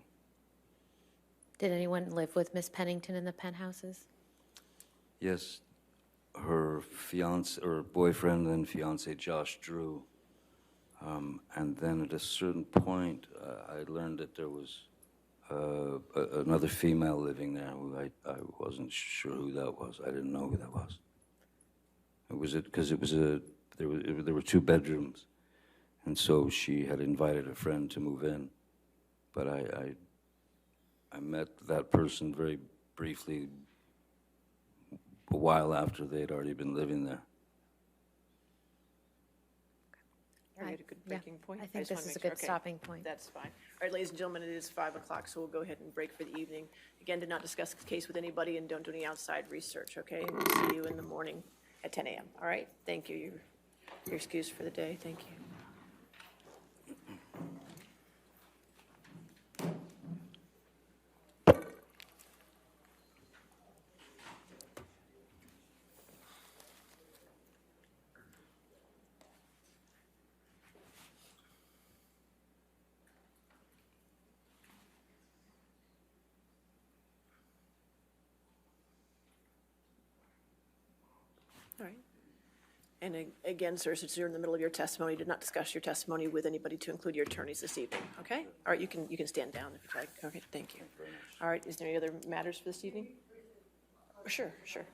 Did anyone live with Miss Pennington in the penthouses? Yes, her fiance or boyfriend and fiance Josh Drew. And then at a certain point, I learned that there was another female living there. I wasn't sure who that was. I didn't know who that was. Because there were 2 bedrooms, and so she had invited a friend to move in. But I met that person very briefly a while after they'd already been living there. Are you at a good breaking point? I think just this wanna is a make sure. good Okay, stopping point. That's fine. All right, ladies and gentlemen, it is 5 o'clock, so we'll go ahead and break for the evening. Again, do not discuss the case with anybody and don't do any outside research, okay? And we'll see you in the morning at 10 a.m., all right? Thank you. You're excused for the day. Thank you. All right. And again, sir, since you're in the middle of your testimony, did not discuss your testimony with anybody to include your attorneys this evening, okay? All right, you can stand down if you'd like. Okay, thank you. All right, is there any other matters for this evening? Sure, sure.